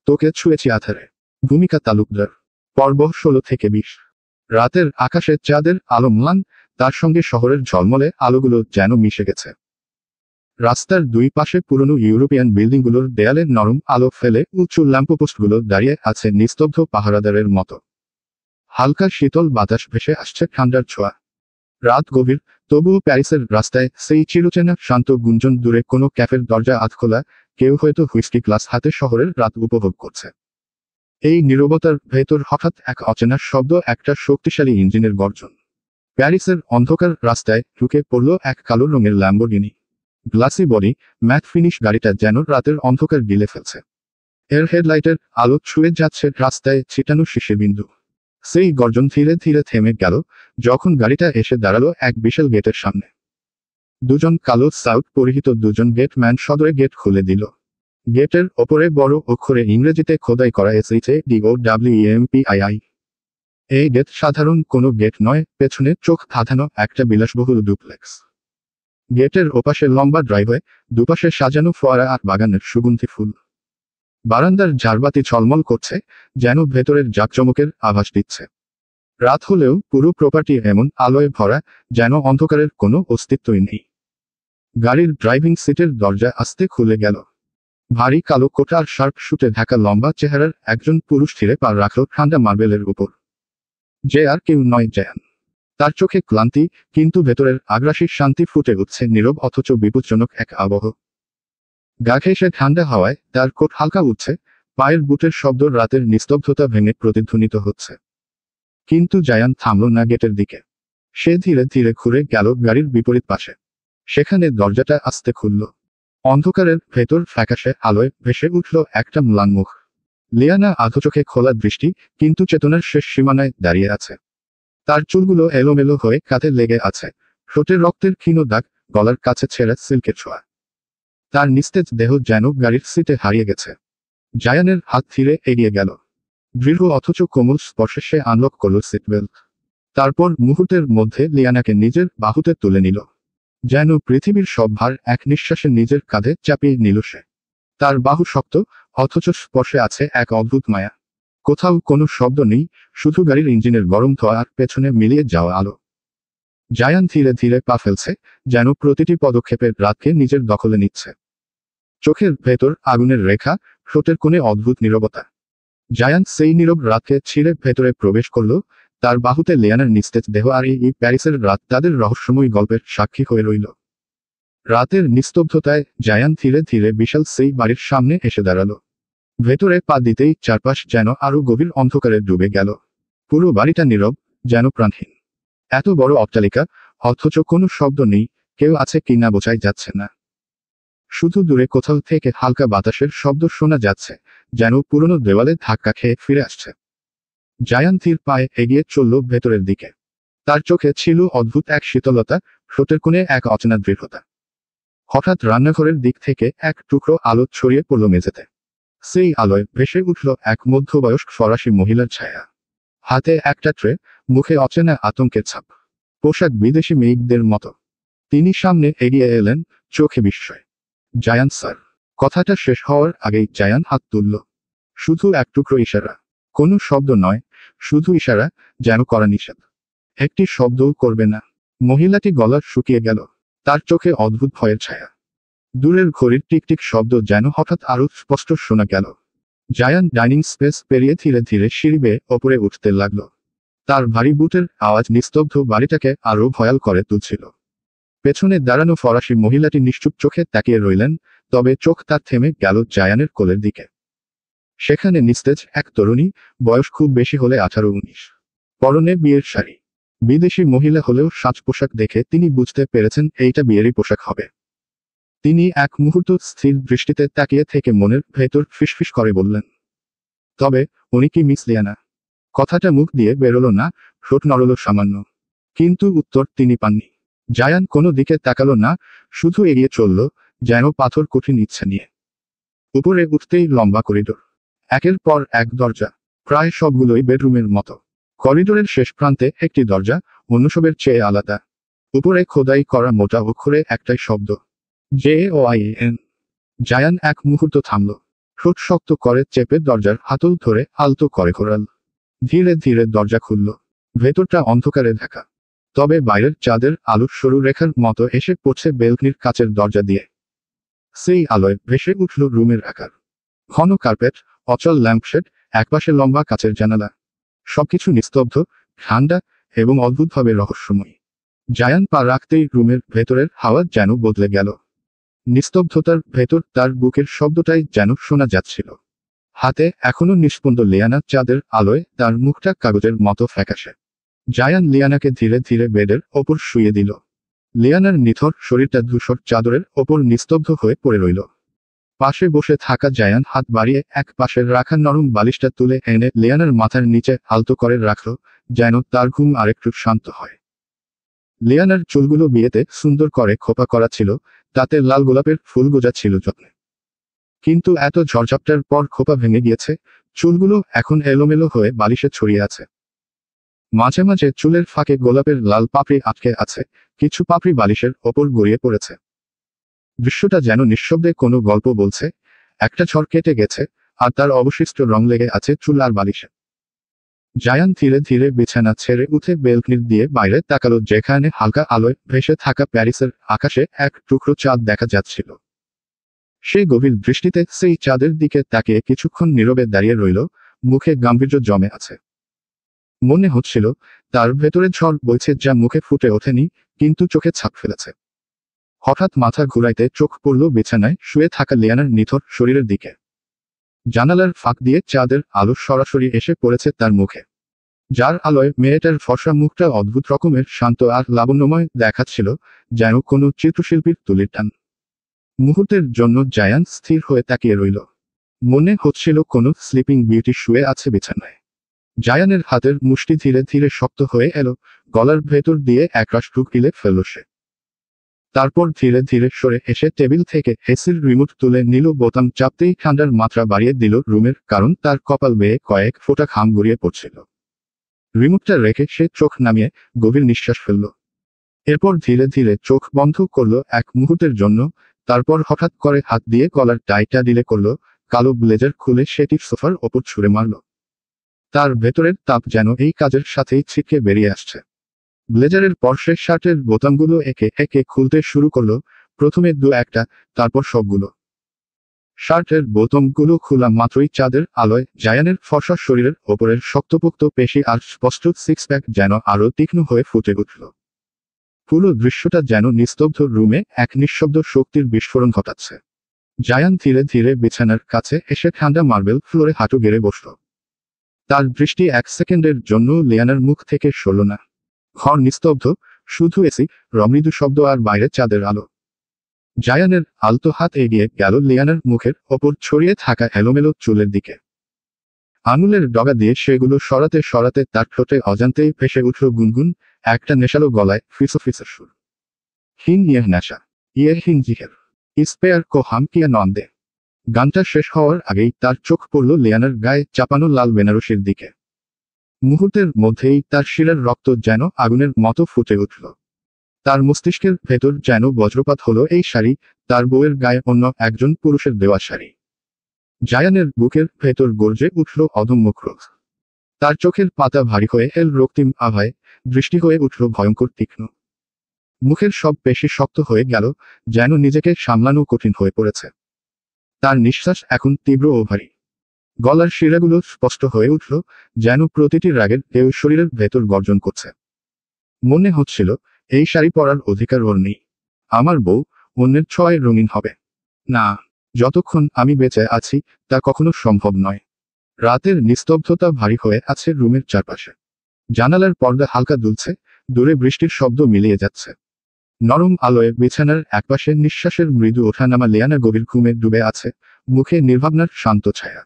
তোকে ছুঁয়েছি আধারে। ভূমিকা তালুকদার। পর্ব 16 থেকে 20। রাতের আকাশে চাঁদের আলো ম্লান, তার সঙ্গে শহরের ঝলমলে আলোগুলো যেন মিশে গেছে। রাস্তার দুই পাশে পুরনো ইউরোপিয়ান বিল্ডিংগুলোর দেয়ালে নরম আলো ফেলে উঁচু ল্যাম্পপোস্টগুলো দাঁড়িয়ে আছে নিস্তব্ধ পাহারাদারের মতো। হালকা শীতল বাতাস ভেসে আসছে ঠান্ডার ছোঁয়া। রাত গভীর, তবুও প্যারিসের রাস্তায় সেই চিরচেনা শান্ত গুঞ্জন। দূরে কোনো ক্যাফের দরজা আধখোলা, কেউ হয়তো হুইস্কি গ্লাস হাতে শহরের রাত উপভোগ করছে। এই নীরবতার ভেতর হঠাৎ এক অচেনা শব্দ, একটা শক্তিশালী ইঞ্জিনের গর্জন। প্যারিসের অন্ধকার রাস্তায় ঢুকে পড়ল এক কালো রঙের Lamborghini. Glassy body, mat finish গাড়িটা যেন রাতের অন্ধকার গিলে ফেলছে। এর হেডলাইটের আলো ছুঁয়ে যাচ্ছে রাস্তায় ছিটানো শিশিরবিন্দু। সেই গর্জন ধীরে ধীরে থেমে গেল যখন গাড়িটা এসে দাঁড়ালো এক বিশাল গেটের সামনে। দুজন কালো সাউট পরিহিত দুজন গেটম্যান সদরে গেট খুলে দিল। গেটের ওপরে বড় অক্ষরে ইংরেজিতে খোদাই করা SHADOWEMPII। এই গেট সাধারণ কোনো গেট নয়, পেছনে চোখ ধাঁধানো একটা বিলাসবহুল ডুপ্লেক্স। গেটের ওপাশে লম্বা ড্রাইভওয়ে, দুপাশে সাজানো ফোয়ারা আর বাগানের সুগন্ধি ফুল। বারান্দার ঝাড়বাতি ঝলমল করছে, যেন ভেতরের জাঁকজমকের আভাস দিচ্ছে। রাত হলেও পুরো প্রপার্টি এমন আলোয় ভরা, যেন অন্ধকারের কোনো অস্তিত্বই নেই। গাড়ির ড্রাইভিং সিটের দরজা আস্তে খুলে গেল। ভারী কালো কোট আর শার্প শুটে ঢাকা লম্বা চেহারার একজন পুরুষ ধীরে পা রাখল ঠান্ডা মার্বেলের উপর। যে আর কেউ নয়, জায়ান। তার চোখে ক্লান্তি, কিন্তু ভেতরের আগ্রাসী শান্তি ফুটে উঠছে নীরব অথচ বিপজ্জনক এক আবহ। গা ঘেঁষে ঠান্ডা হাওয়ায় তার কোট হালকা উঠছে, পায়ের বুটের শব্দ রাতের নিস্তব্ধতা ভেঙে প্রতিধ্বনিত হচ্ছে। কিন্তু জায়ান থামল না গেটের দিকে। সে ধীরে ধীরে ঘুরে গেল গাড়ির বিপরীত পাশে। সেখানে দরজাটা আস্তে খুলল। অন্ধকারের ভেতর ফ্যাকাশে আলোয় ভেসে উঠল একটা ম্লান মুখ। লিয়ানা আধো চোখে খোলা দৃষ্টি, কিন্তু চেতনার শেষ সীমানায় দাঁড়িয়ে আছে। তার চুলগুলো এলোমেলো হয়ে কাঁধে লেগে আছে, ঠোঁটে রক্তের ক্ষীণ দাগ, গলার কাছে ছেঁড়া সিল্কের ছোঁয়া। তার নিস্তেজ দেহ যেন গাড়ির সিটে হারিয়ে গেছে। জায়ানের হাত ধীরে এগিয়ে গেল। দৃঢ় অথচ কোমল স্পর্শে সে আনলক করল সিটবেল্ট। তারপর মুহূর্তের মধ্যে লিয়ানাকে নিজের বাহুতে তুলে নিল। যেন পৃথিবীর সব ভার এক নিঃশ্বাসে নিজের কাঁধে চাপিয়ে নিল সে। তার বাহু শক্ত, অথচ স্পর্শে আছে এক অদ্ভুত মায়া। কোথাও কোনো শব্দ নেই, শুধু গাড়ির ইঞ্জিনের গরম ধোঁয়া আর পেছনে মিলিয়ে যাওয়া আলো। জায়ান ধীরে ধীরে পা ফেলছে, যেন প্রতিটি পদক্ষেপের রাতকে নিজের দখলে নিচ্ছে। চোখের ভেতর আগুনের রেখা, ঠোঁটের কোণে অদ্ভুত নীরবতা। জায়ান সেই নীরব রাতকে ছিঁড়ে ভেতরে প্রবেশ করল। তার বাহুতে লিয়ানার নিস্তেজ দেহ, আর এই প্যারিসের রাত তাদের রহস্যময় গল্পের সাক্ষী হয়ে রইল। রাতের নিস্তব্ধতায় জায়ান ধীরে ধীরে বিশাল সেই বাড়ির সামনে এসে দাঁড়ালো। ভেতরে পা দিতেই চারপাশ যেন আরো গভীর অন্ধকারে ডুবে গেল। পুরো বাড়িটা নীরব, যেন প্রাণহীন। এত বড় অট্টালিকা, অথচ কোনো শব্দ নেই, কেউ আছে কি না বোঝাই যাচ্ছে না। শুধু দূরে কোথাও থেকে হালকা বাতাসের শব্দ শোনা যাচ্ছে, যেন পুরনো দেওয়ালে ধাক্কা খেয়ে ফিরে আসছে। জায়ান ধীর পায়ে এগিয়ে চলল ভেতরের দিকে। তার চোখে ছিল অদ্ভুত এক শীতলতা, ঠোঁটের কোণে এক অচেনা দৃঢ়তা। হঠাৎ রান্নাঘরের দিক থেকে এক টুকরো আলো ছড়িয়ে পড়ল মেঝেতে। সেই আলোয় ভেসে উঠল এক মধ্যবয়স্ক ফরাসি মহিলার ছায়া। হাতে একটা ট্রে, মুখে অচেনা আতঙ্কের ছাপ। পোশাক বিদেশি মেয়েদের মতো। তিনি সামনে এগিয়ে এলেন, চোখে বিস্ময়। জায়ান স্যার। কথাটা শেষ হওয়ার আগেই জায়ান হাত তুলল। শুধু এক টুকরো ইশারা। কোনো শব্দ নয়, শুধু ইশারা, যেন করা নিষেধ। একটি শব্দও করবে না। মহিলাটি গলা শুকিয়ে গেল। তার চোখে অদ্ভুত ভয়ের ছায়া। দূরের ঘড়ির টিকটিক শব্দ যেন হঠাৎ আরো স্পষ্ট শোনা গেল। জায়ান ডাইনিং স্পেস পেরিয়ে ধীরে ধীরে সিঁড়ি বেয়ে ওপরে উঠতে লাগল। তার ভারী বুটের আওয়াজ নিস্তব্ধ বাড়িটাকে আরো ভয়াল করে তুলছিল। পেছনে দাঁড়ানো ফরাসি মহিলাটি নিশ্চুপ চোখে তাকিয়ে রইলেন, তবে চোখ তার থেমে গেল জায়ানের কোলের দিকে। সেখানে নিস্তেজ এক তরুণী, বয়স খুব বেশি হলে 18-19। পরনে বিয়ের শাড়ি। বিদেশি মহিলা হলেও সাজ পোশাক দেখে তিনি বুঝতে পেরেছেন এইটা বিয়েরই পোশাক হবে। তিনি এক মুহূর্ত স্থির দৃষ্টিতে তাকিয়ে থেকে মনের ভেতর ফিসফিস করে বললেন, তবে উনি কি মিস লিয়ানা? কথাটা মুখ দিয়ে বেরোলো না, ঠোঁট নড়ল সামান্য। কিন্তু উত্তর তিনি পাননি। জায়ান কোনো দিকে তাকালো না, শুধু এগিয়ে চলল, যেন পাথর কঠিন ইচ্ছা নিয়ে। উপরে উঠতেই লম্বা করিডোর। একের পর এক দরজা, প্রায় সবগুলোই বেডরুমের মতো। করিডোরের শেষ প্রান্তে একটি দরজা, অন্য সবের চেয়ে আলাদা। উপরে খোদাই করা মোটা অক্ষরে একটাই শব্দ, JOIN। জায়ান এক মুহূর্ত থামল। ঠোঁট শক্ত করে চেপে দরজার হাতল ধরে আলতো করে ঘোরাল। ধীরে ধীরে দরজা খুলল। ভেতরটা অন্ধকারে ঢাকা, তবে বাইরের চাঁদের আলো সরু রেখার মতো এসে পড়ছে বেলকনির কাচের দরজা দিয়ে। সেই আলোয় ভেসে উঠল রুমের আকার। ঘন কার্পেট, অচল ল্যাম্পশেড, একপাশে লম্বা কাচের জানালা। সবকিছু নিস্তব্ধ, ঠান্ডা এবং অদ্ভুতভাবে রহস্যময়ী। জায়ান পা রাখতেই রুমের ভেতরের হাওয়া যেন বদলে গেল। নিস্তব্ধতার ভেতর তার বুকের শব্দটাই যেন শোনা যাচ্ছিল। হাতে এখনো নিষ্পন্দ লিয়ানা, চাঁদের আলোয় তার মুখটা কাগজের মতো ফ্যাকাশে। জায়ান লিয়ানাকে ধীরে ধীরে বেডের ওপর শুইয়ে দিল। লিয়ানার নিথর শরীরটা ধূসর চাদরের ওপর নিস্তব্ধ হয়ে পড়ে রইল। পাশে বসে থাকা জায়ান হাত বাড়িয়ে এক পাশের রাখা নরম বালিশটা তুলে এনে লিয়ানার মাথার নিচে আলতো করে রাখল, যেন তার ঘুম আরেকটু শান্ত হয়। লিয়ানার চুলগুলো বিয়েতে সুন্দর করে খোপা করা ছিল, তাতে লাল গোলাপের ফুল গোজা ছিল যত্নে। কিন্তু এত ঝড়ঝাপটার পর খোপা ভেঙে গিয়েছে, চুলগুলো এখন এলোমেলো হয়ে বালিশে ছড়িয়ে আছে। মাঝে মাঝে চুলের ফাঁকে গোলাপের লাল পাপড়ি আটকে আছে, কিছু পাপড়ি বালিশের ওপর গড়িয়ে পড়েছে। দৃশ্যটা যেন নিঃশব্দে কোনো গল্প বলছে। একটা ঝড় কেটে গেছে, আর তার অবশিষ্ট রং লেগে আছে চুল আর বালিশে। জায়ান ধীরে ধীরে বিছানা ছেড়ে উঠে বেলকনির দিয়ে বাইরে তাকালো, যেখানে হালকা আলোয় ভেসে থাকা প্যারিসের আকাশে এক টুকরো চাঁদ দেখা যাচ্ছিল। সেই গভীর দৃষ্টিতে সেই চাঁদের দিকে তাকিয়ে কিছুক্ষণ নীরবে দাঁড়িয়ে রইল, মুখে গাম্ভীর্য জমে আছে। মনে হচ্ছিল তার ভেতরে ঝড় বইছে, যা মুখে ফুটে ওঠেনি, কিন্তু চোখে ছাপ ফেলেছে। হঠাৎ মাথা ঘুরাইতে চোখ পড়ল বিছানায় শুয়ে থাকা লিয়ানার নিথর শরীরের দিকে। জানালার ফাঁক দিয়ে চাঁদের আলো সরাসরি এসে পড়েছে তার মুখে, যার আলোয় মেয়েটার ফর্সা মুখটা অদ্ভুত রকমের শান্ত আর লাবণ্যময় দেখাচ্ছিল, যেন কোনো চিত্রশিল্পীর তুলির টান। মুহূর্তের জন্য জায়ান স্থির হয়ে তাকিয়ে রইল। মনে হচ্ছিল কোনো স্লিপিং বিউটি শুয়ে আছে বিছানায়। জায়ানের হাতের মুষ্টি ধীরে ধীরে শক্ত হয়ে এলো, গলার ভেতর দিয়ে একরাশ ঢুক গিলে ফেলল সে। তারপর ধীরে ধীরে সরে এসে টেবিল থেকে এসির রিমোট তুলে নিল। বোতাম চাপতেই ঠান্ডার মাত্রা বাড়িয়ে দিল রুমের, কারণ তার কপাল বেয়ে কয়েক ফোঁটা ঘাম গড়িয়ে পড়ছিল। রিমোটটা রেখে সে চোখ নামিয়ে গভীর নিঃশ্বাস ফেলল। এরপর ধীরে ধীরে চোখ বন্ধ করল এক মুহূর্তের জন্য। তারপর হঠাৎ করে হাত দিয়ে গলার টাইটা ডিলে করল, কালো ব্লেজার খুলে সেটি সোফার ওপর ছুঁড়ে মারল। তার ভেতরের তাপ যেন এই কাজের সাথেই ছিটকে বেরিয়ে আসছে। ব্লেজারের পর সে শার্টের বোতামগুলো একে একে খুলতে শুরু করলো, প্রথমে দু একটা, তারপর সবগুলো। শার্টের বোতামগুলো খোলা মাত্রই চাঁদের আলোয় জায়ানের ফর্সা শরীরের ওপরের শক্তপোক্ত পেশি আর স্পষ্ট সিক্স প্যাক যেন আরো তীক্ষ্ণ হয়ে ফুটে উঠল। পুরো দৃশ্যটা যেন নিস্তব্ধ রুমে এক নিঃশব্দ শক্তির বিস্ফোরণ ঘটাচ্ছে। জায়ান ধীরে ধীরে বিছানার কাছে এসে ঠান্ডা মার্বেল ফ্লোরে হাঁটু গেড়ে বসল। তার দৃষ্টি এক সেকেন্ডের জন্য লিয়ানার মুখ থেকে সরল না। ঘর নিস্তব্ধ, শুধু এসি, মৃদু শব্দ আর বাইরে চাঁদের আলো। জায়ানের আলতো হাত এগিয়ে গেল লিয়ানার মুখের ওপর ছড়িয়ে থাকা এলোমেলো চুলের দিকে। আঙুলের ডগা দিয়ে সেগুলো সরাতে সরাতে তার ঠোঁটে অজান্তেই ভেসে উঠল গুনগুন, একটা নেশালো গলায় ফিসো ফিসের সুর। হিন ইয়ে নেশা, ইয়ে হিন জিহের, ইস্পেয়ার কো হাম কিয়া নন্দে। গানটা শেষ হওয়ার আগেই তার চোখ পড়ল লিয়ানার গায়ে চাপানো লাল বেনারসির দিকে। মুহূর্তের মধ্যেই তার শিরার রক্ত যেন আগুনের মতো ফুটে উঠল। তার মস্তিষ্কের ভেতর যেন বজ্রপাত হলো, এই শাড়ি, তার বউয়ের গায়ে অন্য একজন পুরুষের দেওয়া শাড়ি। জায়ানের বুকের ভেতর গর্জে উঠল অদম্য ক্রোধ। তার চোখের পাতা ভারী হয়ে এল রক্তিম আভায়, দৃষ্টি হয়ে উঠল ভয়ঙ্কর তীক্ষ্ণ। মুখের সব পেশি শক্ত হয়ে গেল, যেন নিজেকে সামলানো কঠিন হয়ে পড়েছে। তার নিঃশ্বাস এখন তীব্র ও ভারী। গলার শিরাগুলো স্পষ্ট হয়ে উঠল, যেন প্রতিটি রাগের ঢেউ শরীরের ভেতর গর্জন করছে। মনে হচ্ছিল এই শাড়ি পরার অধিকার ওর নেই। আমার বউ অন্যের ছোঁয়ায় রঙিন হবে না। যতক্ষণ আমি বেঁচে আছি তা কখনো সম্ভব নয়। রাতের নিস্তব্ধতা ভারী হয়ে আছে রুমের চারপাশে। জানালার পর্দা হালকা দুলছে, দূরে বৃষ্টির শব্দ মিলিয়ে যাচ্ছে। নরম আলোয় বিছানার একপাশে নিঃশ্বাসের মৃদু ওঠানামা। লিয়ানা গভীর ঘুমে ডুবে আছে, মুখে নির্ভাবনার শান্ত ছায়া।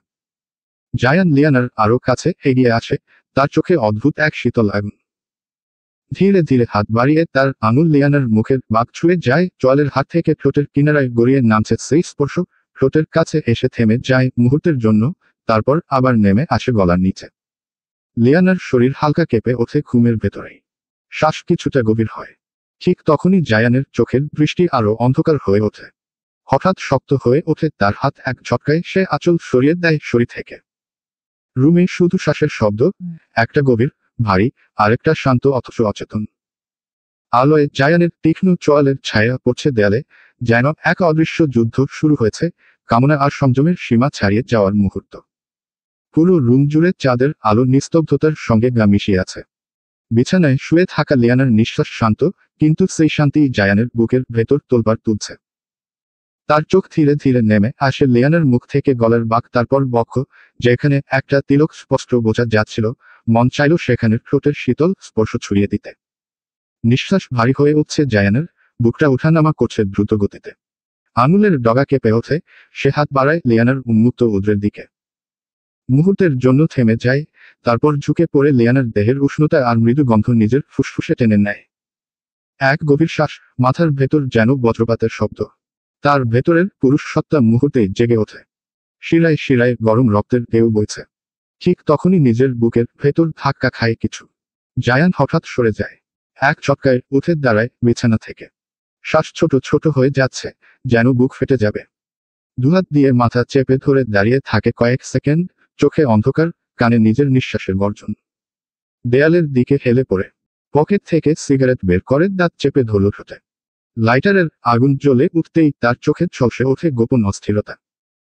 জায়ান লিয়ানার আরো কাছে এগিয়ে আসে, তার চোখে অদ্ভুত এক শীতল আগুন। ধীরে ধীরে হাত বাড়িয়ে তার আঙুল লিয়ানার মুখের বাঁক ছুঁয়ে যায়, চোয়ালের হাত থেকে ঠোঁটের কিনারায় গড়িয়ে নামছে সেই স্পর্শ। ঠোঁটের কাছে এসে থেমে যায় মুহূর্তের জন্য, তারপর আবার নেমে আসে গলার নিচে। লিয়ানার শরীর হালকা কেঁপে ওঠে ঘুমের ভেতরেই। শ্বাস কিছুটা গভীর হয়। ঠিক তখনই জায়ানের চোখের দৃষ্টি আরো অন্ধকার হয়ে ওঠে। হঠাৎ শক্ত হয়ে ওঠে তার হাত, এক ঝটকায় সে আঁচল সরিয়ে দেয় শরীর থেকে। রুমে শুধু শ্বাসের শব্দ, একটা গভীর, ভারী, আরেকটা শান্ত অথচ অচেতন। আলোয় জায়ানের তীক্ষ্ণ চোয়ালের ছায়া পড়ছে দেয়ালে, যেন এক অদৃশ্য যুদ্ধ শুরু হয়েছে, কামনা আর সংযমের সীমা ছাড়িয়ে যাওয়ার মুহূর্ত। পুরো রুম জুড়ে চাঁদের আলো নিস্তব্ধতার সঙ্গে গা মিশিয়ে আছে। বিছানায় শুয়ে থাকা লিয়ানার নিঃশ্বাস শান্ত, কিন্তু সেই শান্তি জায়ানের বুকের ভেতর তোলপাড় তুলছে। তার চোখ ধীরে ধীরে নেমে আসে লিয়ানার মুখ থেকে গলার বাঁক, তারপর বক্ষ, যেখানে একটা তিলক স্পষ্ট বোঝা যাচ্ছিল, মন চাইল সেখানে ঠোঁটের শীতল স্পর্শ ছড়িয়ে দিতে। নিঃশ্বাস ভারী হয়ে উঠছে জায়ানের, বুকটা ওঠানামা করছে দ্রুত গতিতে। আঙুলের ডগা কেঁপে ওঠে, সে হাত বাড়ায় লিয়ানার উন্মুক্ত উদরের দিকে। মুহূর্তের জন্য থেমে যায়, তারপর ঝুঁকে পড়ে লিয়ানার দেহের উষ্ণতা আর মৃদু গন্ধ নিজের ফুসফুসে টেনে নেয়। এক গভীর শ্বাস, মাথার ভেতর যেন বজ্রপাতের শব্দ। তার ভেতরের পুরুষ সত্তা মুহূর্তেই জেগে ওঠে। শিরায় শিরায় গরম রক্তের ঢেউ বইছে। ঠিক তখনই নিজের বুকের ভেতর ধাক্কা খায় কিছু। জায়ান হঠাৎ সরে যায়। এক চটকায় উঠে দাঁড়ায় বিছানা থেকে। শ্বাস ছোট ছোট হয়ে যাচ্ছে, যেন বুক ফেটে যাবে। দুহাত দিয়ে মাথা চেপে ধরে দাঁড়িয়ে থাকে কয়েক সেকেন্ড, চোখে অন্ধকার, কানে নিজের নিঃশ্বাসের গর্জন। দেয়ালের দিকে হেলে পড়ে পকেট থেকে সিগারেট বের করে দাঁত চেপে ধরল ঠোঁটে। লাইটারের আগুন জ্বলে উঠতেই তার চোখে ঝলসে ওঠে গোপন অস্থিরতা।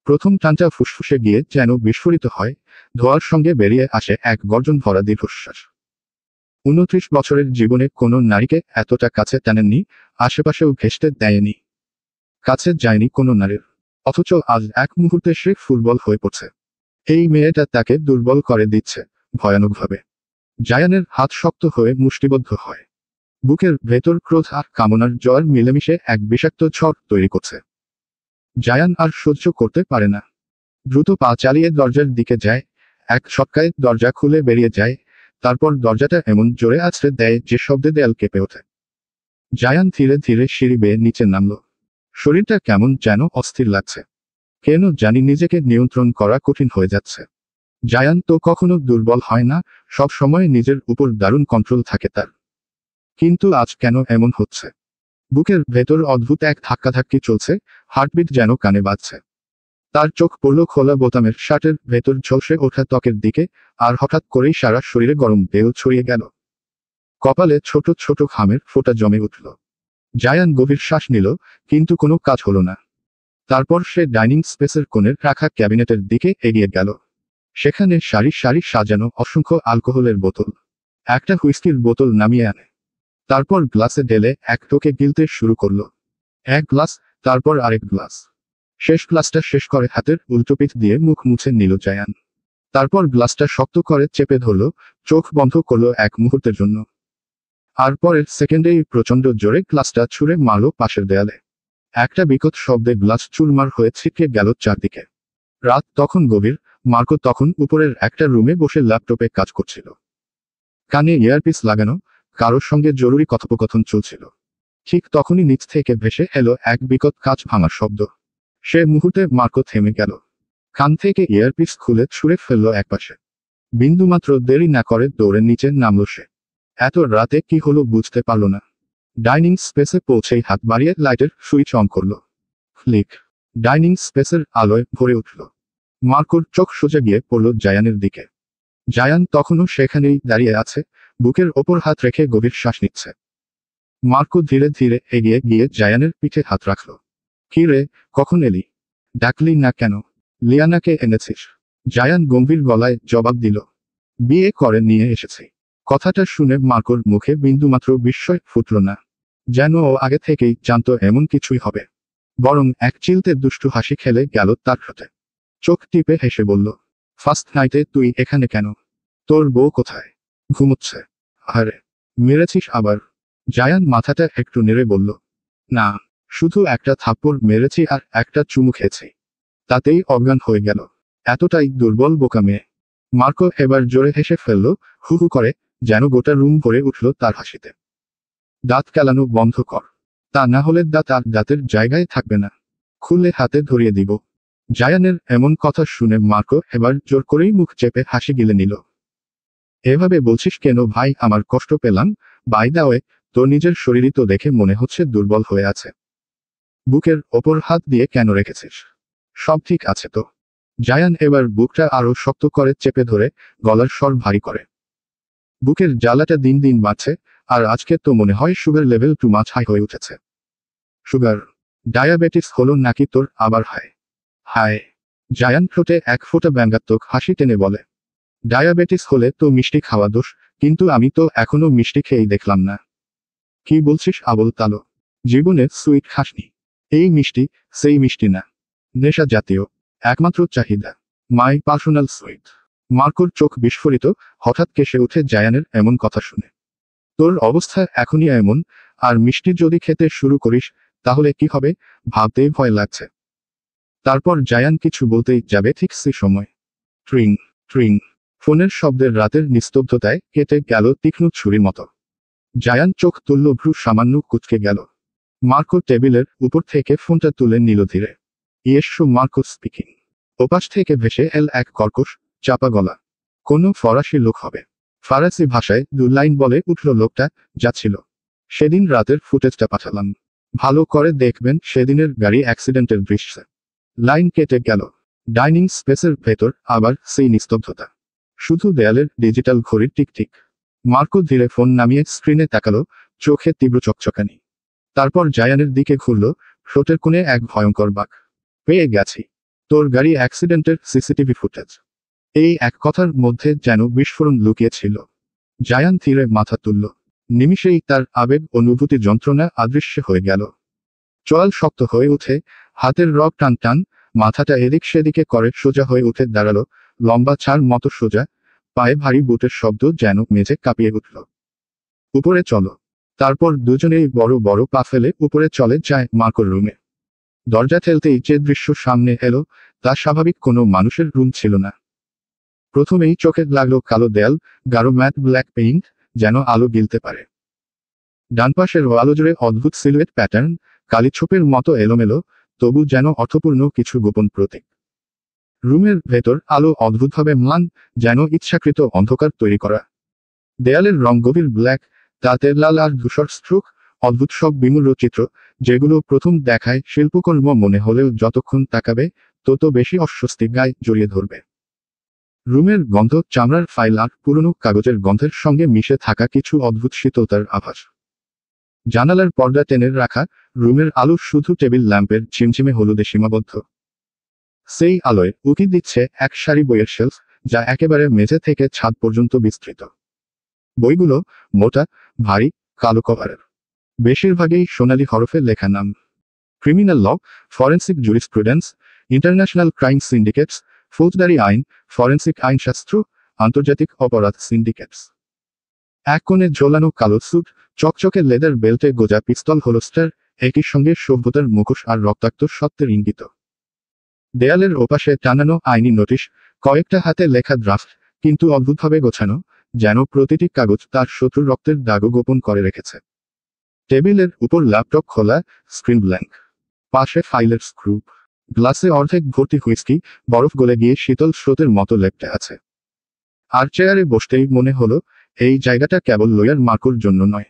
প্রথম টানটা ফুসফুসে গিয়ে যেন বিস্ফোরিত হয়, ধোঁয়ার সঙ্গে বেরিয়ে আসে এক গর্জন ভরা দীর্ঘশ্বাস। 29 বছরের জীবনে কোনো নারীকে এতটা কাছে টানেননি, আশেপাশেও ঘেঁষতে দেয়নি। কাছে যায়নি কোনো নারীর। অথচ আজ এক মুহূর্তে সে ফুটবল হয়ে পড়ছে। এই মেয়েটা তাকে দুর্বল করে দিচ্ছে, ভয়ানকভাবে। জায়ানের হাত শক্ত হয়ে মুষ্টিবদ্ধ হয়। বুকের ভেতর ক্রোধ আর কামনার জ্বর মিলেমিশে এক বিষাক্ত ঝড় তৈরি করছে। জায়ান আর সহ্য করতে পারে না। দ্রুত পা চালিয়ে দরজার দিকে যায়, এক ছটকায় দরজা খুলে বেরিয়ে যায়, তারপর দরজাটা এমন জোরে আছড়ে দেয় যে শব্দে দেয়াল কেঁপে ওঠে। জায়ান ধীরে ধীরে সিঁড়ি বেয়ে নিচে নামল। শরীরটা কেমন যেন অস্থির লাগছে। কেন জানি নিজেকে নিয়ন্ত্রণ করা কঠিন হয়ে যাচ্ছে। জায়ান তো কখনো দুর্বল হয় না, সব সময় নিজের উপর দারুণ কন্ট্রোল থাকে তার। কিন্তু আজ কেন এমন হচ্ছে? বুকের ভেতর অদ্ভুত এক ধাক্কাধাক্কি চলছে, হার্টবিট যেন কানে বাজছে। তার চোখ পড়ল খোলা বোতামের শার্টের ভেতর ঝলসে ওঠা ত্বকের দিকে, আর হঠাৎ করেই সারা শরীরে গরম ঢেউ ছড়িয়ে গেল। কপালে ছোট ছোট ঘামের ফোঁটা জমে উঠল। জায়ান গভীর শ্বাস নিল, কিন্তু কোনো কাজ হলো না। তারপর সে ডাইনিং স্পেসের কোণের রাখা ক্যাবিনেটের দিকে এগিয়ে গেল। সেখানে সারি সারি সাজানো অসংখ্য অ্যালকোহলের বোতল। একটা হুইস্কির বোতল নামিয়ে আনে। তারপর গ্লাসে ঢেলে এক টোকে গিলতে শুরু করল। এক গ্লাস, তারপর আরেক গ্লাস। শেষ গ্লাসটা শেষ করে হাতের উল্টোপিঠ দিয়ে মুখ মুছে নিল জায়ান। তারপর গ্লাসটা শক্ত করে চেপে ধরল, চোখ বন্ধ করল এক মুহূর্তের জন্য। আর পরের সেকেন্ডেই প্রচণ্ড জোরে গ্লাসটা ছুঁড়ে মারল পাশের দেয়ালে। একটা বিকট শব্দে গ্লাস চুরমার হয়ে ছিটকে গেল চারদিকে। রাত তখন গভীর, মার্কো তখন উপরের একটা রুমে বসে ল্যাপটপে কাজ করছিল। কানে ইয়ারপিস লাগানো, কারোর সঙ্গে জরুরি কথোপকথন চলছিল। ঠিক তখনই নিচ থেকে ভেসে এলো এক বিকট কাঁচ ভাঙার শব্দ। সে মুহূর্তে মার্কো থেমে গেল। কান থেকে ইয়ারপিস খুলে ছুঁড়ে ফেলল একপাশে। বিন্দুমাত্র দেরি না করে দৌড়ে নিচে নামল সে। এত রাতে কি হলো বুঝতে পারল না। ডাইনিং স্পেসে পৌঁছেই হাত বাড়িয়ে লাইটের সুইচ অন করল। ক্লিক। ডাইনিং স্পেসের আলোয় ভরে উঠল। মার্কোর চোখ সোজা গিয়ে পড়ল জায়ানের দিকে। জায়ান তখনও সেখানেই দাঁড়িয়ে আছে, বুকের ওপর হাত রেখে গভীর শ্বাস নিচ্ছে। মার্কো ধীরে ধীরে এগিয়ে গিয়ে জায়ানের পিঠে হাত রাখল। কি রে, কখন এলি? ডাকলি না কেন? লিয়ানাকে এনেছিস? জায়ান গম্ভীর গলায় জবাব দিল। বিয়ে করে নিয়ে এসেছি। কথাটা শুনে মার্কোর মুখে বিন্দুমাত্র বিস্ময় ফুটল না। যেন ও আগে থেকেই জানতো এমন কিছুই হবে। বরং এক চিলতে দুষ্টু হাসি খেলে গেল তার ঠোঁটে। চোখ টিপে হেসে বলল, ফার্স্ট নাইটে তুই এখানে কেন? তোর বউ কোথায়? ঘুমোচ্ছে। আরে, মেরেছিস আবার? জায়ান মাথাটা একটু নেড়ে বলল, না, শুধু একটা থাপ্পড় মেরেছি আর একটা চুমু খেয়েছি। তাতেই অজ্ঞান হয়ে গেল। এতটাই দুর্বল বোকা মেয়ে। মার্কো এবার জোরে হেসে ফেলল, হু হু করে, যেন গোটা রুম ভরে উঠল তার হাসিতে। দাঁত কেলানো বন্ধ কর। তা না হলে দাঁত আর দাঁতের জায়গায় থাকবে না। খুলে হাতে ধরিয়ে দিব। জায়ানের এমন কথা শুনে মার্কো এবার জোর করেই মুখ চেপে হাসি গিলে নিল। এভাবে বলছিস কেন ভাই? আমার কষ্ট পেলাম। বাই দ্য ওয়ে, তোর নিজের শরীরই তো দেখে মনে হচ্ছে দুর্বল হয়ে আছে। বুকের ওপর হাত দিয়ে কেন রেখেছিস? সব ঠিক আছে তো? জায়ান এবার বুকটা আরো শক্ত করে চেপে ধরে গলার স্বর ভারী করে। বুকের জ্বালাটা দিন দিন বাড়ছে, আর আজকে তো মনে হয় সুগার লেভেল টু মাছ হাই হয়ে উঠেছে। সুগার? ডায়াবেটিস হলো নাকি তোর আবার? হায় হায়। জায়ান ঠোঁটে এক ফোঁটা ব্যঙ্গাত্মক হাসি টেনে বলে, ডায়াবেটিস হলে তো মিষ্টি খাওয়া দোষ, কিন্তু আমি তো এখনো মিষ্টি খেয়েই দেখলাম না। কি বলছিস আবল তালো? জীবনে সুইট খাসনি? এই মিষ্টি সেই মিষ্টি না, নেশা জাতীয়, একমাত্র চাহিদা, মাই পার্সোনাল সুইট। মার্কোর চোখ বিস্ফোরিত, হঠাৎ কেসে ওঠে জায়ানের এমন কথা শুনে। তোর অবস্থা এখনই এমন, আর মিষ্টি যদি খেতে শুরু করিস তাহলে কি হবে ভাবতেই ভয় লাগছে। তারপর জায়ান কিছু বলতেই যাবে ঠিক সেই সময় ট্রিং ট্রিং ফোনের শব্দের রাতের নিস্তব্ধতায় কেটে গেল তীক্ষ্ণ ছুরির মতো। জায়ান চোখ তুলল, ভ্রু সামান্য কুঁচকে গেল। মার্কো টেবিলের উপর থেকে ফোনটা তুলে নিল ধীরে। ইয়েশু, মার্কো স্পিকিং। ওপাশ থেকে ভেসে এল এক কর্কশ চাপা গলা। কোনো ফরাসি লোক হবে। ফারাসি ভাষায় 2 লাইন বলে উঠল লোকটা, যাচ্ছিল। সেদিন রাতের ফুটেজটা পাঠালাম, ভালো করে দেখবেন সেদিনের গাড়ি অ্যাক্সিডেন্টের দৃশ্য। লাইন কেটে গেল। ডাইনিং স্পেসের ভেতর আবার সেই নিস্তব্ধতা, শুধু দেয়ালের ডিজিটাল ঘড়ির টিকটিক। মার্কো ধীরে ফোন নামিয়ে স্ক্রিনে তাকালো, চোখে তীব্র চকচকানি। তারপর জায়ানের দিকে ঘুরল, ঠোঁটের কোণে এক ভয়ঙ্কর বাঁক। পেয়ে গেছি, তোর গাড়ি অ্যাক্সিডেন্টের সিসিটিভি ফুটেজ। এই এক কথার মধ্যে যেন বিস্ফোরণ লুকিয়ে ছিল। জায়ান ধীরে মাথা তুলল। নিমিষেই তার আবেগ, অনুভূতি, যন্ত্রণা অদৃশ্য হয়ে গেল। চোয়াল শক্ত হয়ে উঠে, হাতের রগ টান টান, মাথাটা এদিক সেদিকে করে সোজা হয়ে উঠে দাঁড়ালো, লম্বা ছাড় মতো সোজা, পায়ে ভারী বুটের শব্দ যেন মেঝে কাঁপিয়ে উঠল। উপরে চলো। তারপর দুজনেই বড় বড় পা ফেলে উপরে চলে যায় মার্কোর রুমে। দরজা ঠেলতেই যে দৃশ্য সামনে এলো তা স্বাভাবিক কোনো মানুষের রুম ছিল না। প্রথমেই চোখে লাগলো কালো দেয়াল, গাঢ় ম্যাট ব্ল্যাক পেইন্ট, যেন আলো গিলতে পারে। ডান পাশের ওয়াল জুড়ে অদ্ভুত সিলুয়েট প্যাটার্ন, কালিছোপের মতো এলোমেলো, তবু যেন অর্থপূর্ণ কিছু গোপন প্রতীক। রুমের ভেতর আলো অদ্ভুতভাবে ম্লান, যেন ইচ্ছাকৃত অন্ধকার তৈরি করা। দেয়ালের রং গভীর ব্ল্যাক, তাতে লাল আর ধূসর স্ট্রোক, অদ্ভুত সব বিমূর্ত চিত্র, যেগুলো প্রথম দেখায় শিল্পকর্ম মনে হলেও যতক্ষণ তাকাবে তত বেশি অস্বস্তি গায়ে জড়িয়ে ধরবে। রুমের গন্ধ চামড়ার ফাইল আর পুরনো কাগজের গন্ধের সঙ্গে মিশে থাকা কিছু অদ্ভুত শীতলতার আভাস। জানালার পর্দা টেনে রাখা, রুমের আলো শুধু টেবিল ল্যাম্পের ঝিমঝিমে হলুদে সীমাবদ্ধ। সেই আলোয় উকি দিচ্ছে এক সারি বইয়ের শেলফ, যা একেবারে মেঝে থেকে ছাদ পর্যন্ত বিস্তৃত। বইগুলো মোটা, ভারী, কালো কভারের। বেশিরভাগই সোনালী হরফে লেখা নাম। Criminal law, forensic jurisprudence, international crime syndicates, ফৌজদারি আইন, ফরেন্সিক আইনশাস্ত্র, আন্তর্জাতিক অপরাধ সিন্ডিকেটস। এক কোণে ঝোলানো কালো স্যুট, চকচকে লেদার বেল্টে গোজা পিস্তল হোলস্টার, একই সঙ্গে সভ্যতার মুখোশ আর রক্তাক্ত সত্যের ইঙ্গিত। দেয়ালের ওপাশে টানানো আইনি নোটিশ, কয়েকটা হাতে লেখা ড্রাফট, কিন্তু অদ্ভুতভাবে গোছানো, যেন প্রতিটি কাগজ তার শত্রুর রক্তের দাগও গোপন করে রেখেছে। টেবিলের উপর ল্যাপটপ খোলা, স্ক্রিন ব্ল্যাঙ্ক। পাশে ফাইলের স্ক্রুপ। গ্লাসে অর্ধেক ভর্তি হুইস্কি, বরফ গলে গিয়ে শীতল স্রোতের মতো লেপ্টে আছে। আর চেয়ারে বসতেই মনে হলো এই জায়গাটা কেবল লয়ার মার্কোর জন্য নয়।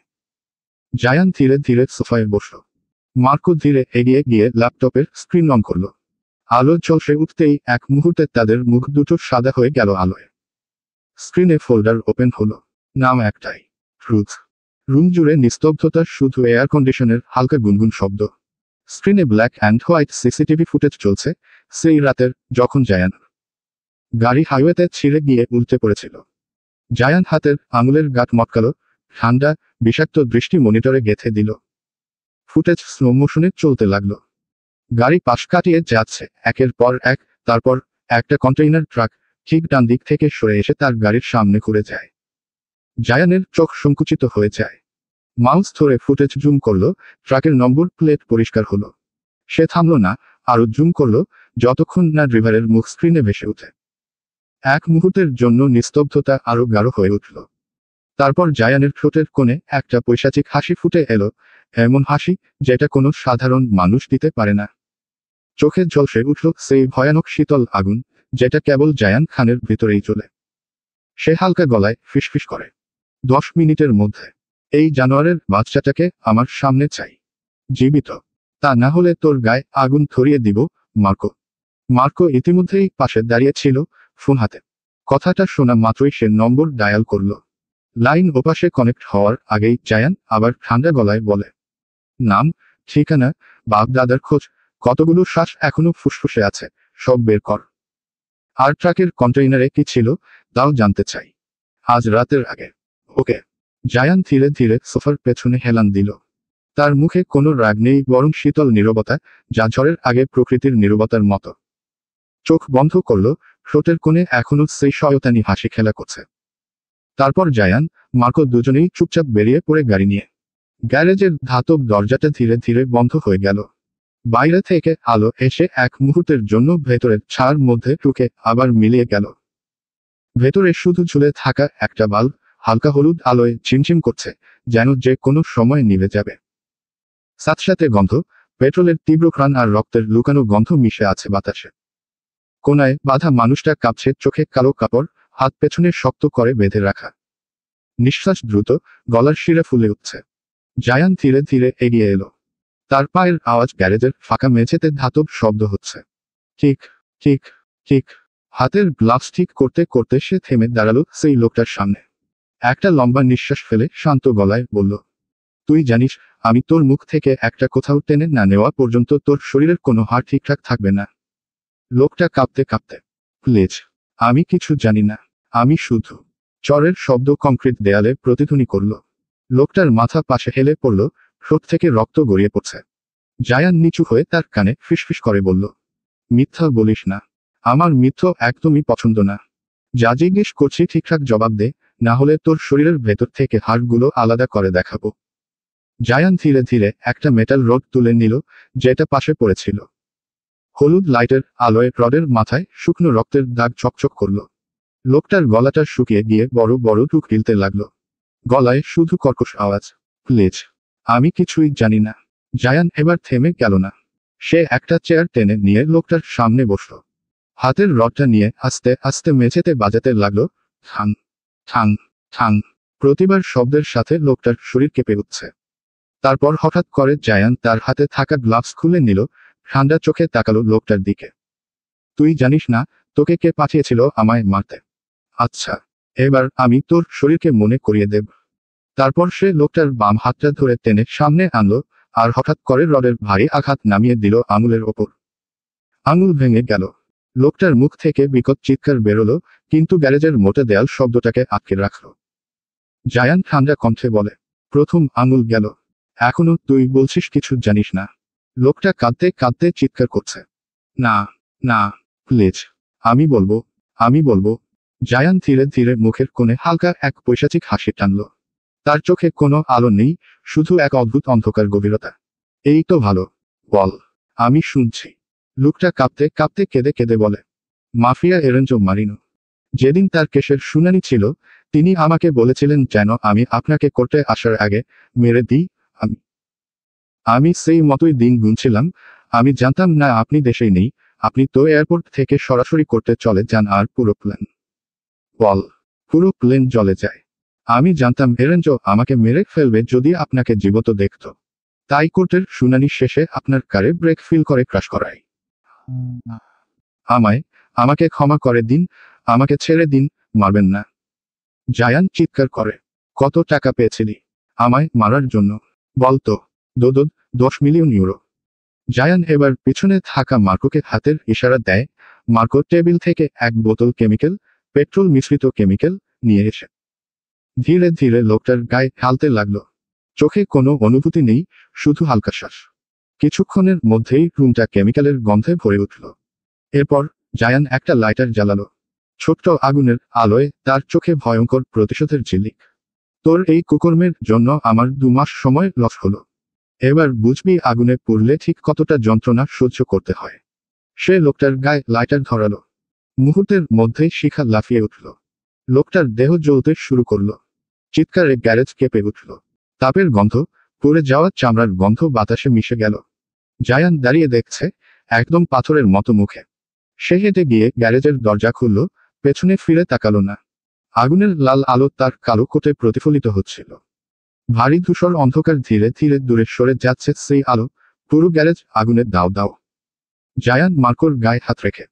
জায়ান ধীরে ধীরে সোফায় বসল। মার্কো ধীরে এগিয়ে গিয়ে ল্যাপটপের স্ক্রিন অন করল। আলো ঝলসে উঠতেই এক মুহূর্তে তাদের মুখ দুটো সাদা হয়ে গেল আলোয়। স্ক্রিনে ফোল্ডার ওপেন হলো। নাম একটাই, ট্রুথ। রুম জুড়ে নিস্তব্ধতা, শুধু এয়ার কন্ডিশনের হালকা গুনগুন শব্দ। স্ক্রিনে black and white CCTV footage চলছে, সেই রাতের যখন জায়ান গাড়ি হাইওয়েতে ছিঁড়ে গিয়ে উল্টে পড়েছিল। জায়ান হাতের আঙুলের গাঁট মটকালো, ঠান্ডা, বিষাক্ত দৃষ্টি মনিটরে গেঁথে দিল। ফুটেজ স্লো মোশনে চলতে লাগলো। গাড়ি পাশ কাটিয়ে যাচ্ছে একের পর এক, তারপর একটা কন্টেইনার ট্রাক ঠিক ডান দিক থেকে সরে এসে তার গাড়ির সামনে ঘুরে যায়। জায়ানের চোখ সংকুচিত হয়ে যায়। মাউস ধরে ফুটেজ জুম করলো, ট্রাকের নম্বর প্লেট পরিষ্কার হলো। সে থামলো না, আরো জুম করলো, যতক্ষণ না ড্রাইভারের মুখ স্ক্রিনে ভেসে ওঠে। এক মুহূর্তের জন্য নিস্তব্ধতা আরো গাঢ় হয়ে উঠল। তারপর জায়ানের ঠোঁটের কোণে একটা পৈশাচিক হাসি ফুটে এলো, এমন হাসি যেটা কোনো সাধারণ মানুষ দিতে পারে না। চোখে ঝলসে উঠল সেই ভয়ানক শীতল আগুন, যেটা কেবল জায়ান খানের ভিতরেই চলে। সে হালকা গলায় ফিসফিস করে, 10 মিনিটের মধ্যে এই জানোয়ারের বাচ্চাটাকে আমার সামনে চাই, জীবিত। তা না হলে তোর গায়ে আগুন ধরিয়ে দিব। মার্কো মার্কো ইতিমধ্যেই পাশে দাঁড়িয়ে ছিল, ফোন হাতে। কথাটা শোনা মাত্রই সে নম্বর ডায়াল করল। লাইন ওপাশে কানেক্ট হওয়ার আগেই জায়ান আবার ঠান্ডা গলায় বলে, নাম, ঠিকানা, বাপ দাদার খোঁজ, কতগুলো শ্বাস এখনো ফুসফুসে আছে, সব বের কর। আর ট্রাকের কন্টেইনারে কি ছিল তাও জানতে চাই, আজ রাতের আগে। ওকে। জায়ান ধীরে ধীরে সোফার পেছনে হেলান দিল। তার মুখে কোনো রাগ নেই, বরং শীতল নীরবতা, যা ঝড়ের আগে প্রকৃতির নীরবতার মতো। চোখ বন্ধ করল, ঠোঁটের কোণে এখনো সেই শয়তানি হাসি খেলা করছে। তারপর জায়ান, মার্কো দুজনেই চুপচাপ বেরিয়ে পড়ে গাড়ি নিয়ে। গ্যারেজের ধাতব দরজাটা ধীরে ধীরে বন্ধ হয়ে গেল। বাইরে থেকে আলো এসে এক মুহূর্তের জন্য ভেতরের ছায়ার মধ্যে ঢুকে আবার মিলিয়ে গেল। ভেতরে শুধু ঝুলে থাকা একটা বাল্ব হালকা হলুদ আলোয় ঝিমঝিম করছে, যেন যে কোনো সময় নিভে যাবে। সাথে গন্ধ, পেট্রোলের তীব্র ঘ্রাণ আর রক্তের লুকানো গন্ধ মিশে আছে বাতাসে। কোনায় বাঁধা মানুষটা কাঁপছে, চোখে কালো কাপড়, হাত পেছনে শক্ত করে বেঁধে রাখা। নিঃশ্বাস দ্রুত, গলার শিরা ফুলে উঠছে। জায়ান ধীরে ধীরে এগিয়ে এলো। তার পায়ের আওয়াজ গ্যারেজের ফাঁকা মেঝেতে ধাতব শব্দ হচ্ছে। ঠিক ঠিক ঠিক। হাতের গ্লাভস ঠিক করতে করতে সে থেমে দাঁড়ালো সেই লোকটার সামনে। একটা লম্বা নিঃশ্বাস ফেলে শান্ত গলায় বলল, তুই জানিস, আমি তোর মুখ থেকে একটা কোথাও টেনে না নেওয়া পর্যন্ত তোর শরীরের কোনো হাড় ঠিকঠাক থাকবে না। লোকটা কাঁপতে কাঁপতে, প্লিজ, আমি কিছু জানি না, আমি শুধু। চরের শব্দ কংক্রিট দেয়ালে প্রতিধ্বনি করল। লোকটার মাথা পাশে হেলে পড়ল, ঠোঁট থেকে রক্ত গড়িয়ে পড়ছে। জায়ান নিচু হয়ে তার কানে ফিসফিস করে বলল, মিথ্যা বলিস না, আমার মিথ্যা একদমই পছন্দ না। যা জিজ্ঞেস করছি ঠিকঠাক জবাব দে, না হলে তোর শরীরের ভেতর থেকে হাড়গুলো আলাদা করে দেখাবো। জায়ান ধীরে ধীরে একটা মেটাল রড তুলে নিল, যেটা পাশে পড়েছিল। হলুদ লাইটের আলোয় রডের মাথায় শুকনো রক্তের দাগ চকচক করল। লোকটার গলাটা শুকিয়ে গিয়ে বড় বড় টুক গিলতে লাগলো। গলায় শুধু কর্কশ আওয়াজ, প্লিজ, আমি কিছুই জানি না। জায়ান এবার থেমে গেল না। সে একটা চেয়ার টেনে নিয়ে লোকটার সামনে বসল। হাতের রডটা নিয়ে আস্তে আস্তে মেঝেতে বাজাতে লাগলো, ঠাং ঠাং ঠাং। প্রতিবার শব্দের সাথে লোকটার শরীর কেঁপে উঠছে। তারপর হঠাৎ করে জায়ান তার হাতে থাকা গ্লাভস খুলে নিল, ঠান্ডা চোখে তাকালো লোকটার দিকে। তুই জানিস না তোকে কে পাঠিয়েছিল আমায় মারতে? আচ্ছা, এবার আমি তোর শরীরকে মনে করিয়ে দেব। তারপর সে লোকটার বাম হাতটা ধরে টেনে সামনে আনলো, আর হঠাৎ করে রডের ভারী আঘাত নামিয়ে দিল আঙুলের ওপর। আঙুল ভেঙে গেল। লোকটার মুখ থেকে বিকট চিৎকার বেরোলো, কিন্তু গ্যারেজের মোটা দেয়াল শব্দটাকে আটকে রাখল। জায়ান ঠান্ডা কণ্ঠে বলে, প্রথম আঙুল গেল। এখনো তুই বলছিস কিছু জানিস না? লোকটা কাঁদতে কাঁদতে চিৎকার করছে, না না, প্লিজ, আমি বলবো, আমি বলবো। জায়ান ধীরে ধীরে মুখের কোণে হালকা এক পৈশাচিক হাসি টানল। তার চোখে কোনো আলো নেই, শুধু এক অদ্ভুত অন্ধকার গভীরতা। এই তো ভালো, বল, আমি শুনছি। লোকটা কাঁপতে কাঁপতে কেঁদে কেঁদে বলে, মাফিয়া এরেঞ্জো মারিনো। যেদিন তার কেসের শুনানি ছিল, তিনি আমাকে বলেছিলেন যেন আমি আপনাকে কোর্টে আসার আগে মেরে দিই। আমি সেই মতোই দিন গুনছিলাম। আমি জানতাম না আপনি দেশেই নেই, আপনি তো এয়ারপোর্ট থেকে সরাসরি কোর্টে চলে যান আর পুরো প্লেন, বল, পুরো প্লেন জ্বলে যায়। আমি জানতাম এরেঞ্জো আমাকে মেরে ফেলবে যদি আপনাকে জীবিত দেখত। তাই কোর্টের শুনানি শেষে আপনার কারে ব্রেক ফিল করে ক্রাশ করাই। আমাকে ক্ষমা করে দিন, আমাকে ছেড়ে দিন, মারবেন না। জায়ান চিৎকার করে, কত টাকা পেয়েছিলি আমায় মারার জন্য? বলতো। 10 মিলিয়ন ইউরো। জায়ান এবার পিছনে থাকা মার্কোকে হাতের ইশারা দেয়। মার্কো টেবিল থেকে এক বোতল পেট্রোল মিশ্রিত কেমিক্যাল নিয়ে এসে ধীরে ধীরে লোকটার গায়ে ঢালতে লাগলো। চোখে কোনো অনুভূতি নেই, শুধু হালকা শ্বাস। কিছুক্ষণের মধ্যেই রুমটা কেমিক্যালের গন্ধে ভরে উঠল। এরপর জায়ান একটা লাইটার জ্বালালো। ছোট্ট আগুনের আলোয় তার চোখে ভয়ঙ্কর প্রতিশোধের ঝিলিক। তোর এই কুকর্মের জন্য আমার 2 মাস সময় লস হলো। এবার বুঝবি আগুনে পুড়লে ঠিক কতটা যন্ত্রণা সহ্য করতে হয়। সে লোকটার গায়ে লাইটার ধরালো। মুহূর্তের মধ্যেই শিখা লাফিয়ে উঠল। লোকটার দেহ জ্বলতে শুরু করলো। চিৎকারে গ্যারেজ কেঁপে উঠল। তাপের গন্ধ, পুড়ে যাওয়া চামড়ার গন্ধ বাতাসে মিশে গেল। জায়ান দাঁড়িয়ে দেখছে, একদম পাথরের মতো মুখে। সে হেঁটে গিয়ে গ্যারেজের দরজা খুলল, পেছনে ফিরে তাকালো না। আগুনের লাল আলো তার কালো কোটে প্রতিফলিত হচ্ছিল। ভারী ধূসর অন্ধকার ধীরে ধীরে দূরে সরে যাচ্ছে, সেই আলো পুরো গ্যারেজ আগুনে দাও দাও। জায়ান মার্কোর গায়ে হাত রেখে,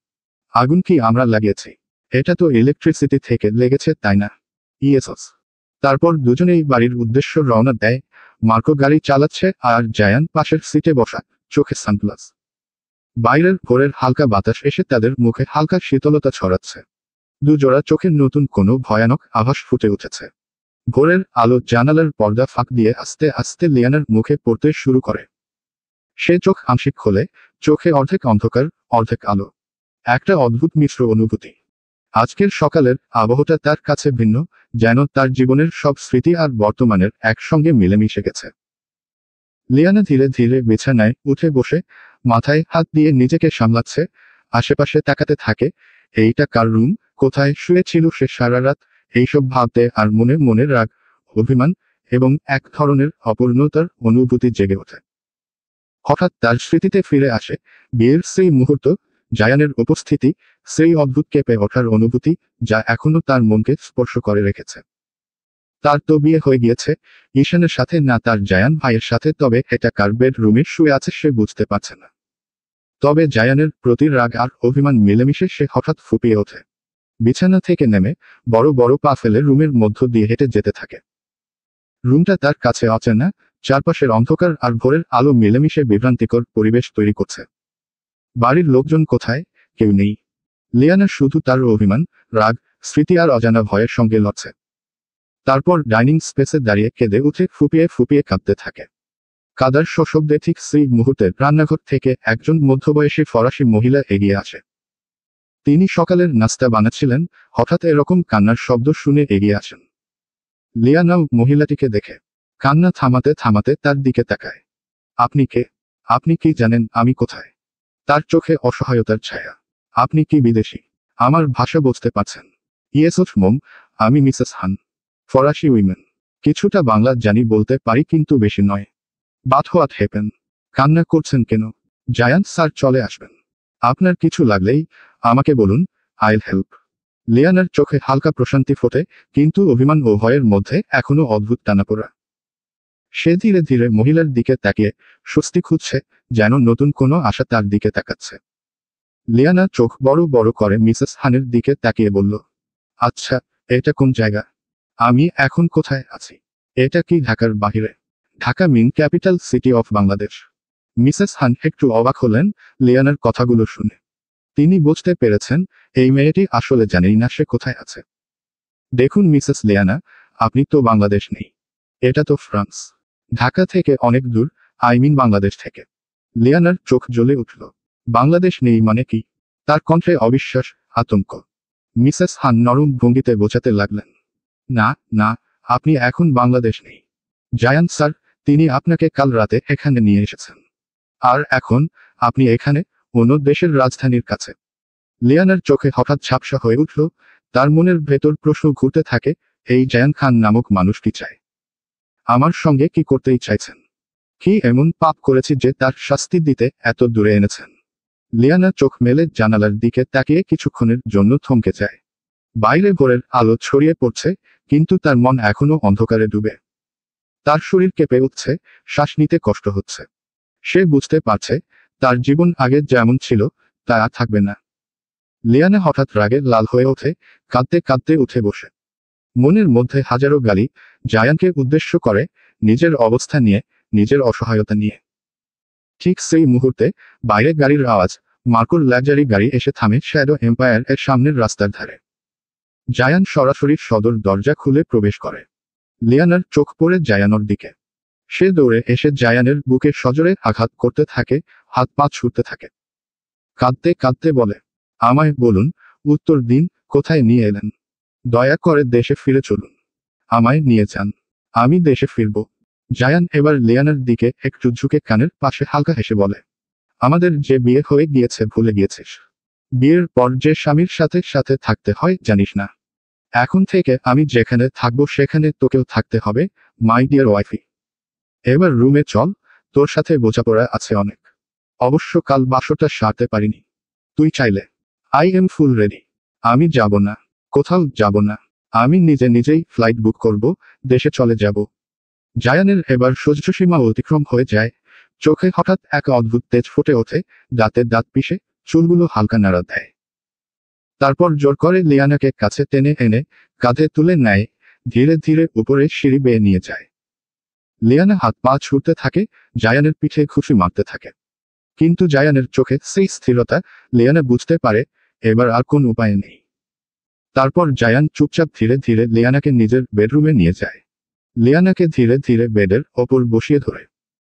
আগুন কি আমরা লাগিয়েছি? এটা তো ইলেকট্রিসিটি থেকে লেগেছে, তাই না? ইয়েসস। তারপর দুজনেই বাড়ির উদ্দেশ্য রওনা দেয়। মার্কো গাড়ি চালাচ্ছে আর জায়ান পাশের সিটে বসা, চোখে সানগ্লাস। বাইরের ভোরের হালকা বাতাস এসে তাদের মুখে হালকা শীতলতা ছড়াচ্ছে। দুজোড়া চোখের নতুন কোনো ভয়ানক আভাস ফুটে উঠেছে। ভোরের আলো জানালার পর্দা ফাঁক দিয়ে আস্তে আস্তে লিয়ানার মুখে পড়তে শুরু করে। সে চোখ আংশিক খোলে, চোখে অর্ধেক অন্ধকার, অর্ধেক আলো। একটা অদ্ভুত মিশ্র অনুভূতি। আজকের সকালের আবহটা তার কাছে ভিন্ন, যেন তার জীবনের সব স্মৃতি আর বর্তমানের একসঙ্গে মিলেমিশে গেছে। লিয়ানা ধীরে ধীরে বিছানায় উঠে বসে মাথায় হাত দিয়ে নিজেকে সামলাচ্ছে, আশেপাশে তাকাতে থাকে। এইটা কার রুম, কোথায় শুয়েছিল সে সারা রাত, এইসব ভাবতে আর মনে মনে রাগ, অভিমান এবং এক ধরনের অপূর্ণতার অনুভূতি জেগে ওঠে। হঠাৎ তার স্মৃতিতে ফিরে আসে বিয়ের সেই মুহূর্ত, জায়ানের উপস্থিতি, সেই অদ্ভুত কেঁপে ওঠার অনুভূতি যা এখনো তার মনকে স্পর্শ করে রেখেছে। তার তো বিয়ে হয়ে গিয়েছে ঈশানের সাথে, না তার জায়ান ভাইয়ের সাথে, তবে এটা কার বেডরুমে শুয়ে আছে সে বুঝতে পারছে না। তবে জায়ানের প্রতি রাগ আর অভিমান মিলেমিশে সে হঠাৎ ফুপিয়ে ওঠে। বিছানা থেকে নেমে বড় বড় পা ফেলে রুমের মধ্য দিয়ে হেঁটে যেতে থাকে। রুমটা তার কাছে অচেনা, চারপাশের অন্ধকার আর ভোরের আলো মিলেমিশে বিভ্রান্তিকর পরিবেশ তৈরি করছে। বাড়ির লোকজন কোথায়? কেউ নেই। লিয়ানা শুধু তার অভিমান, রাগ, স্মৃতি আর অজানা ভয়ের সঙ্গে লড়ছে। তারপর ডাইনিং স্পেসে দাঁড়িয়ে কেঁদে উঠে ফুপিয়ে ফুপিয়ে কাঁদতে থাকে। কাদার সশব্দে ঠিক সেই মুহূর্তে রান্নাঘর থেকে একজন মধ্যবয়সী ফরাসি মহিলা এগিয়ে আসে। তিনি সকালের নাস্তা বানাচ্ছিলেন, হঠাৎ এরকম কান্নার শব্দ শুনে এগিয়ে আসেন। লিয়ানাও মহিলাটিকে দেখে কান্না থামাতে থামাতে তার দিকে তাকায়। আপনি কে? আপনি কি জানেন আমি কোথায়? তার চোখে অসহায়তার ছায়া। আপনি কি বিদেশি? আমার ভাষা বুঝতে পারছেন? ইয়েস মম, আমি মিসেস হান, ফরাসি উইমেন। কিছুটা বাংলা জানি, বলতে পারি, কিন্তু বেশি নয়। But what happen? কান্না করছেন কেন? জায়ান স্যার চলে আসবেন। আপনার কিছু লাগলেই আমাকে বলুন, আইল হেল্প। লিয়ানার চোখে হালকা প্রশান্তি ফোটে, কিন্তু অভিমান ও ভয়ের মধ্যে এখনো অদ্ভুত টানাপোড়া। সে ধীরে ধীরে মহিলার দিকে তাকিয়ে স্বস্তি খুঁজছে, যেন নতুন কোনো আশা তার দিকে তাকাচ্ছে। লিয়ানা চোখ বড় বড় করে মিসেস হানের দিকে তাকিয়ে বলল, আচ্ছা, এটা কোন জায়গা? আমি এখন কোথায় আছি? এটা কি ঢাকার বাহিরে? ঢাকা মিন capital city of Bangladesh. Mrs হান একটু অবাক হলেন লিয়ানার কথাগুলো শুনে। তিনি বুঝতে পেরেছেন এই মেয়েটি আসলে জানেই না সে কোথায় আছে। দেখুন মিসেস লিয়ানা, আপনি তো বাংলাদেশ নেই। এটা তো ফ্রান্স। ঢাকা থেকে অনেক দূর, আই মিন বাংলাদেশ থেকে। লিয়ানার চোখ জ্বলে উঠল। বাংলাদেশ নেই মানে কি? তার কণ্ঠে অবিশ্বাস, আতঙ্ক। মিসেস হান নরম ভঙ্গিতে বোঝাতে লাগলেন, না না, আপনি এখন বাংলাদেশ নেই। জায়ান স্যার, তিনি আপনাকে কাল রাতে এখানে নিয়ে এসেছেন। আর এখন আপনি এখানে, অন্য দেশের রাজধানীর কাছে। লিয়ানার চোখে হঠাৎ ঝাপসা হয়ে উঠল। তার মনের ভেতর প্রশ্ন ঘুরতে থাকে, এই জায়ান খান নামক মানুষটি চায় আমার সঙ্গে কি করতেই চাইছেন? কি এমন পাপ করেছি যে তার শাস্তি দিতে এত দূরে এনেছেন? লিয়ানা চোখ মেলে জানালার দিকে তাকিয়ে কিছুক্ষণের জন্য থমকে যায়। বাইরে ভোরের আলো ছড়িয়ে পড়ছে, কিন্তু তার মন এখনো অন্ধকারে ডুবে। তার শরীর কেঁপে উঠছে, শ্বাস নিতে কষ্ট হচ্ছে। সে বুঝতে পারছে তার জীবন আগে যেমন ছিল তা আর থাকবে না। লিয়ানা হঠাৎ রাগে লাল হয়ে ওঠে, কাঁদতে কাঁদতে উঠে বসে। মনের মধ্যে হাজারো গালি, জায়ানকে উদ্দেশ্য করে, নিজের অবস্থা নিয়ে, নিজের অসহায়তা নিয়ে। ঠিক সেই মুহূর্তে বাইরে গাড়ির আওয়াজ, মার্কোর লাক্সারি গাড়ি এসে থামে শ্যাডো এম্পায়ার এর সামনের রাস্তার ধারে। জায়ান সরাসরি সদর দরজা খুলে প্রবেশ করে। লিয়ানার চোখ পড়ে জায়ানোর দিকে। সে দৌড়ে এসে জায়ানের বুকে সজোরে আঘাত করতে থাকে, হাত পা ছুটতে থাকে। কাঁদতে কাঁদতে বলে, আমায় বলুন, উত্তর দিন, কোথায় নিয়ে এলেন? দয়া করে দেশে ফিরে চলুন। আমায় নিয়ে যান। আমি দেশে ফিরব। জায়ান এবার লিয়ানার দিকে একটু ঝুঁকে কানের পাশে হালকা হেসে বলে, আমাদের যে বিয়ে হয়ে গিয়েছে ভুলে গিয়েছিস? বিয়ের পর যে স্বামীর সাথে সাথে থাকতে হয় জানিস না? এখন থেকে আমি যেখানে থাকবো সেখানে তোকেও থাকতে হবে, মাই ডিয়ার ওয়াইফি। এবার রুমে চল, তোর সাথে বোঝাপড়া আছে অনেক। অবশ্য কাল বাসরটা সারতে পারিনি। তুই চাইলে। I am full ready. আমি যাব না, কোথাও যাব না। আমি নিজে নিজেই ফ্লাইট বুক করব, দেশে চলে যাব। জায়ানের এবার সহ্যসীমা অতিক্রম হয়ে যায়। চোখে হঠাৎ এক অদ্ভুত তেজ ফুটে ওঠে, দাঁতে দাঁত পিষে চুলগুলো হালকা নাড়া দেয়। তারপর জোর করে লিয়ানাকে কাছে টেনে এনে কাঁধে তুলে নেয়, ধীরে ধীরে উপরে সিঁড়ি বেয়ে নিয়ে যায়। লিয়ানা হাত পা ছুটতে থাকে, জায়ানের পিঠে ঘুষি মারতে থাকে। কিন্তু জায়ানের চোখে সেই স্থিরতা, লিয়ানা বুঝতে পারে এবার আর কোন উপায় নেই। তারপর জায়ান চুপচাপ ধীরে ধীরে লিয়ানাকে নিজের বেডরুমে নিয়ে যায়। লিয়ানাকে ধীরে ধীরে বেডের ওপর বসিয়ে ধরে,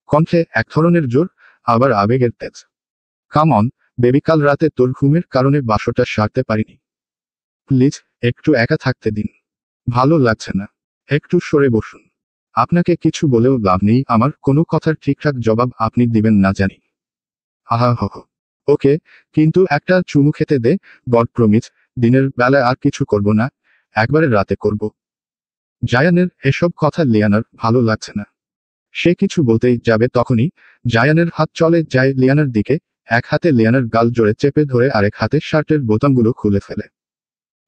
কণ্ঠে এক ধরনের জোর, আবার আবেগের তেজ। কাম অন বেবি, কাল রাতে তোর ঘুমের কারণে বাসটা সারতে পারিনি। প্লিজ একটু একা থাকতে দিন। ভালো লাগছে না, একটু সরে বসুন। আপনাকে কিছু বলেও লাভ নেই, আমার কোনো কথার ঠিকঠাক জবাব আপনি দিবেন না জানি। আহা হো। ওকে, কিন্তু একটা চুমু খেতে দে, গড প্রমিস, দিনের বেলা আর কিছু করব না, একবারে রাতে করব। জায়ানের এসব কথা লিয়ানার ভালো লাগছে না। সে কিছু বলতেই যাবে তখনই জায়ানের হাত চলে যায় লিয়ানার দিকে, এক হাতে লিয়ানার গাল জোরে চেপে ধরে আরেক হাতে শার্টের বোতামগুলো খুলে ফেলে।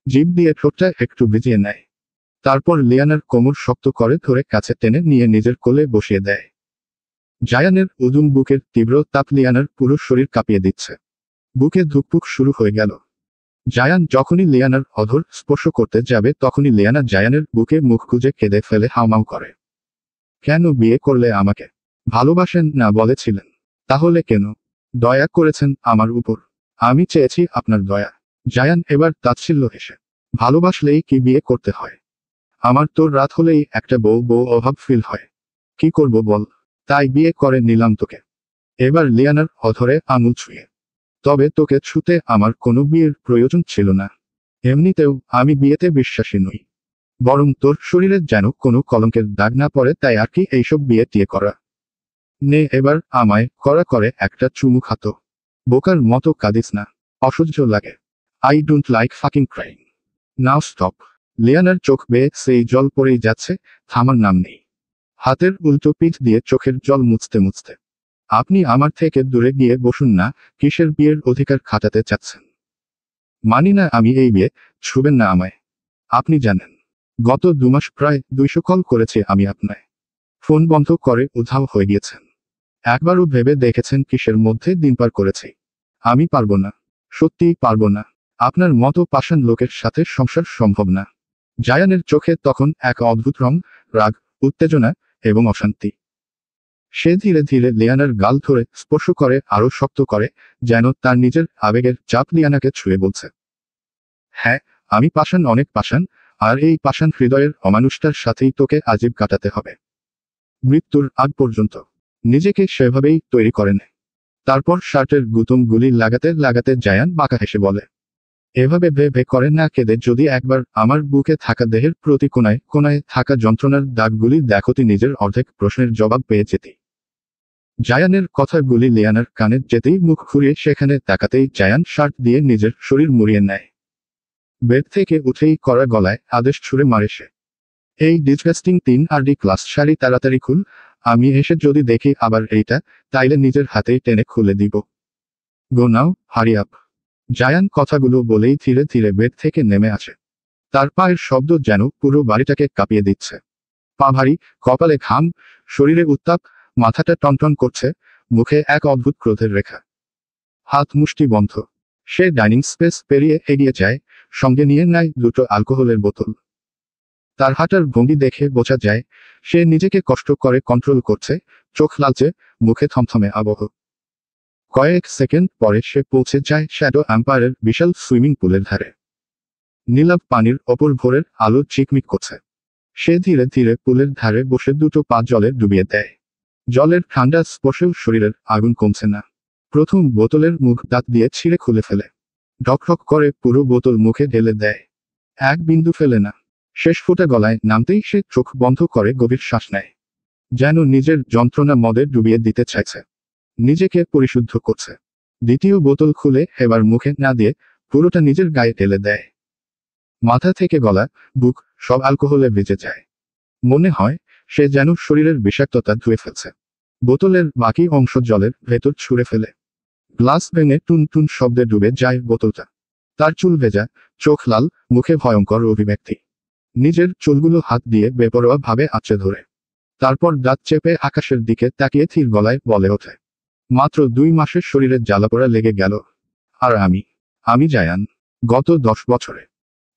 জিভ দিয়ে ঠোঁটটা একটু ভিজিয়ে নেয়। তারপর লিয়ানার কোমর শক্ত করে ধরে কাছে টেনে নিয়ে নিজের কোলে বসিয়ে দেয়। জায়ানের উদুম বুকের তীব্র তাপ লিয়ানার পুরো শরীর কাঁপিয়ে দিচ্ছে। বুকে ধুকপুক শুরু হয়ে গেল। জায়ান যখনই লিয়ানার অধর স্পর্শ করতে যাবে তখনই লিয়ানা জায়ানের বুকে মুখ গুজে কেঁদে ফেলে হাউমাউ করে। কেন বিয়ে করলে আমাকে? ভালোবাসেন না বলেছিলেন, তাহলে কেন? দয়া করেছেন আমার উপর, আমি চেয়েছি আপনার দয়া। জায়ান এবার তাচ্ছিল্য হেসে, ভালোবাসলেই কি বিয়ে করতে হয়? আমার তোর রাত হলেই একটা বউ বউ অভাব ফিল হয়। কি করব বল, তাই বিয়ে করে নিলাম তোকে। এবার লিয়ানার অধরে আঙুল ছুঁয়ে, তবে তোকে ছুতে আমার কোনো বিয়ের প্রয়োজন ছিল না। এমনিতেও আমি বিয়েতে বিশ্বাসী নই, বরং তোর শরীরে যেন কোনো কলঙ্কের দাগ না পড়ে, তাই আর কি এইসব বিয়ে টিয়ে করা। নে এবার আমায় কড়া করে একটা চুমু খাতো। বোকার মতো কাঁদিস না, অসহ্য লাগে। I don't like fucking crying. Now stop. লিয়ানার চোখ বেয়ে সেই জল পড়েই যাচ্ছে, থামার নাম নেই। হাতের উল্টো পিঠ দিয়ে চোখের জল মুছতে মুছতে, আপনি আমার থেকে দূরে গিয়ে বসুন না, কিসের বিয়ের অধিকার খাটাতে চাচ্ছেন? মানি না আমি এই বিয়ে, ছুবেন না আমায়। আপনি জানেন, গত 2 মাস প্রায় 200 কল করেছি আমি আপনায়। ফোন বন্ধ করে উধাও হয়ে গিয়েছেন। একবারও ভেবে দেখেছেন কিসের মধ্যে দিন পার করেছি? আমি পারবো না, সত্যিই পারবো না। আপনার মতো পাষাণ লোকের সাথে সংসার সম্ভব না। জায়ানের চোখে তখন এক অদ্ভুত রং, রাগ, উত্তেজনা এবং অশান্তি। সে ধীরে ধীরে লিয়ানার গাল ধরে স্পর্শ করে আরো শক্ত করে, যেন তার নিজের আবেগের চাপ লিয়ানাকে ছুঁয়ে বলছে, হ্যাঁ আমি পাষাণ, অনেক পাষাণ, আর এই পাষাণ হৃদয়ের অমানুষটার সাথেই তোকে আজীব কাটাতে হবে, মৃত্যুর আগ পর্যন্ত। নিজেকে সেভাবেই তৈরি করে নেয়। তারপর শার্টের গুতুম গুলি লাগাতে লাগাতে জায়ান বাঁকা হেসে বলে, এভাবে ভেবে করে না কেঁদে যদি একবার আমার বুকে থাকা দেহের প্রতি কোনায় কোনায় থাকা যন্ত্রণার দাগগুলি দেখতি, নিজের অর্ধেক প্রশ্নের জবাব পেয়ে যেতি। জায়ানের কথাগুলি লিয়ানার কানে যেতেই মুখ ঘুরিয়ে সেখানে তাকাতেই জায়ান শার্ট দিয়ে নিজের শরীর মুড়িয়ে নেয়। বেড থেকে উঠেই কড়া গলায় আদেশ ছুড়ে মারে সে, এই ডিসগাস্টিং 3RD ক্লাস শাড়ি তাড়াতাড়ি খুল, আমি এসে যদি দেখি আবার এইটা, তাইলে নিজের হাতেই টেনে খুলে দিব। গো নাও, হারি আপ। জায়ান কথাগুলো বলেই ধীরে ধীরে বেড থেকে নেমে আসে। তার পায়ের শব্দ যেন পুরো বাড়িটাকে কাঁপিয়ে দিচ্ছে। পা ভারী, কপালে ঘাম, শরীরে উত্তাপ, মাথাটা টনটন করছে, মুখে এক অদ্ভুত ক্রোধের রেখা। হাত মুষ্টি বন্ধ। সে ডাইনিং স্পেস পেরিয়ে এগিয়ে যায়, সঙ্গে নিয়ে নেয় 2টো অ্যালকোহলের বোতল। তার হাঁটার ভঙ্গি দেখে বোঝা যায় সে নিজেকে কষ্ট করে কন্ট্রোল করছে, চোখ লালচে, মুখে থমথমে আবহ। কয়েক সেকেন্ড পরে সে পৌঁছে যায় শ্যাডো এম্পায়ারের বিশাল সুইমিং পুলের ধারে। নীলাভ পানির ওপর ভোরের আলো চিকমিক করছে। সে ধীরে ধীরে পুলের ধারে বসে 2টো পা জলে ডুবিয়ে দেয়। জলের ঠান্ডা স্পর্শেও শরীরের আগুন কমছে না। প্রথম বোতলের মুখ দাঁত দিয়ে ছিঁড়ে খুলে ফেলে। ঢকঢক করে পুরো বোতল মুখে ঢেলে দেয়। এক বিন্দু ফেলে না। শেষ ফোঁটা গলায় নামতেই সে চোখ বন্ধ করে গভীর শ্বাস নেয়। যেন নিজের যন্ত্রণা মদে ডুবিয়ে দিতে চাইছে। নিজেকে পরিশুদ্ধ করছে। দ্বিতীয় বোতল খুলে এবার মুখে না দিয়ে পুরোটা নিজের গায়ে ঢেলে দেয়। মাথা থেকে গলা, বুক সব অ্যালকোহলে ভিজে যায়। মনে হয় সে যেন শরীরের বিষাক্ততা ধুয়ে ফেলছে। বোতলের বাকি অংশ জলের ভেতর ছুঁড়ে ফেলে। গ্লাস ভেঙে টুন টুন শব্দে ডুবে যায় বোতলটা। তার চুল ভেজা, চোখ লাল, মুখে ভয়ঙ্কর অভিব্যক্তি। নিজের চুলগুলো হাত দিয়ে বেপরোয়া ভাবে আঁচড়ে ধরে। তারপর দাঁত চেপে আকাশের দিকে তাকিয়ে ধীর গলায় বলে ওঠে, মাত্র 2 মাসের শরীরে জ্বালাপোড়া লেগে গেল। আর আমি জায়ান। গত 10 বছরে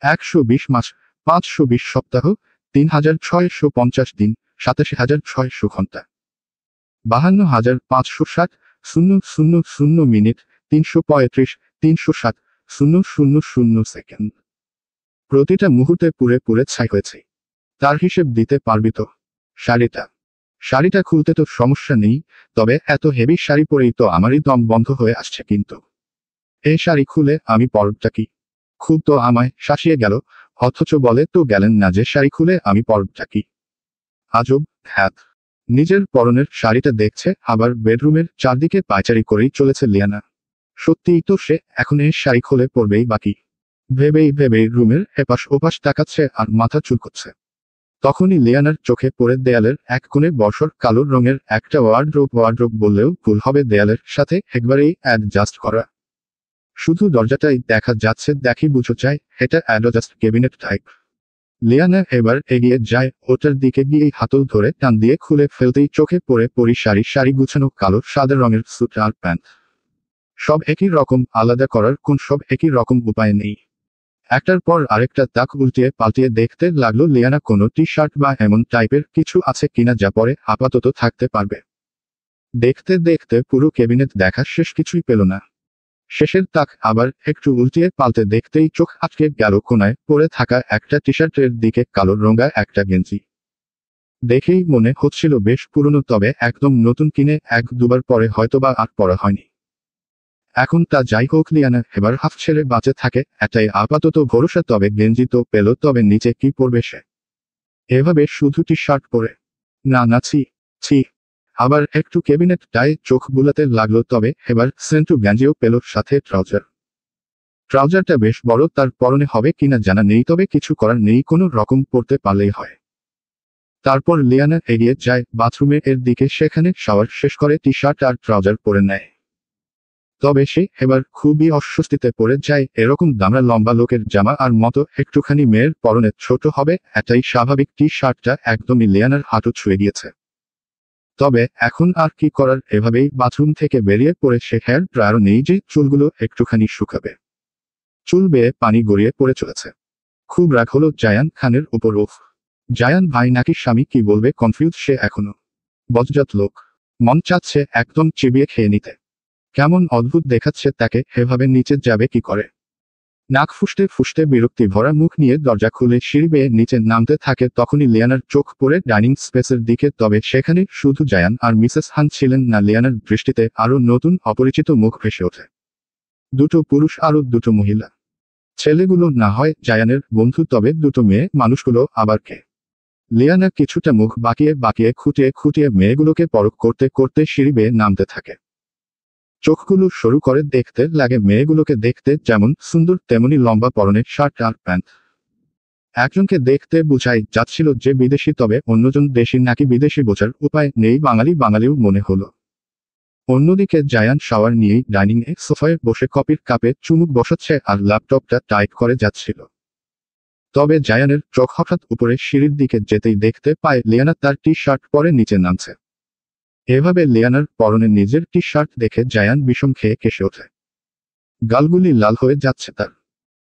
120 মাস, 520 সপ্তাহ, 3650 দিন, 87,600 ঘন্টা, 52,560, 000 মিনিট, 335, 307, 000 সেকেন্ড। প্রতিটা মুহূর্তে পুরে পুরে ছাই হয়েছে। তার হিসেব দিতে পারবি তো? শাড়িটা খুলতে তো সমস্যা নেই, তবে এত হেভি শাড়ি পরেই তো আমারই দম বন্ধ হয়ে আসছে। কিন্তু এই শাড়ি খুলে আমি পরবটা কি? খুব তো আমায় শাসিয়ে গেল, অথচ বলে তো গেলেন না যে শাড়ি খুলে আমি পরবটা কি? আজব হ্যাত। নিজের পরনের শাড়িটা দেখছে, আবার বেডরুমের চারদিকে পায়চারি করেই চলেছে লিয়ানা। সত্যিই তো সে এখন এই শাড়ি খুলে পরবেই বাকি। ভেবেই রুমের এপাশ ওপাশ তাকাচ্ছে আর মাথা চুলকোচ্ছে। তখনই লিয়ানার চোখে পড়ে দেয়ালের এক কোণে বর্ষর কালো রঙের একটা ওয়ার্ড্রোব বললেও ভুল হবে, দেয়ালের সাথে একবারেই অ্যাডজাস্ট করা। শুধু দরজাটাই দেখা যাচ্ছে, দেখি বুঝো চাই এটা অ্যাডজাস্ট ক্যাবিনেট টাইপ। লিয়ানা এবার এগিয়ে যায়, ওটার দিকে গিয়েই হাতল ধরে টান দিয়ে খুলে ফেলতেই চোখে পড়ে সারি গুছানো কালো সাদা রঙের স্যুট আর প্যান্ট। সব একই রকম, আলাদা করার কোন সব একই রকম উপায় নেই। একটার পর আরেকটা তাক উল্টিয়ে পাল্টিয়ে দেখতে লাগলো লিয়ানা কোনো টি শার্ট বা এমন টাইপের কিছু আছে কিনা যা পরে আপাতত থাকতে পারবে। দেখতে দেখতে পুরো ক্যাবিনেট দেখা শেষ, কিছুই পেল না। শেষের তাক আবার একটু উল্টিয়ে পাল্টে দেখতেই চোখ আটকে গেল কোনায় পরে থাকা একটা টি শার্টের দিকে, কালো রঙা একটা গেঞ্জি। দেখেই মনে হচ্ছিল বেশ পুরনো, তবে একদম নতুন, কিনে 1-2 বার পরে হয়তোবা আর পরা হয়নি। এখন তা যাই হোক, লিয়ানা এবার হাফ ছেড়ে বাঁচে থাকে, এটাই আপাতত ভরসা। তবে গেঞ্জি তো পেল, তবে নিচে কি পরবে সে? এভাবে শুধু টি শার্ট পরে? না ছি। আবার একটু ক্যাবিনেটটায় চোখ বুলাতে লাগলো, তবে এবার সেন্টু গেঞ্জিও পেল, সাথে ট্রাউজারটা বেশ বড়, তার পরনে হবে কিনা জানা নেই, তবে কিছু করার নেই, কোনো রকম পরতে পারলেই হয়। তারপর লিয়ানা এগিয়ে যায় বাথরুমে এর দিকে, সেখানে শাওয়ার শেষ করে টি শার্ট আর ট্রাউজার পরে নেয়। তবে সে এবার খুবই অস্বস্তিতে পড়ে যায়। এরকম দামড়া লম্বা লোকের জামা আর মতো একটুখানি মেয়ের পরনে ছোট হবে, এটাই স্বাভাবিক। টি শার্টটা একদমই লিয়ানার হাঁটু ছুঁয়ে গিয়েছে। তবে এখন আর কি করার, এভাবেই বাথরুম থেকে বেরিয়ে পড়ে সে হেয়ার ড্রায়ারও নেই যে চুলগুলো একটুখানি শুকাবে। চুল বেয়ে পানি গড়িয়ে পড়ে চলেছে। খুব রাগ হলো জায়ান খানের উপর। জায়ান ভাই নাকি স্বামী, কি বলবে কনফিউজ সে এখনো। বজ্জাত লোক, মন চাচ্ছে একদম চিবিয়ে খেয়ে নিতে। কেমন অদ্ভুত দেখাচ্ছে তাকে, এভাবে নিচে যাবে কি করে? নাক ফুসতে ফুসতে বিরক্তি ভরা মুখ নিয়ে দরজা খুলে সিঁড়ি বেয়ে নিচে নামতে থাকে। তখনই লিয়ানার চোখ পড়ে ডাইনিং স্পেসের দিকে, তবে সেখানে শুধু জায়ান আর মিসেস হান ছিলেন না। লিয়ানার দৃষ্টিতে আরো নতুন অপরিচিত মুখ ভেসে ওঠে। 2টো পুরুষ, আরো 2টো মহিলা। ছেলেগুলো না হয় জায়ানের বন্ধু, তবে 2টো মেয়ে মানুষগুলো আবার কে? লিয়ানা কিছুটা মুখ বাঁকিয়ে খুঁটিয়ে মেয়েগুলোকে পরখ করতে করতে সিঁড়ি বেয়ে নামতে থাকে। চোখগুলো সরু করে দেখতে লাগে মেয়েগুলোকে, দেখতে যেমন সুন্দর তেমনি লম্বা, পরনে শার্ট আর প্যান্ট। একজনকে দেখতে বোঝাই যাচ্ছিল যে বিদেশি, তবে অন্যজন দেশি নাকি বিদেশি বোঝার উপায় নেই, বাঙালিও মনে হলো। অন্যদিকে জায়ান শাওয়ার নিয়েই ডাইনিং এ সোফায় বসে কফির কাপে চুমুক বসাচ্ছে আর ল্যাপটপটা টাইপ করে যাচ্ছিল। তবে জায়ানের চোখ হঠাৎ উপরে সিঁড়ির দিকে যেতেই দেখতে পায় লিয়ানা তার টি শার্ট পরে নিচে নামছে। এভাবে লিয়ানার পরনে নিজের টি শার্ট দেখে জায়ান বিষম খেয়ে কেসে ওঠে। গালগুলি লাল হয়ে যাচ্ছে তার।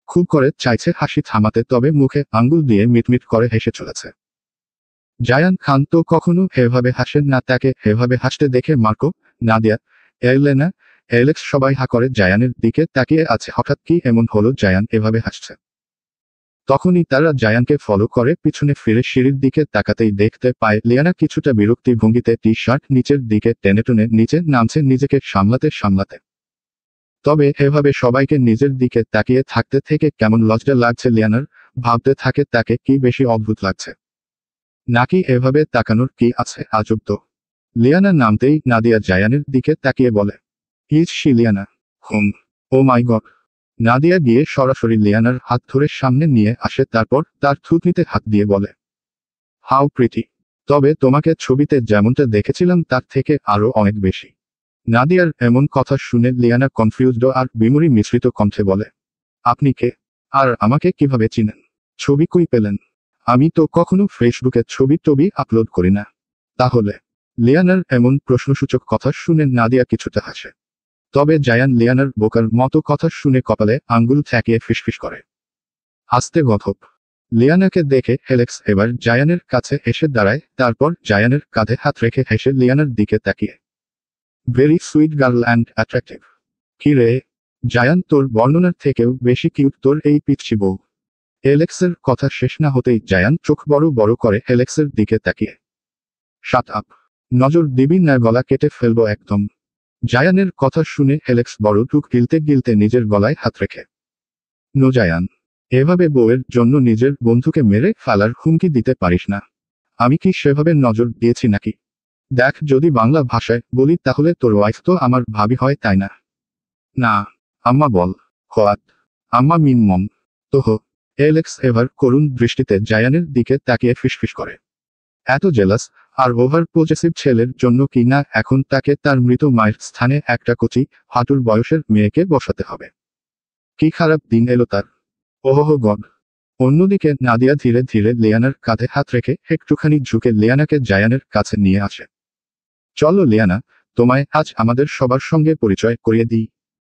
খুব করে চাইছে হাসি থামাতে, তবে মুখে আঙ্গুল দিয়ে মিটমিট করে হেসে চলেছে। জায়ান খান তো কখনো এভাবে হাসেন না, তাকে এভাবে হাসতে দেখে মার্কো, নাদিয়া, এলেনা, এলেক্স সবাই হা করে জায়ানের দিকে তাকিয়ে আছে। হঠাৎ কি এমন হলো জায়ান এভাবে হাসছে? তখনই তারা জায়ানকে ফলো করে পিছনে ফিরে সিঁড়ির দিকে তাকাতেই দেখতে পায় লিয়ানা কিছুটা বিরক্তি ভঙ্গিতে টি শার্ট নিচের দিকে টেনে নিচে নামছে, নিজেকে সামলাতে। তবে এভাবে সবাইকে নিজের দিকে তাকিয়ে থাকতে থেকে কেমন লজ্জা লাগছে লিয়ানার। ভাবতে থাকে তাকে কি বেশি অদ্ভুত লাগছে, নাকি এভাবে তাকানোর কি আছে? আজব তো। লিয়ানা নামতেই নাদিয়া জায়ানের দিকে তাকিয়ে বলে, is she Liana? Oh my god. Nadia গিয়ে সরাসরি লিয়ানার হাত ধরে সামনে নিয়ে আসে, তারপর তার থুতনিতে হাত দিয়ে বলে, হাউ প্রিটি। তবে তোমাকে ছবিতে যেমনটা দেখেছিলাম তার থেকে আরো অনেক বেশি। নাদিয়ার এমন কথা শুনে লিয়ানা কনফিউজড আর বিমূঢ় মিশ্রিত কণ্ঠে বলে, আপনি কে? আর আমাকে কিভাবে চিনেন? ছবি কই পেলেন? আমি তো কখনো ফেসবুকে ছবি টবি আপলোড করি না। তাহলে লিয়ানার এমন প্রশ্নসূচক কথা শুনে নাদিয়া কিছুটা হাসে। তবে জায়ান লিয়ানার বোকার মতো কথা শুনে কপালে আঙ্গুল ঠেকিয়ে ফিসফিস করে। আস্তে গধব। লিয়ানাকে দেখে হেলেক্স এবার জায়ানের কাছে এসে দাঁড়ায়, তারপর জায়ানের কাঁধে হাত রেখে হেসে লিয়ানার দিকে তাকিয়ে। Very sweet girl and attractive. কি রে জায়ান, তোর বর্ণনার থেকেও বেশি কিউট তোর এই পিচ্ছি বউ। এলেক্সের কথা শেষ না হতেই জায়ান চোখ বড় বড় করে এলেক্সের দিকে তাকিয়ে। Shut up. নজর দিবি না গলা কেটে ফেলবো একদম। জায়ানের কথা শুনে এলেক্স বড় টুক গিলতে গিলতে নিজের গলায় হাত রেখে। নো জায়ান, এভাবে বউয়ের জন্য নিজের বন্ধুকে মেরে ফেলার হুমকি দিতে পারিস না। আমি কি সেভাবে নজর দিয়েছি নাকি? দেখ, যদি বাংলা ভাষায় বলি তাহলে তোর ওয়াইফ তো আমার ভাবি হয়, তাই না? না, আম্মা বল। হোয়াট? আম্মা মিন মম। তো হো। এলেক্স এবার করুণ দৃষ্টিতে জায়ানের দিকে তাকিয়ে ফিসফিস করে। এত জেলাস আর ওভার পজেসিভ ছেলের জন্য কি না এখন তাকে তার মৃত মায়ের স্থানে একটা কচি হাঁটুর বয়সের মেয়েকে বসাতে হবে? কি খারাপ দিন এলো তার। ওহো গড। অন্যদিকে নাদিয়া ধীরে ধীরে লিয়ানার কাঁধে হাত রেখে একটুখানি ঝুঁকে লিয়ানাকে জায়ানের কাছে নিয়ে আসে। চলো লিয়ানা, তোমায় আজ আমাদের সবার সঙ্গে পরিচয় করিয়ে দিই।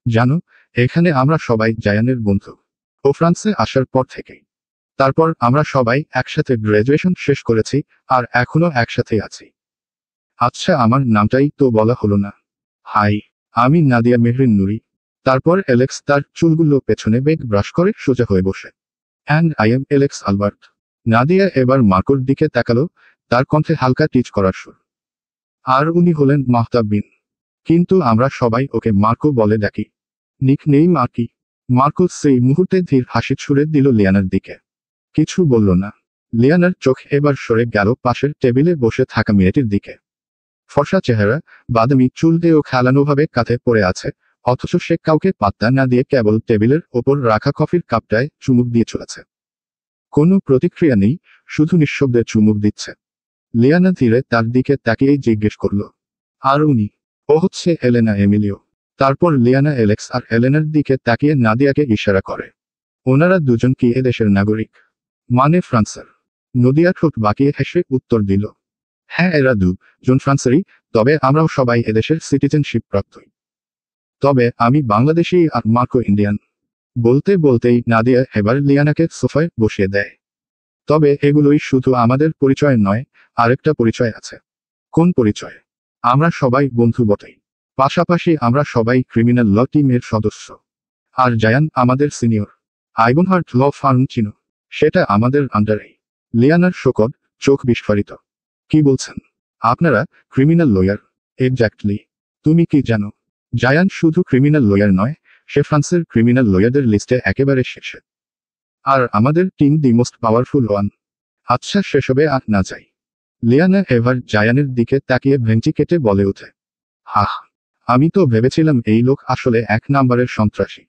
জানো, এখানে আমরা সবাই জায়ানের বন্ধু। ও ফ্রান্সে আসার পর থেকেই। তারপর আমরা সবাই একসাথে গ্র্যাজুয়েশন শেষ করেছি, আর এখনো একসাথেই আছি। আচ্ছা, আমার নামটাই তো বলা হলো না। হাই, আমি নাদিয়া মেহরিন নুরি। তারপর এলেক্স তার চুলগুলো পেছনে বেগ ব্রাশ করে সোজা হয়ে বসে। And I am Alex Albert. Nadia এবার মার্কোর দিকে তাকালো, তার কণ্ঠে হালকা টিচ করার সুর। আর উনি হলেন মাহতাব বিন। কিন্তু আমরা সবাই ওকে মার্কো বলে ডাকি। নিক নেই মার্কি। মার্কো সেই মুহূর্তে ধীর হাসি ছুড়ে দিল লিয়ানার দিকে। কিছু বলল না। লিয়ানার চোখ এবার সরে গেল পাশের টেবিলে বসে থাকা মেয়েটির দিকে। ফর্সা চেহারা, বাদামি চুল দিয়েও খেলানোভাবে কাঁধে পড়ে আছে, অথচ সে কাউকে পাত্তা না দিয়ে কেবল টেবিলের ওপর রাখা কফির কাপটায় চুমুক দিয়ে চলেছে। কোনো প্রতিক্রিয়া নেই, শুধু নিঃশব্দে চুমুক দিচ্ছে। লিয়ানা ধীরে তার দিকে তাকিয়েই জিজ্ঞেস করল, আর উনি? ও হচ্ছে এলেনা এমিলিও। তারপর লিয়ানা এলেক্স আর এলেনার দিকে তাকিয়ে নাদিয়াকে ইশারা করে। ওনারা দুজন কি এদেশের নাগরিক? মানে ফ্রান্সের? নদিয়া ঠোঁট বাঁকিয়ে হেসে উত্তর দিল, হ্যাঁ, এরা দুজন ফ্রান্সেরই, তবে আমরাও সবাই এদেশের সিটিজেনশিপ প্রাপ্তই। তবে আমি বাংলাদেশি আর মার্কো ইন্ডিয়ান। বলতে বলতেই নাদিয়া এবার লিয়ানাকে সোফায় বসিয়ে দেয়। তবে এগুলোই শুধু আমাদের পরিচয় নয়, আরেকটা পরিচয় আছে। কোন পরিচয়? আমরা সবাই বন্ধু বটেই। পাশাপাশি আমরা সবাই ক্রিমিনাল ল টিমের সদস্য। আর জায়ান আমাদের সিনিয়র। আইবনহার্ট ল ফার্ম চিনো? সেটা আমাদের আন্ডারেই। লিয়ানার শোকত, চোখ বিস্ফারিত। কি বলছেন? আপনারা ক্রিমিনাল লয়ার? এক্স্যাক্টলি। তুমি কি জানো, জায়ান শুধু ক্রিমিনাল লয়ার নয়, সে ফ্রান্সের ক্রিমিনাল লয়ারদের লিস্টে একেবারে শীর্ষে। আর আমাদের team the most powerful one. আচ্ছা, সেসবে আর না যাই। লিয়ানা এবার জায়ানের দিকে তাকিয়ে ভেঙচি কেটে বলে ওঠে, হাহ, আমি তো ভেবেছিলাম এই লোক আসলে এক নাম্বারের সন্ত্রাসী।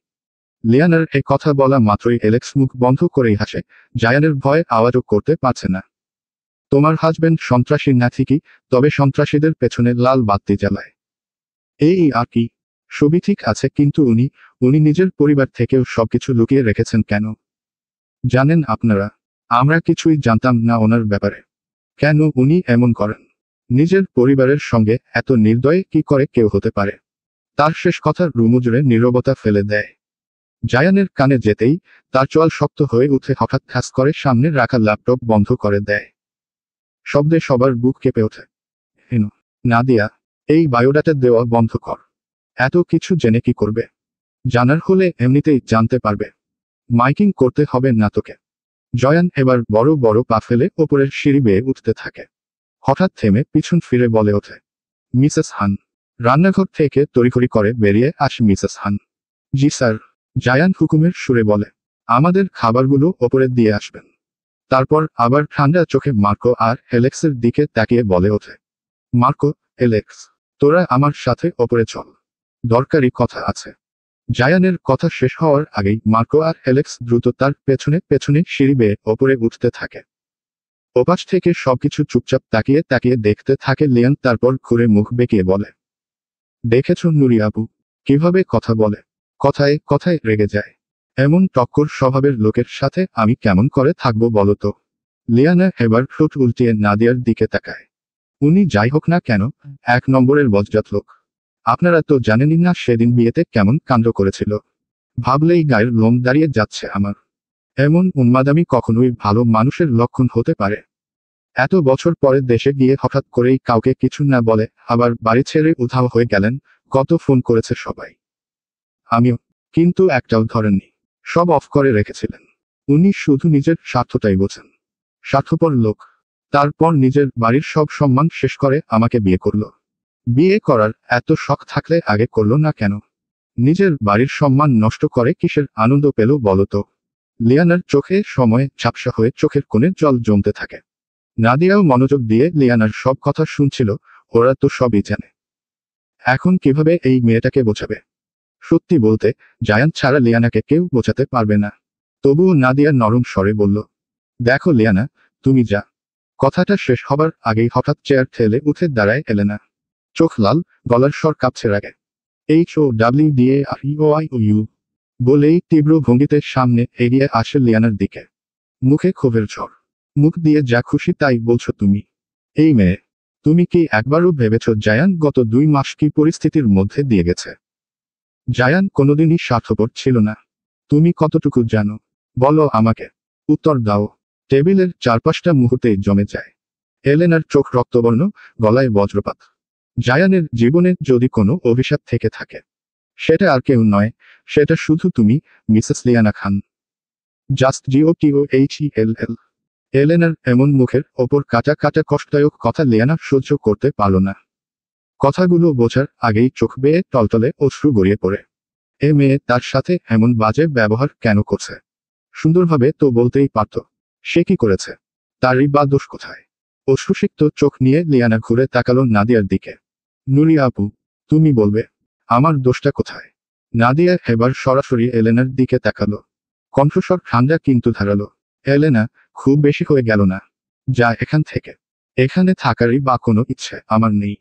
লিয়ানার এ কথা বলা মাত্রই এলেক্স মুখ বন্ধ করেই হাসে, জায়ানের ভয়ে আওয়াজও করতে পারছে না। তোমার হাজবেন্ড সন্ত্রাসী না ঠিকই, তবে সন্ত্রাসীদের পেছনে লাল বাতি জ্বালায়। এই আর কি। সবই ঠিক আছে, কিন্তু উনি নিজের পরিবার থেকেও সবকিছু লুকিয়ে রেখেছেন কেন? জানেন আপনারা, আমরা কিছুই জানতাম না ওনার ব্যাপারে। কেন উনি এমন করেন? নিজের পরিবারের সঙ্গে এত নির্দয় কি করে কেউ হতে পারে? তার শেষ কথা রুমুজুরে নীরবতা ফেলে দেয়। জায়ানের কানে যেতেই তার চোয়াল শক্ত হয়ে উঠে হঠাৎ ঠাস করে সামনে রাখা ল্যাপটপ বন্ধ করে দেয়। শব্দে সবার বুক কেঁপে ওঠে। হেন, নাদিয়া, এই বায়োডাটা দেওয়া বন্ধ কর। এত কিছু জেনে কি করবে? জানার হলে এমনিতেই জানতে পারবে। মাইকিং করতে হবে না তোকে। জয়ান এবার বড় বড় পা ফেলে ওপরের সিঁড়ি বেয়ে উঠতে থাকে। হঠাৎ থেমে পিছন ফিরে বলে ওঠে, মিসেস হান। রান্নাঘর থেকে তড়িঘড়ি করে বেরিয়ে আসে মিসেস হান। জি স্যার। জায়ান হুকুমের সুরে বলে, আমাদের খাবারগুলো ওপরে দিয়ে আসবেন। তারপর আবার ঠান্ডা চোখে মার্কো আর এলেক্সের দিকে তাকিয়ে বলে ওঠে, মার্কো, এলেক্স, তোরা আমার সাথে ওপরে চল। দরকারি কথা আছে। জায়ানের কথা শেষ হওয়ার আগেই মার্কো আর এলেক্স দ্রুত তার পেছনে পেছনে সিঁড়ি বেয়ে ওপরে উঠতে থাকে। ওপাশ থেকে সবকিছু চুপচাপ তাকিয়ে তাকিয়ে দেখতে থাকে লিয়ান, তারপর ঘুরে মুখ বেঁকিয়ে বলে, দেখেছ নুরি আপু, কিভাবে কথা বলে? কথায় কথায় রেগে যায়। এমন টক্কর স্বভাবের লোকের সাথে আমি কেমন করে থাকবো বলো তো? লিয়ানা এবার ঠোঁট উল্টিয়ে নাদিয়ার দিকে তাকায়। উনি যাই হোক না কেন, 1 নম্বরের বজ্জাত লোক। আপনারা তো জানেনই না সেদিন বিয়েতে কেমন কাণ্ড করেছিল। ভাবলেই গায়ের লোম দাঁড়িয়ে যাচ্ছে আমার। এমন উন্মাদামি কখনোই ভালো মানুষের লক্ষণ হতে পারে। এত বছর পরে দেশে গিয়ে হঠাৎ করেই কাউকে কিছু না বলে আবার বাড়ি ছেড়ে উধাও হয়ে গেলেন। কত ফোন করেছে সবাই, আমিও। কিন্তু একটাও ধরেননি, সব অফ করে রেখেছিলেন। উনি শুধু নিজের স্বার্থটাই বোঝেন। স্বার্থপর লোক। তারপর নিজের বাড়ির সব সম্মান শেষ করে আমাকে বিয়ে করলো। বিয়ে করার এত শখ থাকলে আগে করলো না কেন? নিজের বাড়ির সম্মান নষ্ট করে কিসের আনন্দ পেল বলো তো? লিয়ানার চোখে সময় ঝাপসা হয়ে চোখের কোণে জল জমতে থাকে। নাদিয়াও মনোযোগ দিয়ে লিয়ানার সব কথা শুনছিল। ওরা তো সবই জানে। এখন কিভাবে এই মেয়েটাকে বোঝাবে? সত্যি বলতে, জায়ান ছাড়া লিয়ানাকে কেউ বোঝাতে পারবে না। তবুও নাদিয়া নরম স্বরে বলল, দেখো লিয়ানা, তুমি যা। কথাটা শেষ হবার আগেই হঠাৎ চেয়ার ঠেলে উঠে দাঁড়ায় এলেনা। চোখ লাল, গলার স্বর কাঁপছে রাগে। HOWDAREOIOU বলেই তীব্র ভঙ্গিতে সামনে এগিয়ে আসে লিয়ানার দিকে। মুখে ক্ষোভের ঝড়। মুখ দিয়ে যা খুশি তাই বলছো তুমি। এই মেয়ে, তুমি কি একবারও ভেবেছ জায়ান গত 2 মাস কি পরিস্থিতির মধ্যে দিয়ে গেছে? জায়ান কোনোদিনই স্বার্থপর ছিল না। তুমি কতটুকু জানো? বলো আমাকে। উত্তর দাও। টেবিলের চারপাশটা মুহূর্তেই জমে যায়। এলেনার চোখ রক্তবর্ণ, গলায় বজ্রপাত। জায়ানের জীবনে যদি কোনো অভিশাপ থেকে থাকে, সেটা আর কেউ নয়, সেটা শুধু তুমি, মিসেস লিয়ানা খান। Just GOTOHELL। এলেনার এমন মুখের ওপর কাটা কাটা কষ্টদায়ক কথা লিয়ানা সহ্য করতে পারল না। কথাগুলো বোঝার আগেই চোখ বেয়ে টলটলে অশ্রু গড়িয়ে পড়ে। এ মেয়ে তার সাথে এমন বাজে ব্যবহার কেন করছে? সুন্দরভাবে তো বলতেই পারত। সে কি করেছে? তারই বা দোষ কোথায়? অশ্রুসিক্ত চোখ নিয়ে লিয়ানা ঘুরে তাকালো নাদিয়ার দিকে। নুরি আপু, তুমি বলবে আমার দোষটা কোথায়? নাদিয়া এবার সরাসরি এলেনার দিকে তাকালো। কণ্ঠস্বর ঠান্ডা কিন্তু ধারালো। এলেনা, খুব বেশি হয়ে গেল না? যা এখান থেকে। এখানে থাকারই বা কোনো ইচ্ছে আমার নেই।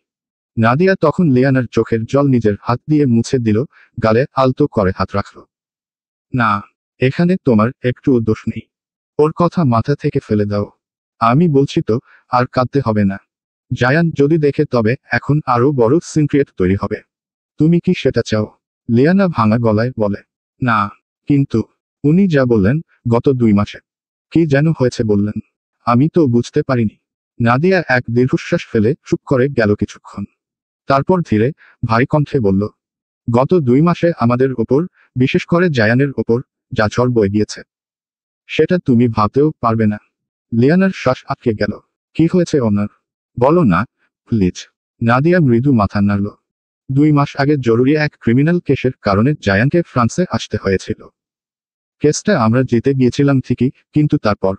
নাদিয়া তখন লিয়ানার চোখের জল নিজের হাত দিয়ে মুছে দিল, গালে আলতো করে হাত রাখল। না, এখানে তোমার একটুও দোষ নেই। ওর কথা মাথা থেকে ফেলে দাও। আমি বলছি তো, আর কাঁদতে হবে না। জায়ান যদি দেখে তবে এখন আরো বড় সিনক্রিয়েট তৈরি হবে। তুমি কি সেটা চাও? লিয়ানা ভাঙা গলায় বলে। না, কিন্তু উনি যা বললেন, গত 2 মাসে কি যেন হয়েছে বললেন। আমি তো বুঝতে পারিনি। নাদিয়া এক দীর্ঘশ্বাস ফেলে চুপ করে গেল কিছুক্ষণ। তারপর ধীরে, ভারী কণ্ঠে বলল, গত 2 মাসে আমাদের ওপর, বিশেষ করে জায়ানের ওপর, যা ঝড় বয়ে গিয়েছে, সেটা তুমি ভাবতেও পারবে না। লিয়ানার শ্বাস আটকে গেল। কি হয়েছে ওনার? বলো না, প্লিজ। নাদিয়া মৃদু মাথা নাড়ল। 2 মাস আগে জরুরি এক ক্রিমিনাল কেসের কারণে জায়ানকে ফ্রান্সে আসতে হয়েছিল। কেসটা আমরা জিতে গিয়েছিলাম ঠিকই, কিন্তু তারপর।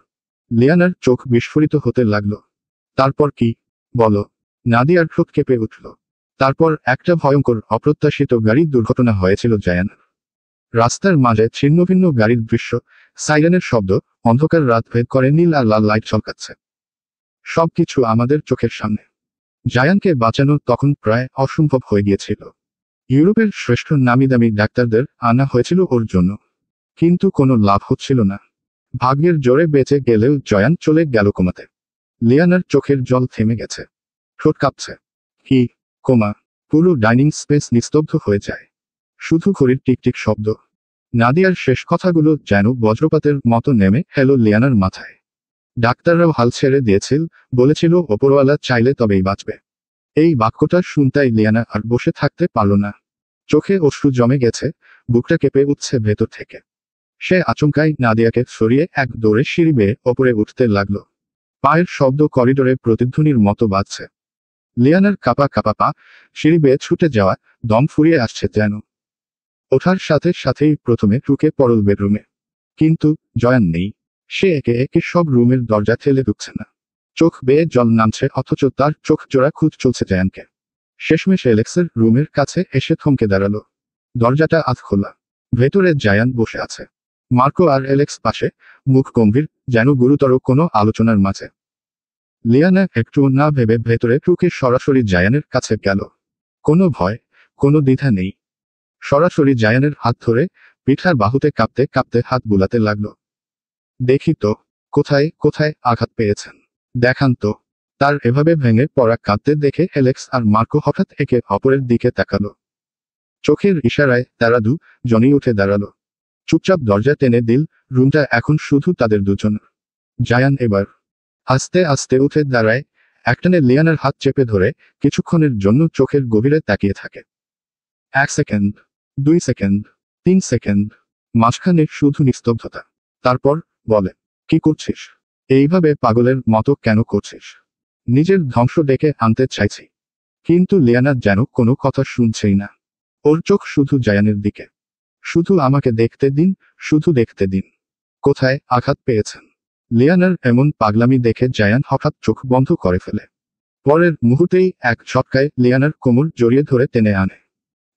লিয়ানার চোখ বিস্ফোরিত হতে লাগলো। তারপর কি? বলো। নাদিয়ার ঠোঁট কেঁপে উঠল। তারপর একটা ভয়ঙ্কর অপ্রত্যাশিত গাড়ির দুর্ঘটনা হয়েছিল জায়ানের। রাস্তার মাঝে ছিন্নভিন্ন গাড়ির দৃশ্য, সাইরেনের শব্দ, অন্ধকার রাত ভেদ করে নীল আর লাল লাইট ঝলকাচ্ছে। সবকিছু আমাদের চোখের সামনে। জায়ানকে বাঁচানো তখন প্রায় অসম্ভব হয়ে গিয়েছিল। ইউরোপের শ্রেষ্ঠ নামিদামি ডাক্তারদের আনা হয়েছিল ওর জন্য। কিন্তু কোনো লাভ হচ্ছিল না। ভাগ্যের জোরে বেঁচে গেলেও জায়ান চলে গেল কোমাতে। লিয়ানার চোখের জল থেমে গেছে। ঠোঁট কাঁপছে। কি? কোমা? পুরো ডাইনিং স্পেস নিস্তব্ধ হয়ে যায়। শুধু ঘড়ির টিকটিক শব্দ। নাদিয়ার শেষ কথাগুলো যেন বজ্রপাতের মতো নেমে এলো লিয়ানার মাথায়। ডাক্তাররাও হাল ছেড়ে দিয়েছিল, বলেছিল ওপরওয়ালা চাইলে তবেই বাঁচবে। এই বাক্যটা শুনতাই লিয়ানা আর বসে থাকতে পারল না। চোখে অশ্রু জমে গেছে, বুকটা কেঁপে উঠছে ভেতর থেকে। সে আচমকাই নাদিয়াকে সরিয়ে এক দৌড়ে সিঁড়ি বেয়ে ওপরে উঠতে লাগলো। পায়ের শব্দ করিডোরে প্রতিধ্বনির মতো বাজছে। লিয়ানার কাঁপা কাঁপা পা, সিঁড়ি বেয়ে ছুটে যাওয়া, দম ফুরিয়ে আসছে যেন। ওঠার সাথে সাথেই প্রথমে ঢুকে পড়ল বেডরুমে। কিন্তু জয়ান নেই। সে একে একে সব রুমের দরজা ঠেলে ঢুকছে না। চোখ বেয়ে জল নামছে অথচ তার চোখ জোড়া খুঁজ চলছে জায়ানকে। শেষমেশ এলেক্সের রুমের কাছে এসে থমকে দাঁড়ালো। দরজাটা আধ খোলা। ভেতরে জায়ান বসে আছে। মার্কো আর এলেক্স পাশে, মুখ গম্ভীর, যেন গুরুতর কোনো আলোচনার মাঝে। লিয়ানা একটু না ভেবে ভেতরে ঢুকে সরাসরি জায়ানের কাছে গেল। কোনো ভয়, কোনো দ্বিধা নেই। সরাসরি জায়ানের হাত ধরে, পিঠার বাহুতে কাঁপতে কাঁপতে হাত বুলাতে লাগলো। দেখি তো, কোথায় কোথায় আঘাত পেয়েছেন, দেখান তো। তার এভাবে ভেঙে পড়া কাঁদতে দেখে অ্যালেক্স আর মার্কো হঠাৎ একে অপরের দিকে তাকালো। চোখের ইশারায় তারা জনই উঠে দাঁড়ালো। চুপচাপ দরজা টেনে দিল। রুমটা এখন শুধু তাদের দুজন। জায়ান এবার আস্তে আস্তে উঠে দাঁড়ায়, একটানে লিয়ানার হাত চেপে ধরে কিছুক্ষণের জন্য চোখের গভীরে তাকিয়ে থাকে। 1 সেকেন্ড, 2 সেকেন্ড, 3 সেকেন্ড, মাঝখানে শুধু নিস্তব্ধতা। তারপর বলে, কি করছিস? এইভাবে পাগলের মতো কেন করছিস? নিজের ধ্বংস ডেকে আনতে চাইছি। কিন্তু লিয়ানা যেন কোনো কথা শুনছেই না। ওর চোখ শুধু জায়ানের দিকে। শুধু আমাকে দেখতে দিন, শুধু দেখতে দিন। কোথায় আঘাত পেয়েছেন? লিয়ানার এমন পাগলামি দেখে জায়ান হঠাৎ চোখ বন্ধ করে ফেলে। পরের মুহূর্তেই এক ঝটকায় লিয়ানার কোমর জড়িয়ে ধরে টেনে আনে।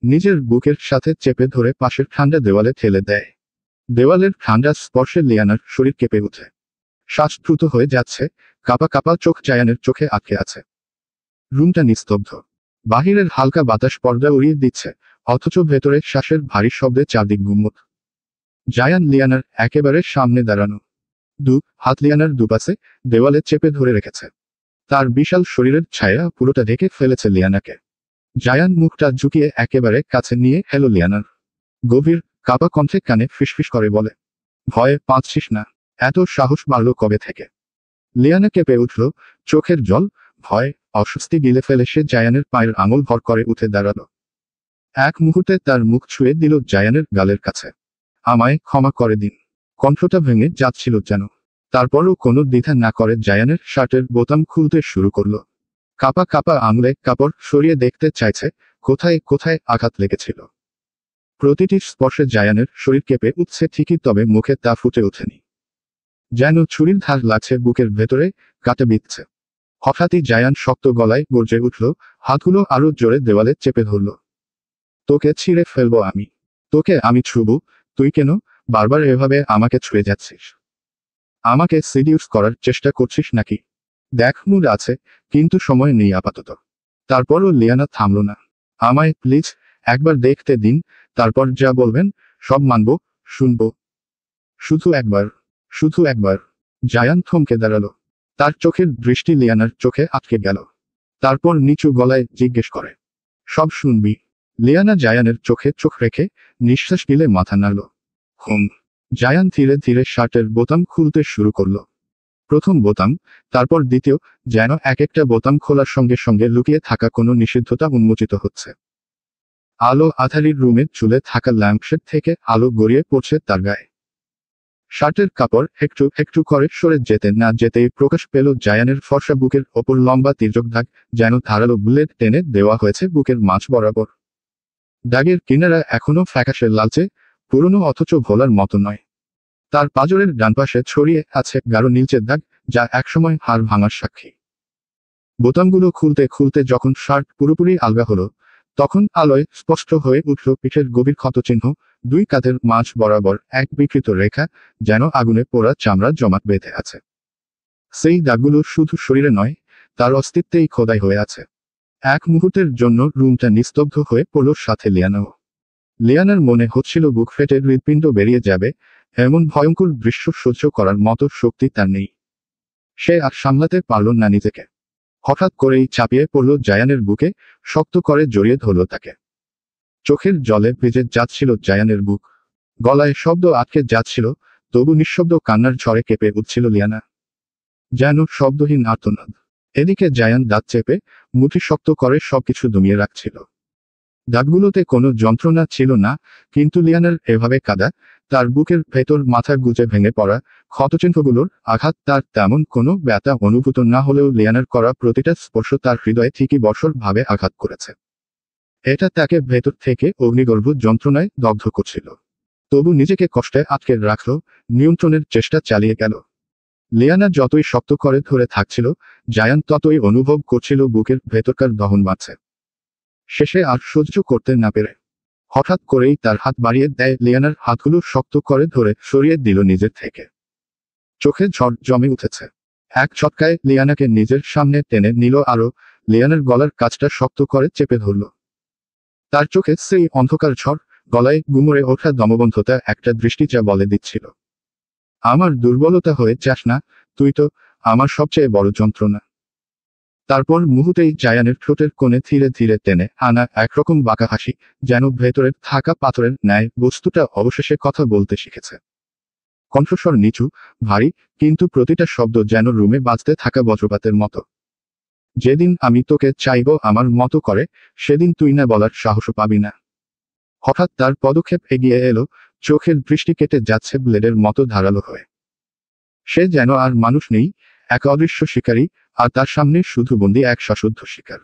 নিজের বুকের সাথে চেপে ধরে পাশের ঠান্ডা দেওয়ালে ঠেলে দেয়। দেওয়ালের ঠান্ডা স্পর্শে লিয়ানার শরীর কেঁপে ওঠে। শ্বাস দ্রুত হয়ে যাচ্ছে, কাপা কাপা চোখ জায়ানের চোখে আটকে আছে। রুমটা নিস্তব্ধ। বাহিরের হালকা বাতাস পর্দা উড়িয়ে দিচ্ছে, অথচ ভেতরে শ্বাসের ভারী শব্দে চারদিক গুমট। জায়ান লিয়ানার একেবারে সামনে দাঁড়ানো। হাত লিয়ানার দুপাশে দেওয়ালে চেপে ধরে রেখেছে। তার বিশাল শরীরের ছায়া পুরোটা ঢেকে ফেলেছে লিয়ানাকে। জায়ান মুখটা ঝুঁকিয়ে একেবারে কাছে নিয়ে হেলো লিয়ানার। গভীর কাপা কণ্ঠে কানে ফিসফিস করে বলে, ভয়ে পাচ্ছিস না? এত সাহস বাড়ল কবে থেকে? লিয়ানা কেঁপে উঠল, চোখের জল, ভয়, অস্বস্তি গিলে ফেলে সে জায়ানের পায়ের আঙুল ভর করে উঠে দাঁড়ালো। এক মুহূর্তে তার মুখ ছুঁয়ে দিল জায়ানের গালের কাছে। আমায় ক্ষমা করে দিন। কণ্ঠটা ভেঙে যাচ্ছিল যেন। তারপরও কোনো দ্বিধা না করে জায়ানের শার্টের বোতাম খুলতে শুরু করলো। কাপা কাপা আঙুলে কাপড় সরিয়ে দেখতে চাইছে কোথায় কোথায় আঘাত লেগেছিল। প্রতিটি স্পর্শে জায়ানের শরীর কেঁপে উঠছে ঠিকই, তবে মুখে তা ফুটে ওঠেনি। যেন ছুরির ধার লাগছে বুকের ভেতরে, কাটে বিঁধছে। হঠাৎই জায়ান শক্ত গলায় গর্জে উঠল, হাতগুলো আরো জোরে দেওয়ালে চেপে ধরল। তোকে ছিঁড়ে ফেলবো আমি। তোকে আমি ছুঁবো। তুই কেন বারবার এভাবে আমাকে ছুঁয়ে যাচ্ছিস? আমাকে সিডিউস করার চেষ্টা করছিস নাকি? দেখ, মুড আছে, কিন্তু সময় নেই আপাতত। তারপরও লিয়ানা থামল না। আমায় প্লিজ একবার দেখতে দিন, তারপর যা বলবেন সব মানব, শুনব। শুধু একবার, শুধু একবার। জায়ান থমকে দাঁড়ালো। তার চোখের দৃষ্টি লিয়ানার চোখে আটকে গেল। তারপর নিচু গলায় জিজ্ঞেস করে, সব শুনবি? লিয়ানা জায়ানের চোখে চোখ রেখে নিঃশ্বাস গিলে মাথা নাড়ল। হুম। জায়ান ধীরে ধীরে শার্টের বোতাম খুলতে শুরু করলো। প্রথম বোতাম, তারপর দ্বিতীয়, যেন এক একটা বোতাম খোলার সঙ্গে সঙ্গে লুকিয়ে থাকা কোনো নিষিদ্ধতা উন্মোচিত হচ্ছে। আলো আধারির রুমে ঝুলে থাকা ল্যাম্পশেড থেকে আলো গড়িয়ে পড়ছে তার গায়ে। শার্টের কাপড় একটু একটু করে সরে যেতে না যেতেই প্রকাশ পেল জায়ানের ফর্সা বুকের ওপর লম্বা তির্যক দাগ, যেন ধারালো বুলেট টেনে দেওয়া হয়েছে বুকের মাঝ বরাবর। দাগের কিনারা এখনো ফ্যাকাশে লালচে, পুরনো অথচ ভোলার মতো নয়। তার পাঁজরের ডানপাশে ছড়িয়ে আছে গাঢ় নীলচে দাগ, যা একসময় হাড় ভাঙার সাক্ষী। বোতামগুলো খুলতে খুলতে যখন শার্ট পুরোপুরি আলগা হলো, তখন আলোয় স্পষ্ট হয়ে উঠল পিঠের গভীর ক্ষতচিহ্ন, দুই কাঁধের মাঝ বরাবর এক বিকৃত রেখা, যেন আগুনে পোড়া চামড়া জমাট বেঁধে আছে। সেই দাগগুলো শুধু শরীরে নয়, তার অস্তিত্বেই খোদাই হয়ে আছে। এক মুহূর্তের জন্য রুমটা নিস্তব্ধ হয়ে পড়ল, সাথে লিয়ানাও। লিয়ানার মনে হচ্ছিল বুক ফেটে হৃৎপিণ্ড বেরিয়ে যাবে, এমন ভয়ঙ্কর দৃশ্য সহ্য করার মতো শক্তি তার নেই। সে আর সামলাতে পারল না নিজেকে। হঠাৎ করেই চাপিয়ে পড়ল জায়ানের বুকে, শক্ত করে জড়িয়ে ধরল তাকে। চোখের জলে ভিজে যাচ্ছিল জায়ানের বুক। গলায় শব্দ আটকে যাচ্ছিল, তবু নিঃশব্দ কান্নার ঝড়ে কেঁপে উঠছিল লিয়ানা। যেন শব্দহীন আর্তনাদ। এদিকে জায়ান দাঁত চেপে মুঠি শক্ত করে সবকিছু দমিয়ে রাখছিল। দাগগুলোতে কোনো যন্ত্রণা ছিল না, কিন্তু লিয়ানার এভাবে কাঁদা, তার বুকের ভেতর মাথা গুজে ভেঙে পড়া ক্ষতচিহ্নগুলোর আঘাত, তার তেমন কোনো ব্যথা অনুভূত না হলেও লিয়ানার করা প্রতিটা স্পর্শ তার হৃদয়ে ঠিকই বর্ষর ভাবে আঘাত করেছে। এটা তাকে ভেতর থেকে অগ্নিগর্ভ যন্ত্রণায় দগ্ধ করছিল। তবু নিজেকে কষ্টে আটকে রাখল, নিয়ন্ত্রণের চেষ্টা চালিয়ে গেল। লিয়ানা যতই শক্ত করে ধরে থাকছিল, জায়ান ততই অনুভব করছিল বুকের ভেতরকার দহন বাড়ছে। শেষে আর সহ্য করতে না পেরে হঠাৎ করেই তার হাত বাড়িয়ে দেয়, লিয়ানার হাতগুলো শক্ত করে ধরে সরিয়ে দিল নিজের থেকে। চোখে ঝড় জমে উঠেছে। এক ঝটকায় লিয়ানাকে নিজের সামনে টেনে নিল আরো, লিয়ানার গলার কাছটা শক্ত করে চেপে ধরল। তার চোখে সেই অন্ধকার ঝড়, গলায় গুমরে ওঠা দমবন্ধতা, একটা দৃষ্টি যা বলে দিচ্ছিল, আমার দুর্বলতা হয়ে যাস না, তুই তো আমার সবচেয়ে বড় যন্ত্রণা। তারপর মুহূর্তেই জায়ানের ঠোঁটের কোণে ধীরে ধীরে টেনে আনা একরকম বাঁকা হাসি, যেন ভেতরের থাকা পাথরের ন্যায় বস্তুটা অবশেষে কথা বলতে শিখেছে। কণ্ঠস্বর নিচু, ভারী, কিন্তু প্রতিটা শব্দ যেন রুমে বাজতে থাকা বজ্রপাতের মতো। যেদিন আমি তোকে চাইব আমার মতো করে, সেদিন তুই না বলার সাহসও পাবি না। হঠাৎ তার পদক্ষেপ এগিয়ে এলো, চোখের দৃষ্টি কেটে যাচ্ছে ব্লেডের মতো ধারালো হয়ে। সে যেন আর মানুষ নেই, এক অদৃশ্য শিকারী, আর তার সামনে শুধু বন্দী এক সশুদ্ধ শিকার।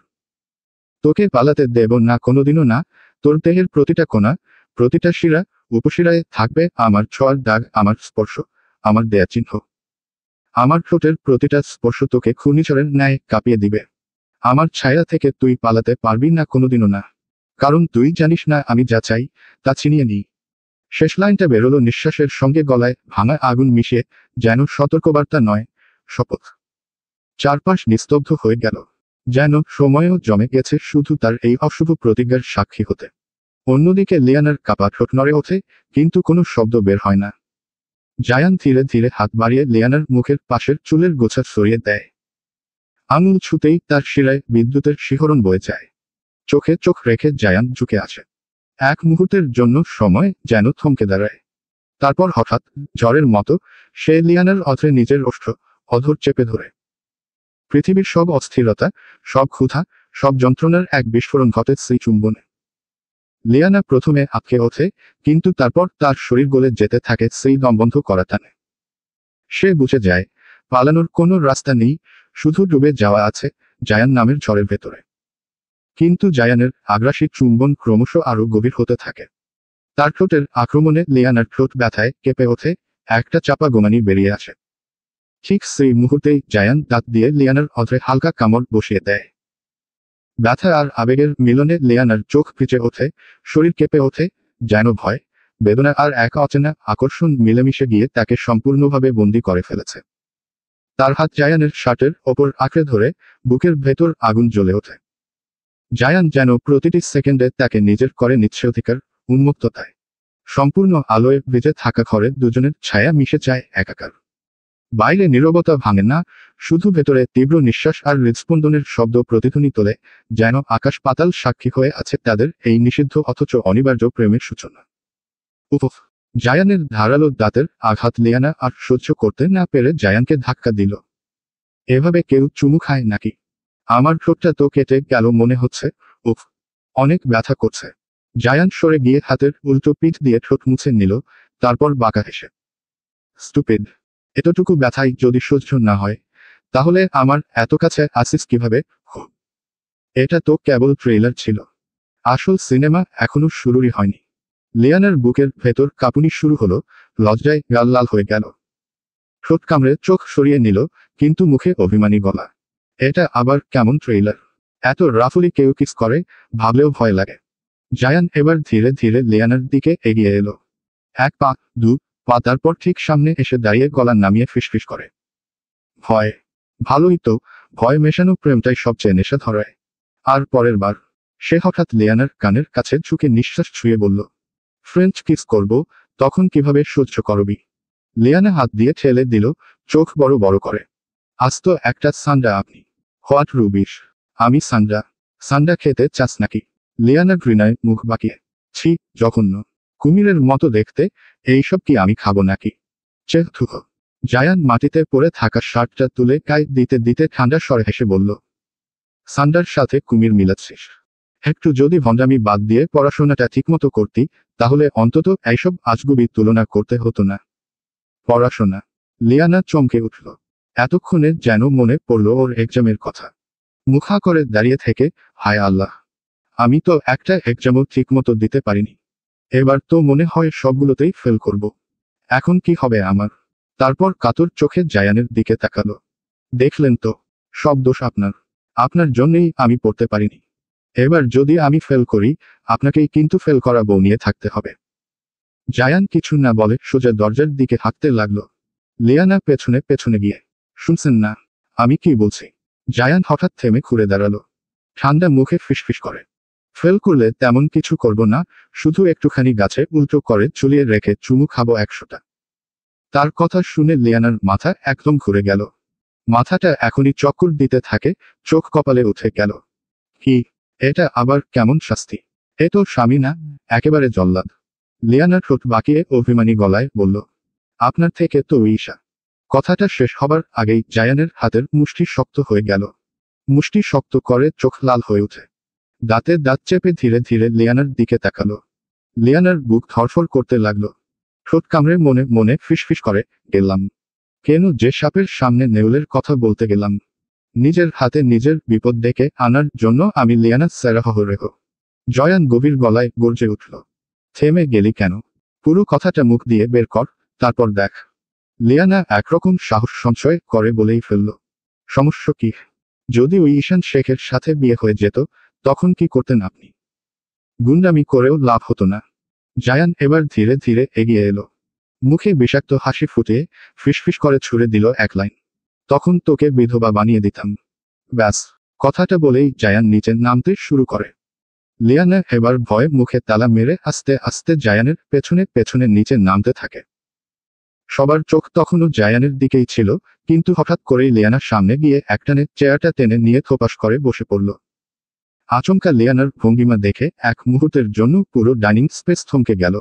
তোকে পালাতে দেব না, কোনোদিনও না। তোর দেহের প্রতিটা কোণা, প্রতিটা শিরা, উপশিরায় থাকবে আমার ছোঁয়ার দাগ, আমার স্পর্শ, আমার দেয়া চিহ্ন। আমার ঠোঁটের প্রতিটা স্পর্শ তোকে ঘূর্ণিঝড়ের ন্যায় কাঁপিয়ে দিবে। আমার ছায়া থেকে তুই পালাতে পারবি না, কোনোদিনও না। কারণ তুই জানিস না আমি যা চাই তা ছিনিয়ে নিই। শেষ লাইনটা বেরোলো নিঃশ্বাসের সঙ্গে, গলায় ভাঙা আগুন মিশিয়ে, যেন সতর্কবার্তা নয়, শপথ। চারপাশ নিস্তব্ধ হয়ে গেল, যেন সময়ও জমে গেছে শুধু তার এই অশুভ প্রতিজ্ঞার সাক্ষী হতে। অন্যদিকে লিয়ানার কাপা ঠোঁট নড়ে ওঠে, কিন্তু কোনো শব্দ বের হয় না। জায়ান ধীরে ধীরে হাত বাড়িয়ে লিয়ানার মুখের পাশের চুলের গোছা সরিয়ে দেয়। আঙুল ছুতেই তার শিরায় বিদ্যুতের শিহরণ বয়ে যায়। চোখে চোখ রেখে জায়ান ঝুঁকে আসে। এক মুহূর্তের জন্য সময় যেন থমকে দাঁড়ায়। তারপর হঠাৎ, ঝড়ের মতো, সে লিয়ানার অথরে নিজের ওষ্ঠ, অধর চেপে ধরে। পৃথিবীর সব অস্থিরতা, সব ক্ষুধা, সব যন্ত্রণার এক বিস্ফোরণ ঘটে সেই চুম্বনে। লিয়ানা প্রথমে আটকে ওঠে, কিন্তু তারপর তার শরীর গলে যেতে থাকে সেই দমবন্ধ করা টানে। সে বুঝে যায়, পালানোর কোনো রাস্তা নেই, শুধু ডুবে যাওয়া আছে জায়ান নামের ঝড়ের ভেতরে। কিন্তু জায়ানের আগ্রাসী চুম্বন ক্রমশ আরো গভীর হতে থাকে। তার ঠোঁটের আক্রমণে লিয়ানার ঠোঁট ব্যথায় কেঁপে ওঠে, একটা চাপা গোমানি বেরিয়ে আসে। ঠিক সেই মুহূর্তেই জায়ান দাঁত দিয়ে লিয়ানার অধরে হালকা কামড় বসিয়ে দেয়। ব্যথা আর আবেগের মিলনে লিয়ানার চোখ ভিজে ওঠে, শরীর কেঁপে ওঠে, যেন ভয়, বেদনা আর এক অচেনা আকর্ষণ মিলেমিশে গিয়ে তাকে সম্পূর্ণভাবে বন্দী করে ফেলেছে। তার হাত জায়ানের শার্টের ওপর আঁকড়ে ধরে, বুকের ভেতর আগুন জ্বলে ওঠে। জায়ান যেন প্রতিটি সেকেন্ডে তাকে নিজের করে নিচ্ছে অধিকার, উন্মুক্ততায়। সম্পূর্ণ আলোয় ভিজে থাকা ঘরে দুজনের ছায়া মিশে যায় একাকার। বাইরে নীরবতা ভাঙে না, শুধু ভেতরে তীব্র নিঃশ্বাস আর হৃদস্পন্দনের শব্দ প্রতিধ্বনি তোলে, যেন আকাশ পাতাল সাক্ষী হয়ে আছে তাদের এই নিষিদ্ধ অথচ অনিবার্য প্রেমের সূচনা। উফ! জায়ানের ধারালো দাঁতের আঘাত লিয়ানা আর সহ্য করতে না পেরে জায়ানকে ধাক্কা দিল। এভাবে কেউ চুমু খায় নাকি? আমার ঠোঁটটা তো কেটে গেল মনে হচ্ছে। উফ! অনেক ব্যথা করছে। জায়ান সরে গিয়ে হাতের উল্টো পিঠ দিয়ে ঠোঁট মুছে নিল, তারপর বাঁকা হেসে। স্টুপিড! এতটুকু ব্যথাই যদি সহ্য না হয়, তাহলে আমার এত কাছে আসিস কিভাবে? এটা তো কেবল ট্রেইলার ছিল। আসল সিনেমা এখনো শুরুই হয়নি। লিয়ানার বুকের ভেতর কাঁপুনি শুরু হলো, লজ্জায় গাল লাল হয়ে গেল। ঠোঁট কামড়ে চোখ সরিয়ে নিল, কিন্তু মুখে অভিমানী গলা। এটা আবার কেমন ট্রেইলার? এত রাফলি কেউ কিস করে, ভাবলেও ভয় লাগে। জায়ান এবার ধীরে ধীরে লিয়ানার দিকে এগিয়ে এলো। এক পা, দু পা, তারপর ঠিক সামনে এসে দাঁড়িয়ে গলা নামিয়ে ফিসফিস করে। ভয়? ভালোই তো, ভয় মেশানো প্রেমটাই সবচেয়ে নেশা ধরায়। আর পরের বার, সে হঠাৎ লিয়ানার কানের কাছে ঝুঁকে নিঃশ্বাস ছুঁয়ে বলল, ফ্রেঞ্চ কিস করব, তখন কিভাবে সহ্য করবি? লিয়ানা হাত দিয়ে ঠেলে দিল, চোখ বড় বড় করে। আস্ত একটা সান্ডা আপনি। হোয়াট রুবিশ! আমি সান্ডা? সান্ডা খেতে চাস নাকি? লিয়ানা ঘৃণায় মুখ বাঁকিয়ে। ছি, জঘন্য! কুমিরের মতো দেখতে, এইসব কি আমি খাবো নাকি? চেহ থুহ! জায়ান মাটিতে পড়ে থাকা শার্টটা তুলে গায়ে দিতে দিতে ঠান্ডা স্বরে হেসে বলল, সান্ডার সাথে কুমির মিলাচ্ছিস? একটু যদি ভণ্ডামি বাদ দিয়ে পড়াশোনাটা ঠিকমতো করতি, তাহলে অন্তত এইসব আজগুবি তুলনা করতে হতো না। পড়াশোনা? লিয়ানা চমকে উঠল। এতক্ষণে যেন মনে পড়ল ওর এক্সামের কথা। মুখা করে দাঁড়িয়ে থেকে, হায় আল্লাহ! আমি তো একটা এক্সামও ঠিকমতো দিতে পারিনি। এবার তো মনে হয় সবগুলোতেই ফেল করব। এখন কি হবে আমার? তারপর কাতর চোখে জায়ানের দিকে তাকালো। দেখলেন তো, সব দোষ আপনার। আপনার জন্যেই আমি পড়তে পারিনি। এবার যদি আমি ফেল করি, আপনাকেই কিন্তু ফেল করা বউ নিয়ে থাকতে হবে। জায়ান কিছু না বলে সোজা দরজার দিকে হাঁটতে লাগলো। লিয়ানা পেছনে পেছনে গিয়ে, শুনছেন না আমি কি বলছি? জায়ান হঠাৎ থেমে ঘুরে দাঁড়ালো। ঠান্ডা মুখে ফিসফিস করে, ফেল করলে তেমন কিছু করব না, শুধু একটুখানি গাছে উল্টো করে ঝুলিয়ে রেখে চুমু খাবো 100টা। তার কথা শুনে লিয়ানার মাথা একদম ঘুরে গেল। মাথাটা এখনই চক্কর দিতে থাকে, চোখ কপালে উঠে গেল। কি, এটা আবার কেমন শাস্তি? এ তো স্বামী না, একেবারে জল্লাদ। লিয়ানা ঠোঁট বাঁকিয়ে অভিমানী গলায় বলল, আপনার থেকে তো ঈশা। কথাটা শেষ হবার আগেই জায়ানের হাতের মুষ্টি শক্ত হয়ে গেল। মুষ্টি শক্ত করে চোখ লাল হয়ে ওঠে। দাঁতে দাঁত চেপে ধীরে ধীরে লিয়ানার দিকে তাকালো। লিয়ানার বুক ধড়ফড় করতে লাগলো। ঠোঁট কামড়ে মনে মনে ফিসফিস করে, গেলাম কেন যে সাপের সামনে নেউলের কথা বলতে গেলাম? নিজের হাতে নিজের বিপদ ডেকে আনার জন্য আমি লিয়ানা স্যারাহ রেখো। জয়ান গভীর গলায় গর্জে উঠল, থেমে গেলি কেন? পুরো কথাটা মুখ দিয়ে বের কর, তারপর দেখ। লিয়ানা একরকম সাহস সঞ্চয় করে বলেই ফেলল, সমস্যা কি? যদি ওই ঈশান শেখের সাথে বিয়ে হয়ে যেত, তখন কি করতেন আপনি? গুন্ডামি করেও লাভ হতো না। জায়ান এবার ধীরে ধীরে এগিয়ে এলো। মুখে বিষাক্ত হাসি ফুটিয়ে ফিসফিস করে ছুড়ে দিল এক লাইন, তখন তোকে বিধবা বানিয়ে দিতাম। ব্যাস, কথাটা বলেই জায়ান নিচে নামতে শুরু করে। লিয়ানা এবার ভয়ে মুখে তালা মেরে আস্তে আস্তে জায়ানের পেছনে পেছনে নিচে নামতে থাকে। সবার চোখ তখনও জায়ানের দিকেই ছিল, কিন্তু হঠাৎ করেই লিয়ানার সামনে গিয়ে একটানে চেয়ারটা টেনে নিয়ে থোপাস করে বসে পড়ল। আচমকা লিয়ানার ভঙ্গিমা দেখে এক মুহূর্তের জন্য পুরো ডাইনিং স্পেস থমকে গেল।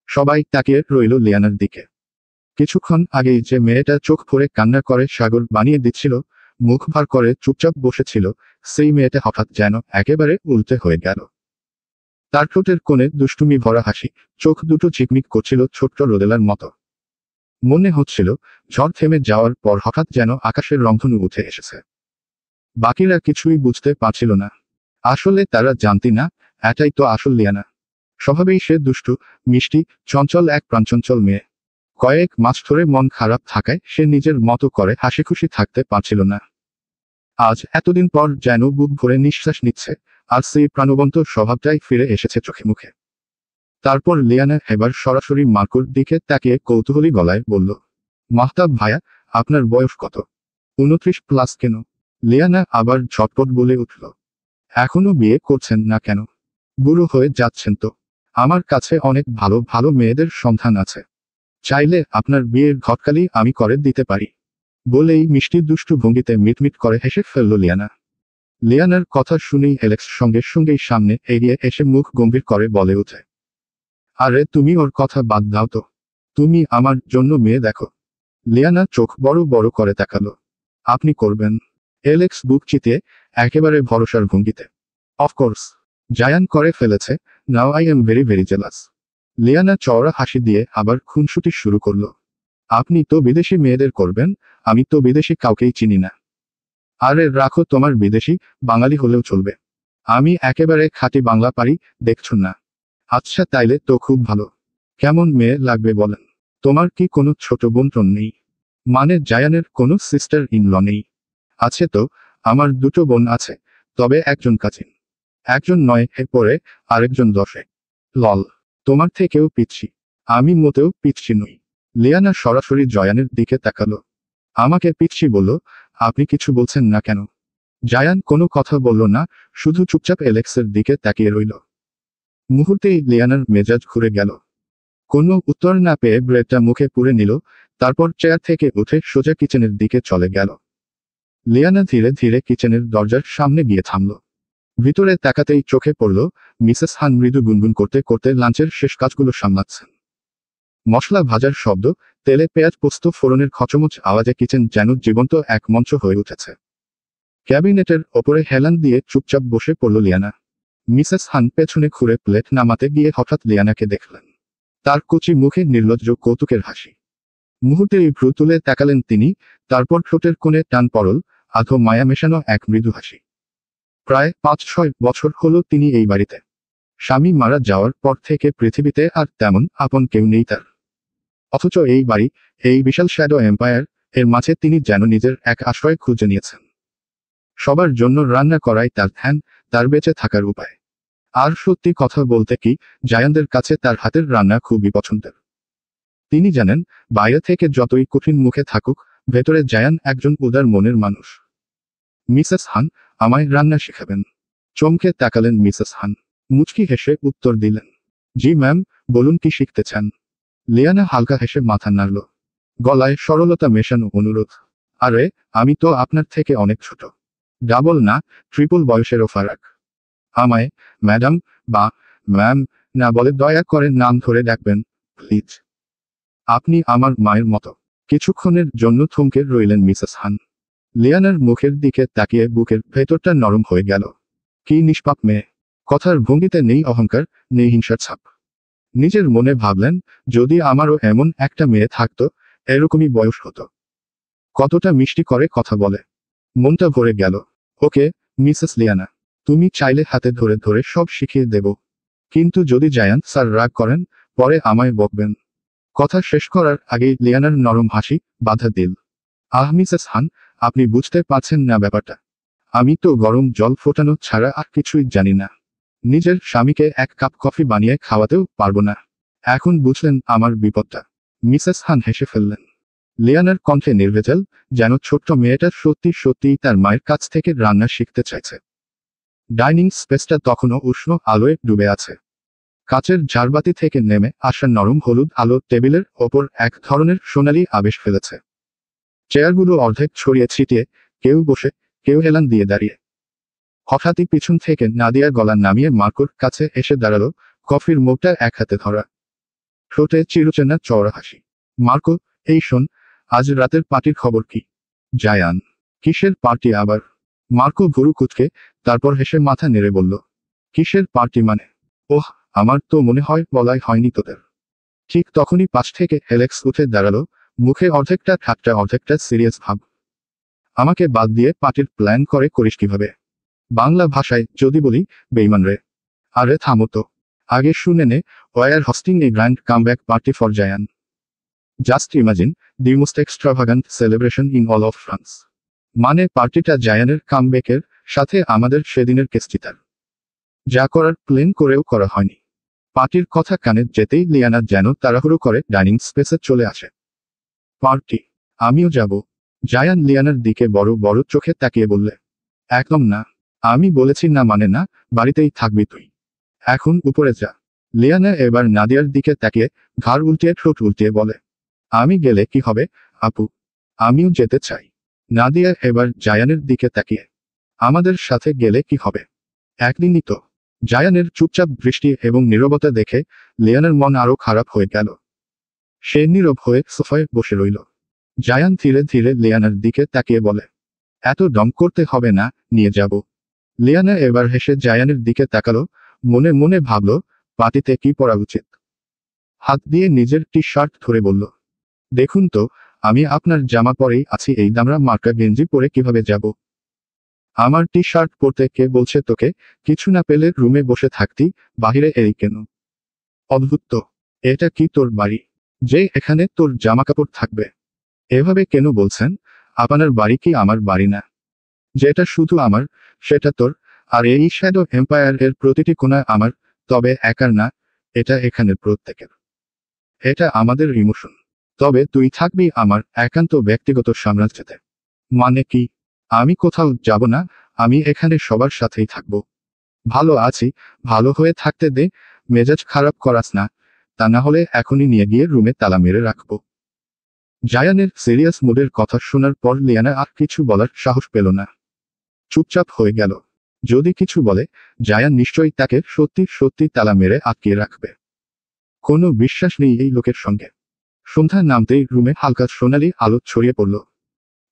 সবাই তাকিয়ে রইল লিয়ানার দিকে। কিছুক্ষণ আগেই যে মেয়েটা চোখ ভরে কান্না করে সাগর বানিয়ে দিচ্ছিল, মুখ ভার করে চুপচাপ বসেছিল, সেই মেয়েটা হঠাৎ যেন একেবারে উল্টে হয়ে গেল। তার ঠোঁটের কোণে দুষ্টুমি ভরা হাসি, চোখ দুটো ঝিকমিক করছিল ছোট্ট রোদেলার মতো। মনে হচ্ছিল ঝড় থেমে যাওয়ার পর হঠাৎ যেন আকাশের রংধনু উঠে এসেছে। বাকিরা কিছুই বুঝতে পারছিল না। আসলে তারা জানতি না, এটাই তো আসল লিয়ানা। স্বভাবেই সে দুষ্টু, মিষ্টি, চঞ্চল এক প্রাণচঞ্চল মেয়ে। কয়েক মাস ধরে মন খারাপ থাকায় সে নিজের মতো করে হাসিখুশি থাকতে পারছিল না। আজ এতদিন পর যেন বুক ভরে নিঃশ্বাস নিচ্ছে, আর সেই প্রাণবন্ত স্বভাবটাই ফিরে এসেছে চোখে মুখে। তারপর লিয়ানা এবার সরাসরি মার্কোর দিকে তাকিয়ে কৌতূহলী গলায় বলল, মাহতাব ভাইয়া, আপনার বয়স কত? 29+ কেন? লিয়ানা আবার ঝটপট বলে উঠল, এখনো বিয়ে করছেন না কেন? বুড়ো হয়ে যাচ্ছেন তো। আমার কাছে অনেক ভালো ভালো মেয়েদের সন্ধান আছে, চাইলে আপনার বিয়ের ঘটকালি আমি করে দিতে পারি। বলেই মিষ্টি দুষ্টু ভঙ্গিতে মিটমিট করে হেসে ফেলল লিয়ানা। লিয়ানার কথা শুনেই অ্যালেক্স সঙ্গে সঙ্গেই সামনে এগিয়ে এসে মুখ গম্ভীর করে বলে ওঠে, আরে তুমি ওর কথা বাদ দাও তো, তুমি আমার জন্য মেয়ে দেখো। লিয়ানা চোখ বড় বড় করে তাকালো, আপনি করবেন? অ্যালেক্স বুক চিতিয়ে একেবারে ভরসার ভঙ্গিতে, অফকোর্স, জায়ান করে ফেলেছে, now I am very very jealous. Liana চওড়া হাসি দিয়ে আবার খুনসুটি শুরু করল, আপনি তো বিদেশি মেয়েদের করবেন, আমি তো বিদেশি কাউকেই চিনি না। আরে রাখো তোমার বিদেশি, বাঙালি হলেও চলবে। আমি একেবারে খাঁটি বাংলা পারি, দেখছো না? আচ্ছা তাইলে তো খুব ভালো। কেমন মেয়ে লাগবে বলেন? তোমার কি কোনো ছোট বোন টোন নেই? মানে জায়ানের কোনো সিস্টার ইন ল নেই? আছে তো, আমার দুটো বোন আছে, তবে একজন কাজিন। একজন 9 পড়ে, আরেকজন 10। লল, তোমার থেকেও পিচ্ছি। আমি মোটেও পিচ্ছি নই। লিয়ানা সরাসরি জয়ানের দিকে তাকালো, আমাকে পিচ্ছি বলল? আপনি কিছু বলছেন না কেন? জায়ান কোনো কথা বলল না, শুধু চুপচাপ অ্যালেক্সের দিকে তাকিয়ে রইল। মুহূর্তেই লিয়ানার মেজাজ ঘুরে গেল। কোনো উত্তর না পেয়ে ব্রেডটা মুখে পুরে নিল, তারপর চেয়ার থেকে উঠে সোজা কিচেনের দিকে চলে গেল। লিয়ানা ধীরে ধীরে কিচেনের দরজার সামনে গিয়ে থামল। ভিতরে তাকাতেই চোখে পড়ল, মিসেস হান মৃদু গুনগুন করতে করতে লাঞ্চের শেষ কাজগুলো সামলাচ্ছেন। মশলা ভাজার শব্দ, তেলে পেঁয়াজ পোস্ত ফোড়নের খচমচ আওয়াজে কিচেন যেন জীবন্ত এক মঞ্চ হয়ে উঠেছে। ক্যাবিনেটের ওপরে হেলান দিয়ে চুপচাপ বসে পড়ল লিয়ানা। মিসেস হান পেছনে ঘুরে প্লেট নামাতে গিয়ে হঠাৎ লিয়ানাকে দেখলেন। তার কচি মুখে নির্লজ্জ কৌতুকের হাসি। মুহূর্তেই ভ্রু তুলে তাকালেন তিনি, তারপর ঠোঁটের কোণে টান পড়ল, আধো মায়া মেশানো এক মৃদু হাসি। প্রায় 5-6 বছর হলো তিনি এই বাড়িতে। স্বামী মারা যাওয়ার পর থেকে পৃথিবীতে আর তেমন আপন কেউ নেই তার। অথচ এই বাড়ি, এই বিশাল শ্যাডো এম্পায়ার, এর মাঝে তিনি যেন নিজের এক আশ্রয় খুঁজে নিয়েছেন। সবার জন্য রান্না করাই তার ধ্যান, তার বেঁচে থাকার উপায়। আর সত্যি কথা বলতে কি, জায়ানদের কাছে তার হাতের রান্না খুবই পছন্দের। তিনি জানেন, বাইরে থেকে যতই কঠিন মুখে থাকুক, ভেতরে জায়ান একজন উদার মনের মানুষ। মিসেস হান, আমায় রান্না শেখাবেন? চমকে তাকালেন মিসেস হান। মুচকি হেসে উত্তর দিলেন, জি ম্যাম, বলুন কি শিখতে চান? লিয়ানা হালকা হেসে মাথা নাড়ল। গলায় সরলতা মেশানো অনুরোধ, আরে, আমি তো আপনার থেকে অনেক ছোট। ডাবল না, ট্রিপল বয়সেরও ফারাক। আমায় ম্যাডাম বা ম্যাম না বলে দয়া করে নাম ধরে ডাকবেন, প্লিজ। আপনি আমার মায়ের মতো। কিছুক্ষণের জন্য থমকে রইলেন মিসেস হান। লিয়ানার মুখের দিকে তাকিয়ে বুকের ভেতরটা নরম হয়ে গেল। কি নিষ্পাপ মেয়ে! কথার ভঙ্গিতে নেই অহংকার, নেই হিংসার ছাপ। নিজের মনে ভাবলেন, যদি আমারও এমন একটা মেয়ে থাকতো, এরকমই বয়স হতো। কতটা মিষ্টি করে কথা বলে। মনটা ভরে গেল। ওকে, মিসেস লিয়ানা, তুমি চাইলে হাতে ধরে ধরে সব শিখিয়ে দেব। কিন্তু যদি জায়ান স্যার রাগ করেন, পরে আমায় বকবেন। কথা শেষ করার আগেই লিয়ানার নরম হাসি বাধা দিল। মিসেস হান, আপনি বুঝতে পারছেন না ব্যাপারটা। আমি তো গরম জল ফোটানো ছাড়া আর কিছুই জানি না। নিজের স্বামীকে এক কাপ কফি বানিয়ে খাওয়াতেও পারবো না। এখন বুঝলেন আমার বিপদটা। মিসেস হান হেসে ফেললেন। লিয়ানার কণ্ঠে নির্ভেজাল, যেন ছোট্ট মেয়েটা সত্যি সত্যিই তার মায়ের কাছ থেকে রান্না শিখতে চাইছে। ডাইনিং স্পেসটা তখনও উষ্ণ আলোয় ডুবে আছে। কাচের ঝাড়বাতি থেকে নেমে আসা নরম হলুদ আলো টেবিলের ওপর এক ধরনের সোনালি আবেশ ফেলেছে। চেয়ারগুলো অর্ধেক ছড়িয়ে ছিটিয়ে, কেউ বসে, কেউ হেলান দিয়ে দাঁড়িয়ে। হঠাৎই পিছন থেকে নাদিয়া গলা নামিয়ে মার্কোর কাছে এসে দাঁড়ালো, কফির মুখটা এক হাতে ধরা। ঠোঁটে চিরচেনা চওড়া হাসি। মার্কো, এই শোন, আজ রাতের পার্টির খবর কি? জায়ান, কিসের পার্টি আবার? মার্কো ভুরু কুঁচকে, তারপর হেসে মাথা নেড়ে বলল, কিসের পার্টি মানে? ওহ, আমার তো মনে হয় বলাই হয়নি তোদের। ঠিক তখনই পাশ থেকে অ্যালেক্স উঠে দাঁড়ালো, মুখে অর্ধেকটা ঠাট্টা অর্ধেকটা সিরিয়াস ভাব। আমাকে বাদ দিয়ে পার্টির প্ল্যান করিস কিভাবে? বাংলা ভাষায় যদি বলি, বেইমান রে। আরে থামো তো। আগে শুনে নে, war hosting a grand comeback party for Zayan. Just imagine, the most এক্সট্রাভাগান্ট celebration in all of France. মানে পার্টিটা জায়ানের কামব্যাকের সাথে আমাদের সেদিনের কেষ্টিতার। যা করার প্ল্যান করেও করা হয়নি। পার্টির কথা কানে যেতেই লিয়ানা যেন তাড়াহুড়ো করে ডাইনিং স্পেসে চলে আসে। পার্টি? আমিও যাব। জায়ান লিয়ানার দিকে বড় বড় চোখে তাকিয়ে বললে, একদম না। আমি বলেছি না মানে না, বাড়িতেই থাকবি তুই। এখন উপরে যা। লিয়ানা এবার নাদিয়ার দিকে তাকিয়ে ঘাড় উল্টিয়ে ঠোঁট উল্টিয়ে বলে, আমি গেলে কি হবে, আপু? আমিও যেতে চাই। নাদিয়া এবার জায়ানের দিকে তাকিয়ে, আমাদের সাথে গেলে কি হবে? একদিনই তো। জায়ানের চুপচাপ দৃষ্টি এবং নীরবতা দেখে লিয়ানার মন আরো খারাপ হয়ে গেল। সে নীরব হয়ে সোফায় বসে রইল। জায়ান ধীরে ধীরে লিয়ানার দিকে তাকিয়ে বলে, এত দম করতে হবে না, নিয়ে যাব। লিয়ানা এবার হেসে জায়ানের দিকে তাকালো, মনে মনে ভাবল, পার্টিতে কি পরা উচিত। হাত দিয়ে নিজের টি শার্ট ধরে বলল, দেখুন তো, আমি আপনার জামা পরেই আছি, এই দামরা মার্কা গেঞ্জি পরে কিভাবে যাব? আমার টি শার্ট পরতে কে বলছে তোকে? কিছু না পেলে রুমে বসে থাকতি, বাহিরে এই কেন? অদ্ভুত তো। এটা কি তোর বাড়ি, যে এখানে তোর জামাকাপড় থাকবে? এভাবে কেন বলছেন? আপনার বাড়ি কি আমার বাড়ি না? যেটা শুধু আমার, সেটা তোর। আর এই শ্যাডো এম্পায়ার এর প্রতিটি কোণা আমার, তবে একার না, এটা এখানের প্রত্যেকের। এটা আমাদের ইমোশন। তবে তুই থাকবি আমার একান্ত ব্যক্তিগত সাম্রাজ্যতে। মানে কি? আমি কোথাও যাব না, আমি এখানে সবার সাথেই থাকব। ভালো আছি, ভালো হয়ে থাকতে দে, মেজাজ খারাপ করাস না, তা না হলে এখনই নিয়ে গিয়ে রুমে তালা মেরে রাখবো। জায়ানের সিরিয়াস মুডের কথা শোনার পর লিয়ানা আর কিছু বলার সাহস পেল না। চুপচাপ হয়ে গেল। যদি কিছু বলে, জায়ান নিশ্চয়ই তাকে সত্যি সত্যি তালা মেরে আটকিয়ে রাখবে। কোনো বিশ্বাস নেই এই লোকের সঙ্গে। সন্ধ্যা নামতেই রুমে হালকা সোনালি আলো ছড়িয়ে পড়ল।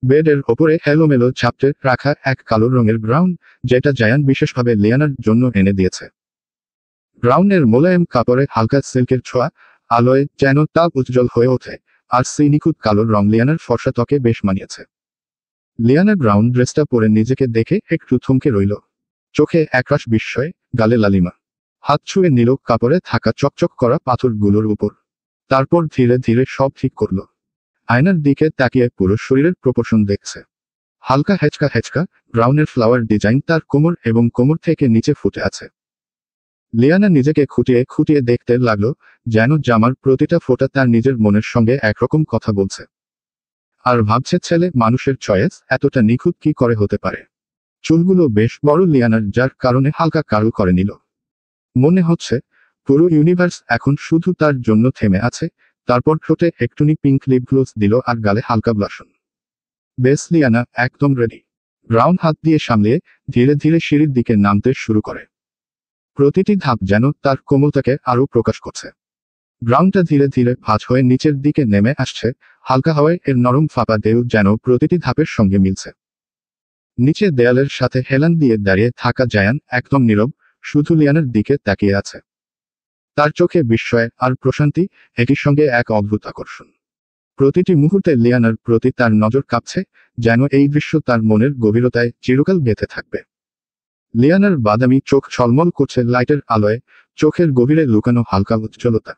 বেডের ওপরে এলোমেলো ঝাপটে রাখা এক কালো রঙের গ্রাউন্ড, যেটা জায়ান বিশেষভাবে লিয়ানার জন্য এনে দিয়েছে। গ্রাউন্ডের মোলায়েম কাপড়ে হালকা সিল্কের ছোঁয়া, আলোয় যেন তাপ উজ্জ্বল হয়ে ওঠে, আর সেই নিখুঁত কালো রং লিয়ানার ফর্সা ত্বকে বেশ মানিয়েছে। লিয়ানা গ্রাউন্ড ড্রেসটা পরে নিজেকে দেখে একটু থমকে রইল। চোখে একরাশ বিস্ময়, গালে লালিমা। হাত ছুঁয়ে নিল কাপড়ে থাকা চকচক করা পাথরগুলোর উপর। তারপর ধীরে ধীরে সব ঠিক করল। আয়নার দিকে তাকিয়ে পুরো শরীরের প্রপোর্শন দেখছে। হালকা হেঁচকা হেঁচকা, গ্রাউন্ডের ফ্লাওয়ার ডিজাইন তার কোমর এবং কোমর থেকে নিচে ফুটে আছে। লিয়ানা নিজেকে খুঁটিয়ে খুঁটিয়ে দেখতে লাগলো, যেন জামার প্রতিটা ফোঁটা তার নিজের মনের সঙ্গে একরকম কথা বলছে। আর ভাবছে ছেলে মানুষের চয়েস এতটা নিখুঁত কি করে হতে পারে। চুলগুলো বেশ বড় লিয়ানার, যার কারণে হালকা কার্ল করে নিল। মনে হচ্ছে পুরো ইউনিভার্স এখন শুধু তার জন্য থেমে আছে। তারপর ঠোঁটে একটুনি পিঙ্ক লিপ গ্লোস দিল আর গালে হালকা ব্লাশন। বেস লিয়ানা একদম রেডি। গ্রাউন্ড হাত দিয়ে সামলিয়ে ধীরে ধীরে সিঁড়ির দিকে নামতে শুরু করে। প্রতিটি ধাপ যেন তার কোমলতাকে আরও প্রকাশ করছে। গ্রাউন্ডটা ধীরে ধীরে ভাঁজ হয়ে নিচের দিকে নেমে আসছে, হালকা হাওয়ায় এর নরম ফাঁপা ঢেউ যেন প্রতিটি ধাপের সঙ্গে মিলছে। নিচে দেয়ালের সাথে হেলান দিয়ে দাঁড়িয়ে থাকা জায়ান একদম নীরব, শুধু লিয়ানার দিকে তাকিয়ে আছে। তার চোখে বিস্ময় আর প্রশান্তি, একই সঙ্গে এক অদ্ভুত আকর্ষণ। প্রতিটি মুহূর্তে লিয়ানার প্রতি তার নজর কাঁপছে, যেন এই দৃশ্য তার মনের গভীরতায় চিরকাল গেঁথে থাকবে। লিয়ানার বাদামি চোখ ঝলমল করছে লাইটের আলোয়, চোখের গভীরে লুকানো হালকা উজ্জ্বলতা।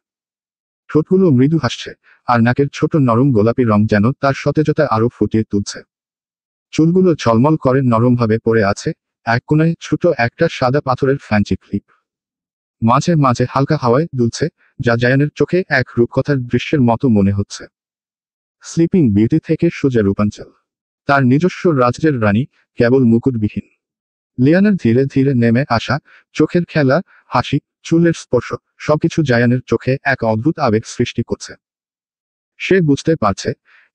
ঠোঁটগুলো মৃদু হাসছে, আর নাকের ছোট নরম গোলাপি রং যেন তার সতেজতা আরও ফুটিয়ে তুলছে। চুলগুলো ঝলমল করে নরমভাবে পড়ে আছে, এক কোণায় ছোট একটা সাদা পাথরের ফ্যান্সি ক্লিপ মাঝে মাঝে হালকা হাওয়ায় দুলছে, যা জায়ানের চোখে এক রূপকথার দৃশ্যের মতো মনে হচ্ছে। স্লিপিং বিউটি থেকে সোজা রূপাঞ্চল, তার নিজস্ব রাজ্যের রানী, কেবল মুকুটবিহীন। লিয়ানার ধীরে ধীরে নেমে আসা, চোখের খেলা, হাসি, চুলের স্পর্শ, সবকিছু জায়ানের চোখে এক অদ্ভুত আবেগ সৃষ্টি করছে। সে বুঝতে পারছে,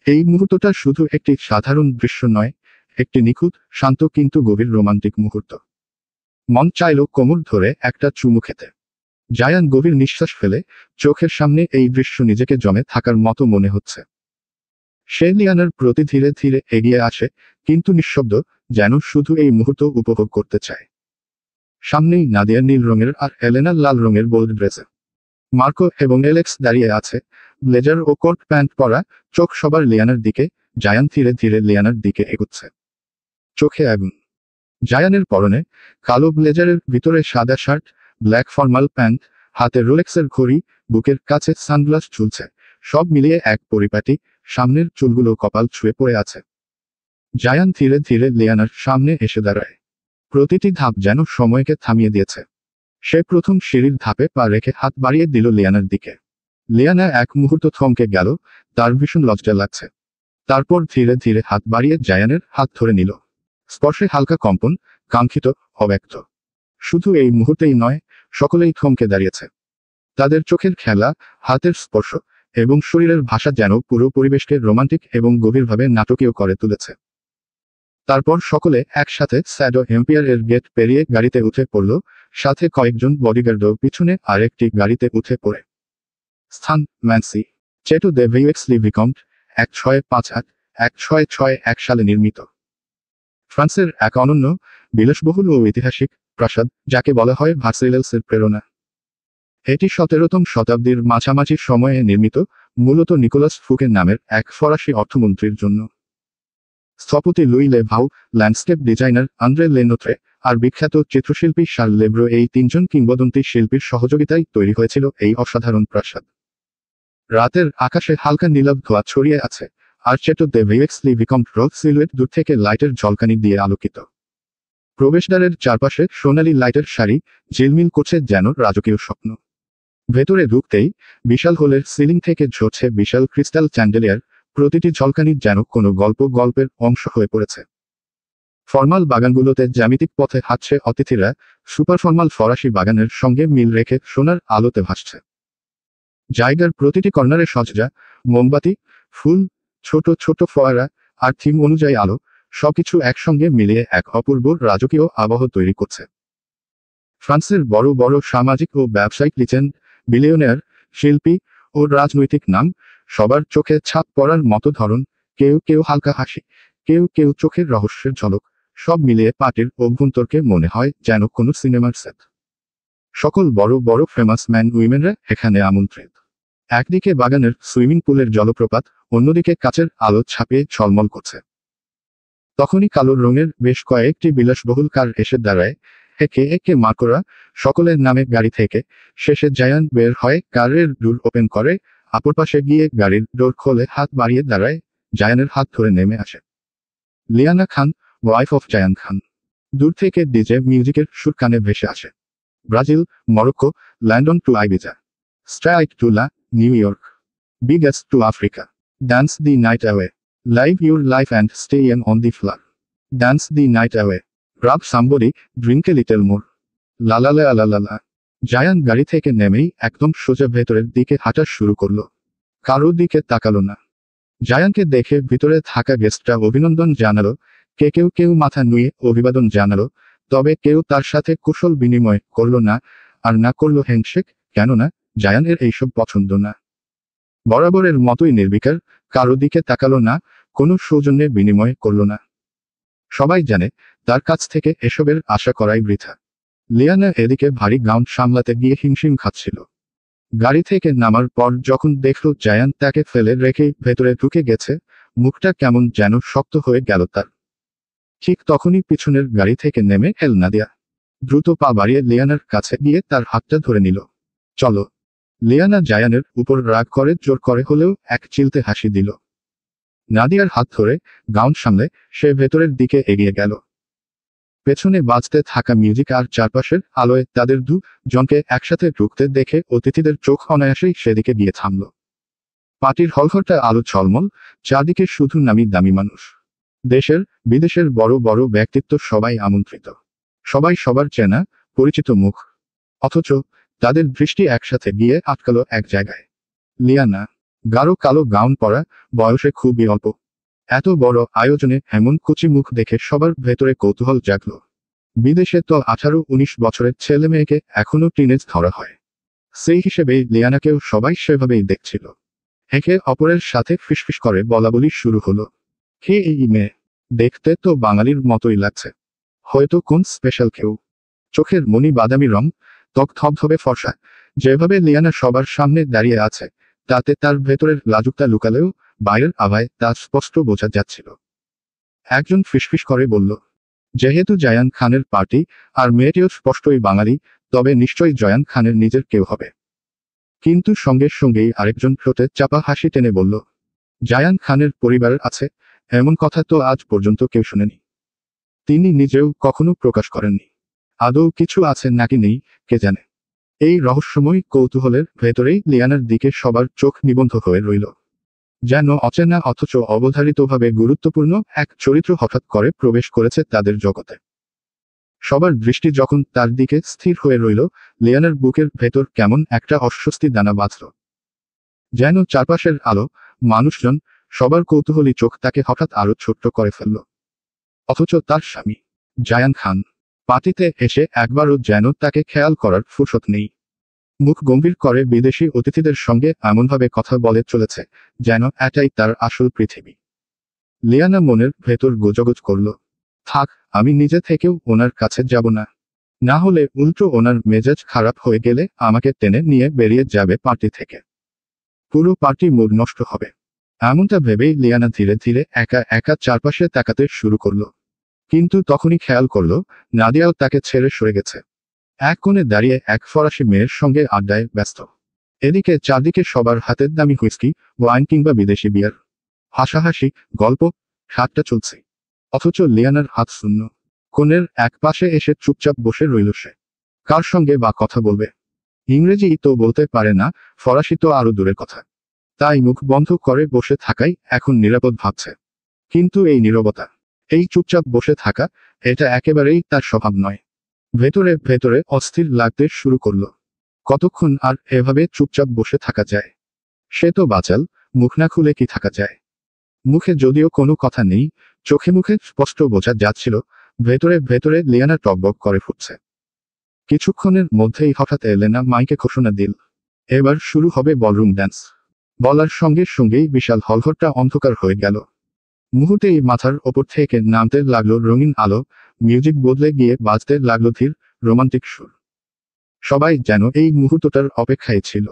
এই মুহূর্তটা শুধু একটি সাধারণ দৃশ্য নয়, একটি নিখুঁত, শান্ত কিন্তু গভীর রোমান্টিক মুহূর্ত। মন চাইল কোমর ধরে একটা চুমু খেতে। জায়ান গভীর নিঃশ্বাস ফেলে, চোখের সামনে এই দৃশ্য নিজেকে জমে থাকার মতো মনে হচ্ছে। সে লিয়ানার প্রতি ধীরে ধীরে এগিয়ে আসে, কিন্তু নিঃশব্দ, যেন শুধু এই মুহূর্ত উপভোগ করতে চায়। সামনেই নাদিয়া নীল রঙের আর এলেনা লাল রঙের বোল্ড ড্রেসে। মার্কো এবং এলেক্স দাঁড়িয়ে আছে, ব্লেজার ও কোট প্যান্ট পরা, চোখ সবার লিয়ানার দিকে। জায়ান ধীরে ধীরে লিয়ানার দিকে এগোচ্ছে, চোখে আগুন। জায়ানের পরনে কালো ব্লেজারের ভিতরে সাদা শার্ট, ব্ল্যাক ফর্মাল প্যান্ট, হাতে রোলেক্সের ঘড়ি, বুকের কাছে সানগ্লাস ঝুলছে, সব মিলিয়ে এক পরিপাটি। সামনের চুলগুলো কপাল ছুঁয়ে পড়ে আছে। জায়ান ধীরে ধীরে লিয়ানার সামনে এসে দাঁড়ায়। প্রতিটি ধাপ যেন সময়কে থামিয়ে দিয়েছে। সে প্রথম সিঁড়ির ধাপে পা রেখে হাত বাড়িয়ে দিল লিয়ানার দিকে। লিয়ানা এক মুহূর্ত থমকে গেল, তার ভীষণ লজ্জা লাগছে। তারপর ধীরে ধীরে হাত বাড়িয়ে জায়ানের হাত ধরে নিল। স্পর্শে হালকা কম্পন, কাঙ্ক্ষিত, অব্যক্ত। শুধু এই মুহূর্তেই নয়, সকলেই থমকে দাঁড়িয়েছে। তাদের চোখের খেলা, হাতের স্পর্শ এবং শরীরের ভাষা যেন পুরো পরিবেশকে রোমান্টিক এবং গভীরভাবে নাটকীয় করে তুলেছে। তারপর সকলে একসাথে স্যাডো এম্পিয়ার এর গেট পেরিয়ে গাড়িতে উঠে পড়ল, সাথে কয়েকজন বডিগার্ডও পিছনে আরেকটি গাড়িতে উঠে পড়ে। স্থান ম্যান্সি, চেটো দে ভিউএক্সলি ভিকম্ট, 1658-1661 সালে নির্মিত। ফ্রান্সের এক অনন্য, বিলাসবহুল ও ঐতিহাসিক প্রাসাদ, যাকে বলা হয় ভার্সাইলেসের প্রেরণা। এটি 17তম শতাব্দীর মাঝামাঝি সময়ে নির্মিত, মূলত নিকোলাস ফুকে নামের এক ফরাসি অর্থমন্ত্রীর জন্য। স্থপতি লুই লে ভাউ, ল্যান্ডস্কেপ ডিজাইনার আন্দ্রে লেনোত্রে আর বিখ্যাত চিত্রশিল্পী শার্ল লেব্রো, এই তিনজন কিংবদন্তি শিল্পীর সহযোগিতায় তৈরি হয়েছিল এই অসাধারণ প্রাসাদ। রাতের আকাশে হালকা নীলাভ ধোঁয়া ছড়িয়ে আছে, আর চেটো দে ভিউএক্সলি ভিকম্ট রোড সিলুয়েট দূর থেকে লাইটের ঝলকানি দিয়ে আলোকিত। প্রবেশদ্বারের চারপাশে সোনালি লাইটের সারি ঝিলমিল করছে যেন রাজকীয় স্বপ্ন। ভেতরে ঢুকতেই বিশাল হোলের সিলিং থেকে ঝরছে বিশাল ক্রিস্টাল চ্যান্ডেলিয়ার, প্রতিটি ঝলকানি যেন কোনো গল্পের অংশ হয়ে পড়েছে। ফর্মাল বাগানগুলোতে জ্যামিতিক পথে হাঁটছে অতিথিরা, সুপার ফর্মাল ফরাসি বাগানের সঙ্গে মিল রেখে সোনার আলোতে ভাসছে। জায়গার প্রতিটি কর্নারে সজ্জা, মোমবাতি, ফুল, ছোট ছোট ফোয়ারা আর থিম অনুযায়ী আলো, সবকিছু একসঙ্গে মিলিয়ে এক অপূর্ব রাজকীয় আবহ তৈরি করছে। ফ্রান্সের বড় বড় সামাজিক ও ব্যবসায়িক লিজেন্ড, বিলিয়নিয়ার, শিল্পী ও রাজনৈতিক নাম, সবার চোখে ছাপ পড়ার মতো ধরন, কেউ কেউ হালকা হাসি, কেউ কেউ চোখের রহস্যের ঝলক, সব মিলিয়ে পার্টির অভ্যন্তরকে মনে হয় যেন কোনো সিনেমার সেট। সকল বড় বড় ফেমাস ম্যান উইমেনরা এখানে আমন্ত্রিত। একদিকে বাগানের সুইমিং পুলের জলপ্রপাত, অন্যদিকে কাচের আলো ছাপিয়ে ঝলমল করছে। তখনই কালো রঙের বেশ কয়েকটি বিলাসবহুল কার এসে দাঁড়ায়, একে একে মার্কোরা, সকলের নামে গাড়ি থেকে। শেষে জায়ান বের হয়, কারের ডোর ওপেন করে, অপর পাশে গিয়ে গাড়ির ডোর খোলে, হাত বাড়িয়ে দাঁড়ায়। জায়ানের হাত ধরে নেমে আসে Liana Khan, wife of Zayan খান। দূর থেকে ডিজে মিউজিকের সুর কানে ভেসে আসে। Brazil, Morocco, London two আইবিজা, strike two লা, new York, বিগেস two Africa. Dance the night away, live your life and stay young on the floor. Dance the night away, grab somebody, drink a little more. লালালা আলালালা। Zayan গাড়ি থেকে নেমেই একদম সোজা ভেতরের দিকে হাঁটা শুরু করলো। কারো দিকে তাকালো না। জায়ানকে দেখে ভিতরে থাকা গেস্টরা অভিনন্দন জানালো, কেউ মাথা নুয়ে অভিবাদন জানালো, তবে কেউ তার সাথে কুশল বিনিময় করলো না, আর না করলো হ্যান্ডশেক, কেননা জায়ানের এইসব পছন্দ না। বরাবরের মতোই নির্বিকার, কারো দিকে তাকালো না, কোনো সৌজন্যের বিনিময় করলো না। সবাই জানে তার কাছ থেকে এসবের আশা করাই বৃথা। লিয়ানা এদিকে ভারী গাউন সামলাতে গিয়ে হিমশিম খাচ্ছিল। গাড়ি থেকে নামার পর যখন দেখল জায়ান তাকে ফেলে রেখেই ভেতরে ঢুকে গেছে, মুখটা কেমন যেন শক্ত হয়ে গেল তার। ঠিক তখনই পিছনের গাড়ি থেকে নেমে এল নাদিয়া। দ্রুত পা বাড়িয়ে লিয়ানার কাছে গিয়ে তার হাতটা ধরে নিল। চলো। লিয়ানা জায়ানের উপর রাগ করে জোর করে হলেও এক চিলতে হাসি দিল। নাদিয়ার হাত ধরে গাউন সামলে সে ভেতরের দিকে এগিয়ে গেল। পেছনে বাজতে থাকা মিউজিক আর চারপাশের আলোয় তাদের জনকে একসাথে ঢুকতে দেখে অতিথিদের চোখ অনায়াসেই সেদিকে গিয়ে থামল। পার্টির হলঘরটা আলো ঝলমল, চারদিকে শুধু নামি দামি মানুষ। দেশের বিদেশের বড় বড় ব্যক্তিত্ব সবাই আমন্ত্রিত। সবাই সবার চেনা পরিচিত মুখ। অথচ তাদের দৃষ্টি একসাথে গিয়ে আটকালো এক জায়গায়। লিয়ানা, গাঢ় কালো গাউন পরা, বয়সে খুবই অল্প। এত বড় আয়োজনে এমন কুচি মুখ দেখে সবার ভেতরে কৌতূহল জাগল। বিদেশে তো 18-19 বছরের ছেলে মেয়েকে এখনো টিনেজ ধরা হয়। সেই হিসেবেই লিয়ানাকেও সবাই সেভাবেই দেখছিল। একে অপরের সাথে ফিসফিস করে বলাবলি শুরু হলো। কে এই মেয়ে? দেখতে তো বাঙালির মতোই লাগছে। হয়তো কোন স্পেশাল কেউ। চোখের মনি বাদামি রং, ত্বক ধবধবে ফর্সা। যেভাবে লিয়ানা সবার সামনে দাঁড়িয়ে আছে, তাতে তার ভেতরের লাজুকতা লুকালেও বাইরের আভায় তা স্পষ্ট বোঝা যাচ্ছিল। একজন ফিসফিস করে বলল, যেহেতু জায়ান খানের পার্টি, আর মেয়েটিও স্পষ্টই বাঙালি, তবে নিশ্চয়ই জায়ান খানের নিজের কেউ হবে। কিন্তু সঙ্গে সঙ্গেই আরেকজন ঠোঁটে চাপা হাসি টেনে বলল, জায়ান খানের পরিবার আছে, এমন কথা তো আজ পর্যন্ত কেউ শুনেনি। তিনি নিজেও কখনো প্রকাশ করেননি। আদৌ কিছু আছে নাকি নেই, কে জানে। এই রহস্যময় কৌতূহলের ভেতরেই লিয়ানার দিকে সবার চোখ নিবন্ধ হয়ে রইল। যেন অচেনা অথচ অবধারিতভাবে গুরুত্বপূর্ণ এক চরিত্র হঠাৎ করে প্রবেশ করেছে তাদের জগতে। সবার দৃষ্টি যখন তার দিকে স্থির হয়ে রইল, লিয়ানার বুকের ভেতর কেমন একটা অস্বস্তি দানা বাঁধল। যেন চারপাশের আলো, মানুষজন, সবার কৌতূহলী চোখ তাকে হঠাৎ আরো ছোট্ট করে ফেলল। অথচ তার স্বামী জায়ান খান পার্টিতে এসে একবারও যেন তাকে খেয়াল করার ফুরসত নেই। মুখ গম্ভীর করে বিদেশি অতিথিদের সঙ্গে এমনভাবে কথা বলে চলেছে, যেন এটাই তার আসল পৃথিবী। লিয়ানা মনের ভেতর গোজগোজ করল, থাক, আমি নিজে থেকেও ওনার কাছে যাব না। না হলে উল্টো ওনার মেজাজ খারাপ হয়ে গেলে আমাকে টেনে নিয়ে বেরিয়ে যাবে পার্টি থেকে। পুরো পার্টি মুড নষ্ট হবে। এমনটা ভেবেই লিয়ানা ধীরে ধীরে একা একা চারপাশে তাকাতে শুরু করলো। কিন্তু তখনই খেয়াল করলো, নাদিয়াও তাকে ছেড়ে সরে গেছে। এক কোণে দাঁড়িয়ে এক ফরাসি মেয়ের সঙ্গে আড্ডায় ব্যস্ত। এদিকে চারদিকে সবার হাতের দামি হুইস্কি, ওয়াইন কিংবা বিদেশি বিয়ার। হাসাহাসি, গল্প, ঠাট্টা চলছে। অথচ লিয়ানার হাত শূন্য। কোণের এক পাশে এসে চুপচাপ বসে রইল সে। কার সঙ্গে বা কথা বলবে? ইংরেজি তো বলতে পারে না, ফরাসি তো আরো দূরের কথা। তাই মুখ বন্ধ করে বসে থাকাই এখন নিরাপদ ভাবছে। কিন্তু এই নীরবতা, এই চুপচাপ বসে থাকা, এটা একেবারেই তার স্বভাব নয়। ভেতরে ভেতরে অস্থির লাগতে শুরু করলো। কতক্ষণ আর এভাবে চুপচাপ বসে থাকা যায়? সে তো বাচাল, মুখ না খুলে কি থাকা যায়? মুখে যদিও কোনো কথা নেই, চোখে মুখে স্পষ্ট বোঝা যাচ্ছিল, ভেতরে ভেতরে লিয়ানা টকবক করে ফুটছে। কিছুক্ষণের মধ্যেই হঠাৎ এলেনা মাইকে ঘোষণা দিল, এবার শুরু হবে বলরুম ড্যান্স। বলার সঙ্গে সঙ্গেই বিশাল হলঘরটা অন্ধকার হয়ে গেল। মুহূর্তেই মাথার ওপর থেকে নামতে লাগলো রঙিন আলো, মিউজিক বদলে গিয়ে বাজতে লাগলো ধীর, রোমান্টিক সুর। সবাই যেন এই মুহূর্তটার অপেক্ষায় ছিল।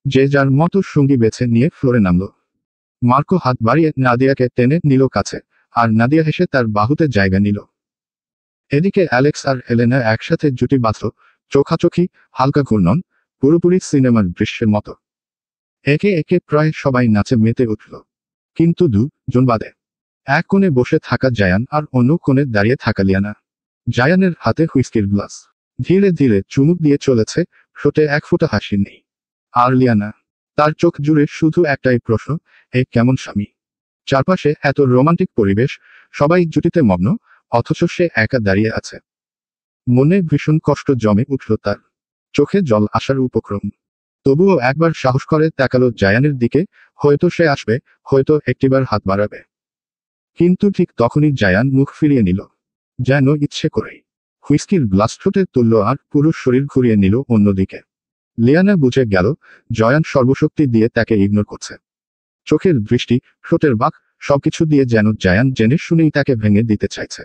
যে যার মতো সঙ্গী বেছে নিয়ে ফ্লোরে নামলো। মার্কো হাত বাড়িয়ে নাদিয়াকে টেনে নিল কাছে, আর নাদিয়া হেসে তার বাহুতে জায়গা নিল। এদিকে অ্যালেক্স আর হেলেনা একসাথে জুটি বাঁধল, চোখাচোখি, হালকা ঘূর্ণন, পুরোপুরি সিনেমার দৃশ্যের মতো। একে একে প্রায় সবাই নাচে মেতে উঠল। কিন্তু জন বাদে। এক কোণে বসে থাকা জায়ান আর অন্য কোণে দাঁড়িয়ে থাকা লিয়ানা। জায়ানের হাতে হুইস্কির গ্লাস। ধীরে ধীরে চুমুক দিয়ে চলেছে, ঠোঁটে এক ফোঁটা হাসি নেই। আর লিয়ানা, তার চোখ জুড়ে শুধু একটাই প্রশ্ন, এ কেমন স্বামী? চারপাশে এত রোমান্টিক পরিবেশ, সবাই জুটিতে মগ্ন, অথচ সে একা দাঁড়িয়ে আছে। মনে ভীষণ কষ্ট জমে উঠল তার। চোখে জল আসার উপক্রম। তবুও একবার সাহস করে তাকালো জায়ানের দিকে, হয়তো সে আসবে, হয়তো একটিবার হাত বাড়াবে। কিন্তু ঠিক তখনই জায়ান মুখ ফিরিয়ে নিল, যেন ইচ্ছে করেই। হুইস্কির গ্লাস ঠোঁটে তুলল আর পুরো শরীর ঘুরিয়ে নিল অন্যদিকে। লিয়ানা বুঝে গেল জয়ান সর্বশক্তি দিয়ে তাকে ইগনোর করছে। চোখের দৃষ্টি, ঠোঁটের বাঁক, সবকিছু দিয়ে যেন জায়ান জেনে শুনেই তাকে ভেঙে দিতে চাইছে।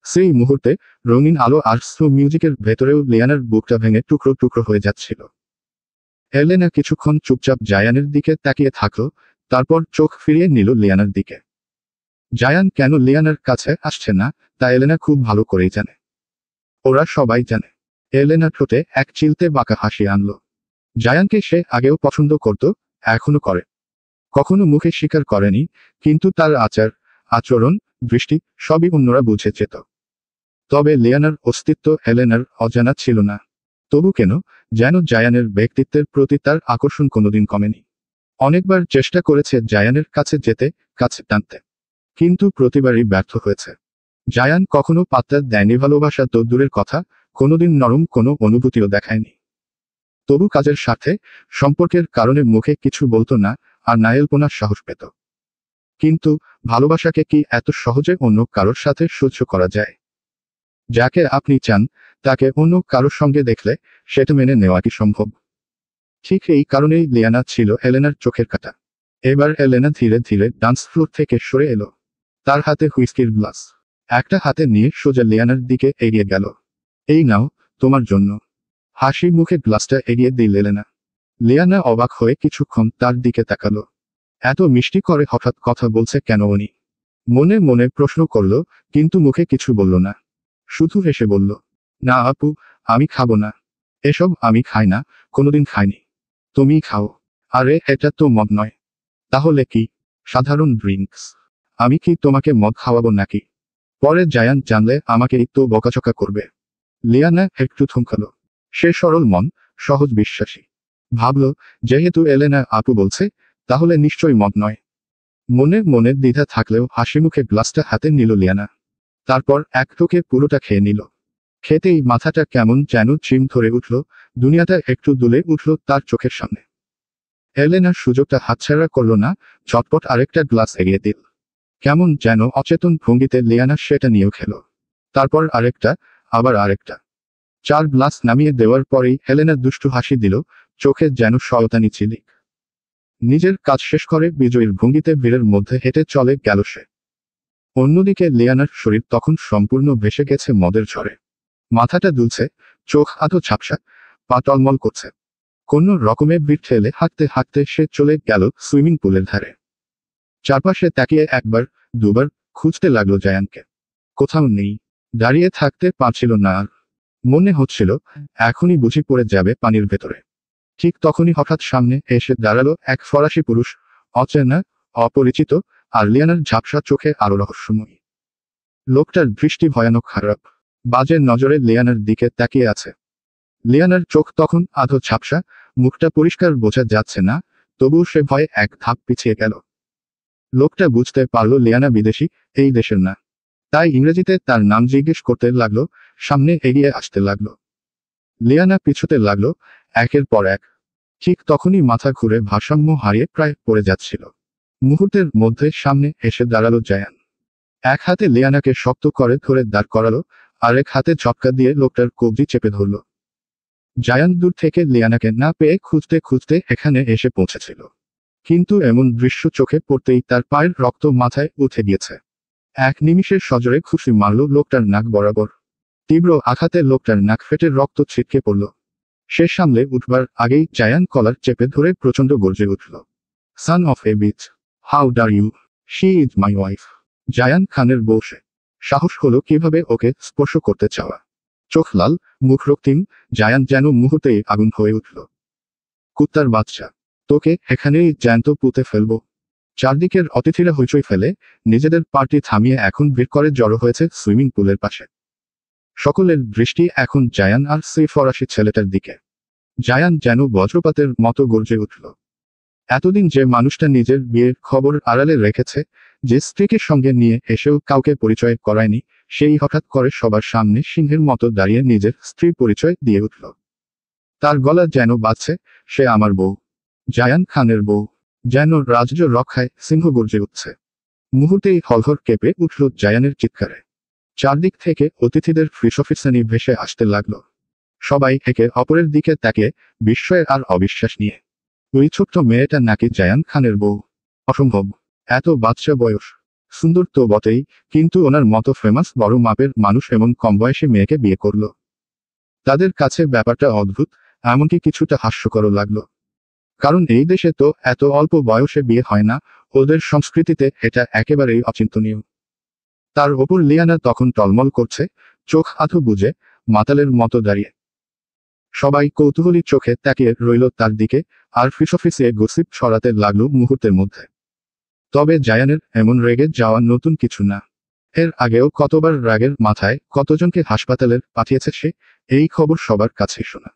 সেই মুহূর্তে রঙিন আলো আর স্লো মিউজিকের ভেতরেও লিয়ানার বুকটা ভেঙে টুকরো টুকরো হয়ে যাচ্ছিল। এলেনা কিছুক্ষণ চুপচাপ জায়ানের দিকে তাকিয়ে থাকলো, তারপর চোখ ফিরিয়ে নিল লিয়ানার দিকে। জায়ান কেন লিয়ানার কাছে আসছে না তা এলেনা খুব ভালো করেই জানে। ওরা সবাই জানে। এলেনা ঠোঁটে এক চিলতে বাঁকা হাসি আনল। জায়ানকে সে আগেও পছন্দ করত, এখনো করে। কখনো মুখে স্বীকার করেনি, কিন্তু তার আচার, আচরণ, দৃষ্টি সবই অন্যরা বুঝে যেত। তবে লিয়ানার অস্তিত্ব এলেনার অজানা ছিল না। তবু কেন যেন জায়ানের ব্যক্তিত্বের প্রতি তার আকর্ষণ কোনোদিন কমেনি। অনেকবার চেষ্টা করেছে জায়ানের কাছে যেতে, কাছে টানতে, কিন্তু প্রতিবারই ব্যর্থ হয়েছে। জায়ান কখনো পাত্তা দেয়নি, ভালোবাসা তো দূরের কথা, কোনোদিন নরম কোনো অনুভূতিও দেখায়নি। তবু কাজের স্বার্থে, সম্পর্কের কারণে মুখে কিছু বলতো না, আর নায়েলপনার সাহস পেত। কিন্তু ভালোবাসাকে কি এত সহজে অন্য কারোর সাথে সহ্য করা যায়? যাকে আপনি চান তাকে অন্য কারোর সঙ্গে দেখলে সেটা মেনে নেওয়া কি সম্ভব? ঠিক এই কারণেই লিয়ানা ছিল এলেনার চোখের কাঁটা। এবার এলেনা ধীরে ধীরে ডান্স ফ্লোর থেকে সরে এলো। তার হাতে হুইস্কির গ্লাস একটা হাতে নিয়ে সোজা লিয়ানার দিকে এগিয়ে গেল। এই নাও, তোমার জন্য। হাসি মুখে গ্লাসটা এগিয়ে দিল এলেনা। লিয়ানা অবাক হয়ে কিছুক্ষণ তার দিকে তাকালো। এত মিষ্টি করে হঠাৎ কথা বলছে কেন উনি? মনে মনে প্রশ্ন করল, কিন্তু মুখে কিছু বলল না। শুধু হেসে বলল, না আপু, আমি খাবো না। এসব আমি খাই না, কোনোদিন খাইনি। তুমিই খাও। আরে এটা তো মদ নয়। তাহলে কি? সাধারণ ড্রিঙ্কস। আমি কি তোমাকে মদ খাওয়াবো নাকি? পরে জায়ান জানলে আমাকেই তো বকাঝকা করবে। লিয়ানা একটু থমকালো। সে সরল মন, সহজ বিশ্বাসী। ভাবল, যেহেতু এলেনা আপু বলছে, তাহলে নিশ্চয়ই মদ নয়। মনে মনে দ্বিধা থাকলেও হাসিমুখে গ্লাসটা হাতে নিল লিয়ানা। তারপর এক টোকে পুরোটা খেয়ে নিল। খেতেই মাথাটা কেমন যেন চিম ধরে উঠল, দুনিয়াটা একটু দুলে উঠল তার চোখের সামনে। এলেনার সুযোগটা হাতছাড়া করল না, ঝটপট আরেকটা গ্লাস এগিয়ে দিল। কেমন যেন অচেতন ভঙ্গিতে লিয়ানা সেটা নিয়েও খেল। তারপর আরেকটা, আবার আরেকটা। 4 গ্লাস নামিয়ে দেওয়ার পরেই হেলেনা দুষ্টু হাসি দিল, চোখে যেন শয়তানি ঝিলিক। নিজের কাজ শেষ করে বিজয়ীর ভঙ্গিতে ভিড়ের মধ্যে হেঁটে চলে গেল সে। অন্যদিকে লিয়ানার শরীর তখন সম্পূর্ণ ভেসে গেছে মদের ঝড়ে। মাথাটা দুলছে, চোখ আধো ঝাপসা, পা টলমল করছে। কোন রকমে ভিড় ঠেলে হাঁটতে হাঁটতে সে চলে গেল সুইমিং পুলের ধারে। চারপাশে তাকিয়ে একবার, দুবার খুঁজতে লাগলো জায়ানকে। কোথাও নেই। দাঁড়িয়ে থাকতে পারছিল না আর। মনে হচ্ছিল এখনই বুঝি পড়ে যাবে পানির ভেতরে। ঠিক তখনই হঠাৎ সামনে এসে দাঁড়ালো এক ফরাসি পুরুষ, অচেনা, অপরিচিত, আর লিয়ানার ঝাপসা চোখে আরো রহস্যময়ী। লোকটার দৃষ্টি ভয়ানক খারাপ। বাজে নজরে লিয়ানার দিকে তাকিয়ে আছে। লিয়ানার চোখ তখন আধো ঝাপসা, মুখটা পরিষ্কার বোঝা যাচ্ছে না, তবুও সে ভয়ে এক ধাপ পিছিয়ে গেল। লোকটা বুঝতে পারল লিয়ানা বিদেশি, এই দেশের না। তাই ইংরেজিতে তার নাম জিজ্ঞেস করতে লাগলো, সামনে এগিয়ে আসতে লাগলো। লিয়ানা পিছুতে লাগলো, একের পর এক। ঠিক তখনই মাথা ঘুরে ভারসাম্য হারিয়ে প্রায় পড়ে যাচ্ছিল। মুহূর্তের মধ্যে সামনে এসে দাঁড়ালো জায়ান। এক হাতে লিয়ানাকে শক্ত করে ধরে দাঁড় করালো, আরেক হাতে ঝটকা দিয়ে লোকটার কবজি চেপে ধরল। জায়ান দূর থেকে লিয়ানাকে না পেয়ে খুঁজতে খুঁজতে এখানে এসে পৌঁছেছিল। কিন্তু এমন দৃশ্য চোখে পড়তেই তার পায়ের রক্ত মাথায় উঠে গিয়েছে। এক নিমিষের সজোরে খুশি মারল লোকটার নাক বরাবর। তীব্র আঘাতে লোকটার নাক ফেটে রক্ত ছিটকে পড়ল। সে সামলে উঠবার আগেই জায়ান কলার চেপে ধরে প্রচণ্ড গর্জে উঠল, son of a bitch, how dare you, she is my wife. Zayan খানের বউ সে। সাহস হলো কিভাবে ওকে স্পর্শ করতে চাওয়া। চোখ লাল, মুখ রক্তিম, জায়ান যেন মুহূর্তেই আগুন হয়ে উঠল। কুত্তার বাচ্চা, তোকে এখানেই জ্যান্ত পুঁতে ফেলবো। চারদিকের অতিথিরা হইচই ফেলে নিজেদের পার্টি থামিয়ে এখন ভিড় করে জড়ো হয়েছে সুইমিং পুলের পাশে। সকলের দৃষ্টি এখন জায়ান আর সেই ফরাসি ছেলেটার দিকে। জায়ান যেন বজ্রপাতের মতো গর্জে উঠল। এতদিন যে মানুষটা নিজের বিয়ের খবর আড়ালে রেখেছে, যে স্ত্রীকে সঙ্গে নিয়ে এসেও কাউকে পরিচয় করায়নি, সেই হঠাৎ করে সবার সামনে সিংহের মতো দাঁড়িয়ে নিজের স্ত্রীর পরিচয় দিয়ে উঠল। তার গলা যেন বাজছে, সে আমার বউ, জায়ান খানের বউ। যেন রাজ্য রক্ষায় সিংহ গর্জে উঠছে। মুহূর্তেই হলঘর কেঁপে উঠল জায়ানের চিৎকারে। চারদিক থেকে অতিথিদের ফিসফিসানি ভেসে আসতে লাগলো। সবাই একে অপরের দিকে তাকিয়ে বিস্ময় আর অবিশ্বাস নিয়ে। ওই ছোট্ট মেয়েটা নাকি জায়ান খানের বউ। অসম্ভব, এত বাচ্চা বয়স। সুন্দর তো বটেই, কিন্তু ওনার মতো ফেমাস বড় মাপের মানুষ এমন কম বয়সী মেয়েকে বিয়ে করলো। তাদের কাছে ব্যাপারটা অদ্ভুত, এমনকি কিছুটা হাস্যকরও লাগলো। কারণ এই দেশে তো এত অল্প বয়সে বিয়ে হয় না, ওদের সংস্কৃতিতে এটা একেবারেই অচিন্তনীয়। তার ওপর লিয়ানা তখন টলমল করছে, চোখ আধো বুজে, মাতালের মতো দাঁড়িয়ে। সবাই কৌতূহলী চোখে তাকিয়ে রইল তার দিকে, আর ফিসফিসিয়ে গসিপ ছড়াতে লাগলো মুহূর্তের মধ্যে। তবে জায়ানের এমন রেগে যাওয়া নতুন কিছু না। এর আগেও কতবার রাগের মাথায় কতজনকে হাসপাতালে পাঠিয়েছে সে, এই খবর সবার কাছেই শোনা।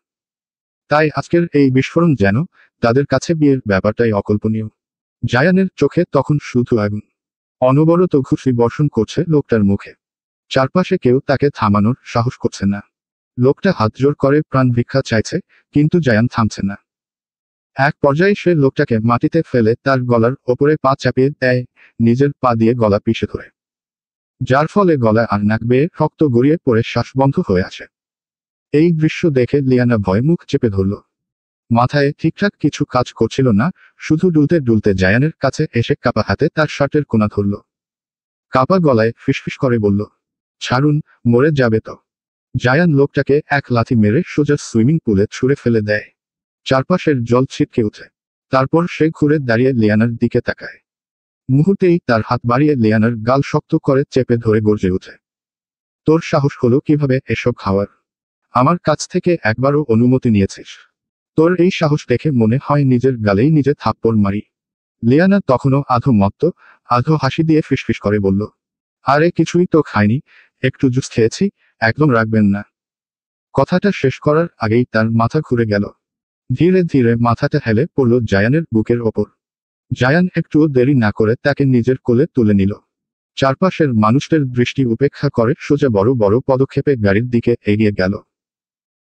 তাই আজকের এই বিস্ফোরণ যেন তাদের কাছে বিয়ের ব্যাপারটাই অকল্পনীয়। জায়ানের চোখে তখন শুধু আগুন। অনবরত ঘুষি বর্ষণ করছে লোকটার মুখে। চারপাশে কেউ তাকে থামানোর সাহস করছে না। লোকটা হাতজোড় করে প্রাণ ভিক্ষা চাইছে, কিন্তু জায়ান থামছে না। এক পর্যায়ে সে লোকটাকে মাটিতে ফেলে তার গলার ওপরে পা চাপিয়ে দেয়, নিজের পা দিয়ে গলা পিষে ধরে। যার ফলে গলায় আর নাক বেয়ে রক্ত গড়িয়ে পড়ে শ্বাস বন্ধ হয়ে আসে। এই দৃশ্য দেখে লিয়ানা ভয় মুখ চেপে ধরল। মাথায় ঠিকঠাক কিছু কাজ করছিল না, শুধু ডুলতে ডুলতে জায়ানের কাছে এসে কাপা হাতে তার শার্টের কোনা ধরল। কাপা গলায় ফিসফিস করে বলল, ছাড়ুন, মরে যাবে তো। জায়ান লোকটাকে এক লাথি মেরে সোজা সুইমিং পুলে ছুঁড়ে ফেলে দেয়। চারপাশের জল ছিটকে উঠে। তারপর সে ঘুরে দাঁড়িয়ে লিয়ানার দিকে তাকায়। মুহূর্তেই তার হাত বাড়িয়ে লিয়ানার গাল শক্ত করে চেপে ধরে গর্জে ওঠে। তোর সাহস হলো কিভাবে এসব খাওয়ার? আমার কাছ থেকে একবারও অনুমতি নিয়েছিস? তোর এই সাহস দেখে মনে হয় নিজের গালেই নিজে থাপ্পড় মারি। লিয়ানা তখনও আধো মত্ত, আধো হাসি দিয়ে ফিসফিস করে বলল, আরে কিছুই তো খাইনি, একটু জুস খেয়েছি, একদম রাখবেন না। কথাটা শেষ করার আগেই তার মাথা ঘুরে গেল। ধীরে ধীরে মাথাটা হেলে পড়ল জায়ানের বুকের ওপর। জায়ান একটুও দেরি না করে তাকে নিজের কোলে তুলে নিল। চারপাশের মানুষদের দৃষ্টি উপেক্ষা করে সোজা বড় বড় পদক্ষেপে গাড়ির দিকে এগিয়ে গেল।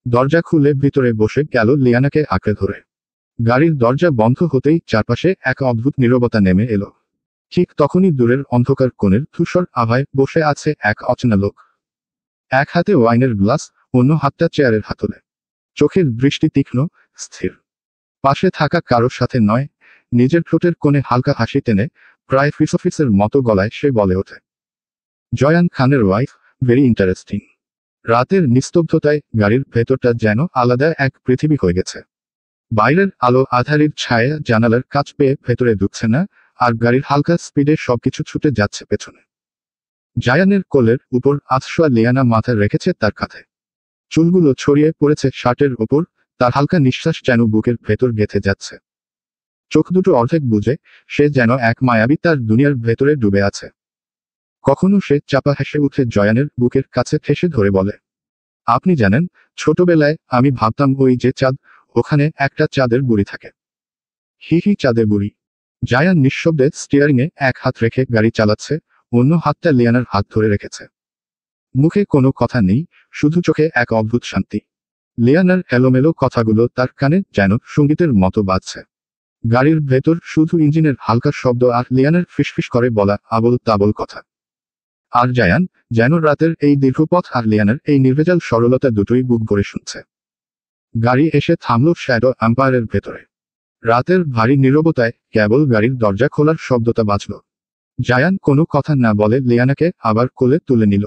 দরজা খুলে ভিতরে বসে গেল লিয়ানাকে আঁকড়ে ধরে। গাড়ির দরজা বন্ধ হতেই চারপাশে এক অদ্ভুত নীরবতা নেমে এলো। ঠিক তখনই দূরের অন্ধকার কোণের ধূসর আভায় বসে আছে এক অচেনা লোক। এক হাতে ওয়াইনের গ্লাস, অন্য হাতটা চেয়ারের হাতলে। চোখের দৃষ্টি তীক্ষ্ণ, স্থির। পাশে থাকা কারোর সাথে নয়, নিজের ঠোঁটের কোণে হালকা হাসি টেনে প্রায় ফিসফিসের মতো গলায় সে বলে ওঠে, জয়ান খানের ওয়াইফ, ভেরি ইন্টারেস্টিং। রাতের নিস্তব্ধতায় গাড়ির ভেতরটা যেন আলাদা এক পৃথিবী হয়ে গেছে। বাইরের আলো আধারির ছায়া জানালার কাছ পেয়ে ভেতরে ঢুকছে না, আর গাড়ির হালকা স্পিডে সবকিছু ছুটে যাচ্ছে পেছনে। জায়ানের কোলের উপর আধশোয়া লিয়ানা মাথা রেখেছে তার কাঁধে। চুলগুলো ছড়িয়ে পড়েছে শার্টের ওপর, তার হালকা নিঃশ্বাস যেন বুকের ভেতর গেঁথে যাচ্ছে। চোখ দুটো অর্ধেক বুজে, সে যেন এক মায়াবী তার দুনিয়ার ভেতরে ডুবে আছে। কখনো সে চাপা হেসে উঠে জয়ানের বুকের কাছে ঠেসে ধরে বলে, আপনি জানেন, ছোটবেলায় আমি ভাবতাম ওই যে চাঁদ, ওখানে একটা চাঁদের বুড়ি থাকে। হি হি, চাঁদের বুড়ি। জায়ান নিঃশব্দে স্টিয়ারিংয়ে এক হাত রেখে গাড়ি চালাচ্ছে, অন্য হাতটা লিয়ানার হাত ধরে রেখেছে। মুখে কোনো কথা নেই, শুধু চোখে এক অদ্ভুত শান্তি। লিয়ানার এলোমেলো কথাগুলো তার কানে যেন সঙ্গীতের মতো বাজছে। গাড়ির ভেতর শুধু ইঞ্জিনের হালকা শব্দ আর লিয়ানার ফিসফিস করে বলা আবল তাবল কথা। আর জায়ান যেন রাতের এই দীর্ঘ পথ আর লিয়ানার এই নির্ভেজাল সরলতা দুটোই বুক ভরে শুনছে। গাড়ি এসে থামল শ্যাডো এম্পায়ারের ভেতরে। রাতের ভারী নীরবতায় কেবল গাড়ির দরজা খোলার শব্দটা বাজল। জায়ান কোনো কথা না বলে লিয়ানাকে আবার কোলে তুলে নিল।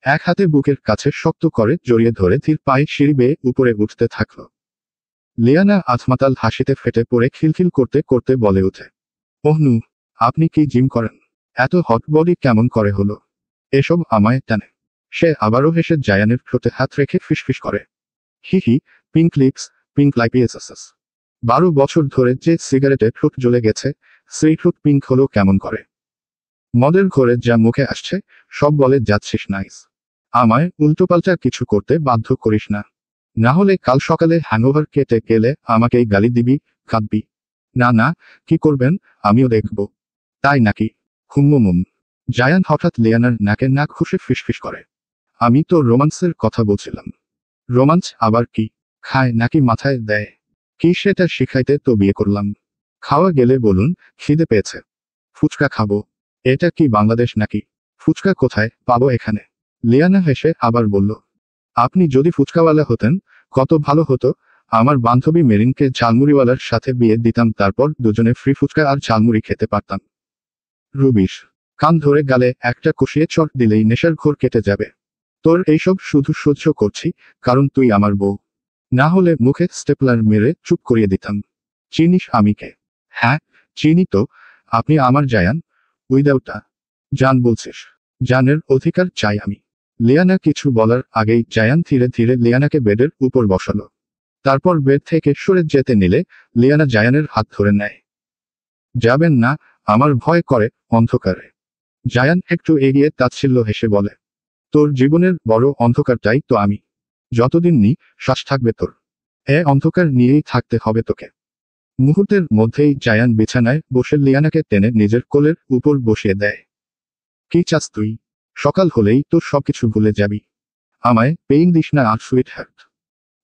এক হাতে বুকের কাছে শক্ত করে জড়িয়ে ধরে ধীর পায়ে সিঁড়ি বেয়ে উপরে উঠতে থাকল। লিয়ানা আধমাতাল হাসিতে ফেটে পড়ে খিলখিল করতে করতে বলে ওঠে, ওহনু, আপনি কি জিম করেন? এত হট বডি কেমন করে হলো? এসব আমায় টানে। সে আবারও হেসে জায়ানের ঠোঁটে হাত রেখে ফিসফিস করে, হি হি, পিঙ্ক লিপস, পিঙ্ক লাইপিএসএস। 12 বছর ধরে যে সিগারেটে ঠোঁট জ্বলে গেছে, সেই ঠোঁট পিঙ্ক হলো কেমন করে? মদের ঘরে যা মুখে আসছে সব বলে যাচ্ছিস নাইস। আমায় উল্টোপাল্টা কিছু করতে বাধ্য করিস না, না হলে কাল সকালে হ্যাংওভার কেটে গেলে আমাকেই গালি দিবি, কাঁদবি। না না, কি করবেন আমিও দেখব। তাই নাকি? হুম্মুম। জায়ান হঠাৎ লিয়ানার নাকে নাক ঘুষে ফিসফিস করে, আমি তো রোমান্সের কথা বলছিলাম। রোমান্স আবার কি? খায় নাকি মাথায় দেয়? কি সেটা শিখাইতে তো বিয়ে করলাম। খাওয়া গেলে বলুন, খিদে পেয়েছে। ফুচকা খাবো। এটা কি বাংলাদেশ নাকি? ফুচকা কোথায় পাবো এখানে? লিয়ানা হেসে আবার বলল, আপনি যদি ফুচকাওয়ালা হতেন কত ভালো হতো। আমার বান্ধবী মেরিনকে ঝালমুড়িওয়ালার সাথে বিয়ে দিতাম, তারপর দুজনে ফ্রি ফুচকা আর ঝালমুড়ি খেতে পারতাম। রুবিশ, কান ধরে গালে একটা কষিয়ে চট দিলেই নেশার ঘোর কেটে যাবে। তোর এইসব শুধু সহ্য করছি কারণ তুই আমার বউ। না হলে মুখে স্টেপলার মেরে চুপ করিয়ে দিতাম। চিনিস আমি কে? হ্যাঁ, চিনি তো। আপনি আমার জায়ান। উইদাউটা জান বলছিস? জানের অধিকার চাই আমি। লিয়ানা কিছু বলার আগেই জায়ান ধীরে ধীরে লিয়ানাকে বেডের উপর বসালো। তারপর বেড থেকে সরে যেতে নিলে লিয়ানা জায়ানের হাত ধরে নেয়। যাবেন না, আমার ভয় করে অন্ধকারে। জায়ান একটু এগিয়ে তাচ্ছিল্য হেসে বলে, তোর জীবনের বড় অন্ধকারটাই তো আমি। যতদিন শ্বাস থাকবে তোর, অন্ধকার নিয়েই থাকতে হবে তোকে। মুহূর্তের মধ্যেই জায়ান বিছানায় বসে লিয়ানাকে টেনে নিজের কোলের উপর বসিয়ে দেয়। কি চাস তুই? সকাল হলেই তো সবকিছু ভুলে যাবি। আমায় পেইন দিস না আর সুইট হার্ট।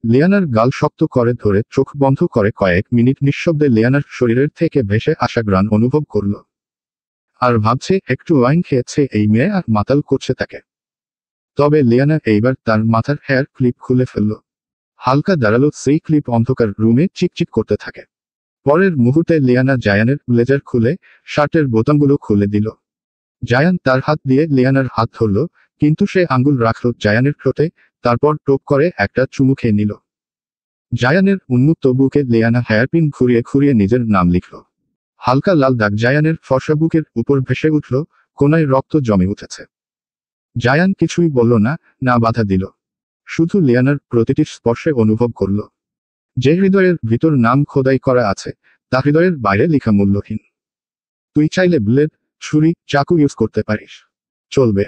লিয়ানার গাল শক্ত করে ধরে চোখ বন্ধ করে কয়েক মিনিট নিঃশব্দে লিয়ানার শরীরের থেকে ভেসে আসা ঘ্রাণ অনুভব করল। আর ভাবছে একটু ওয়াইন খেয়েছে এই মেয়ে আর মাতাল করছে তাকে। তবে লিয়ানা এইবার তার মাথার হেয়ার ক্লিপ খুলে ফেলল। হালকা দাঁড়ালো সেই ক্লিপ অন্ধকার রুমে চিকচিক করতে থাকে। পরের মুহূর্তে লিয়ানা জায়ানের ব্লেজার খুলে শার্টের বোতামগুলো খুলে দিল। জায়ান তার হাত দিয়ে লিয়ানার হাত ধরল, কিন্তু সে আঙ্গুল রাখল জায়ানের ঠোঁটে, তারপর টোপ করে একটা চুমু খেয়ে নিল। জায়ানের উন্মুক্ত বুকে লিয়ানা হেয়ারপিন ঘুরিয়ে ঘুরিয়ে নিজের নাম লিখল। হালকা লাল দাগ জায়ানের ফর্সা বুকের উপর ভেসে উঠল, কোনায় রক্ত জমে উঠেছে। জায়ান কিছুই বলল না, না বাধা দিল। শুধু লিয়ানার প্রতিটি স্পর্শে অনুভব করল। যে হৃদয়ের ভিতর নাম খোদাই করা আছে তা হৃদয়ের বাইরে লেখা মূল্যহীন। তুই চাইলে ব্লেড, ছুরি, চাকু ইউজ করতে পারিস। চলবে।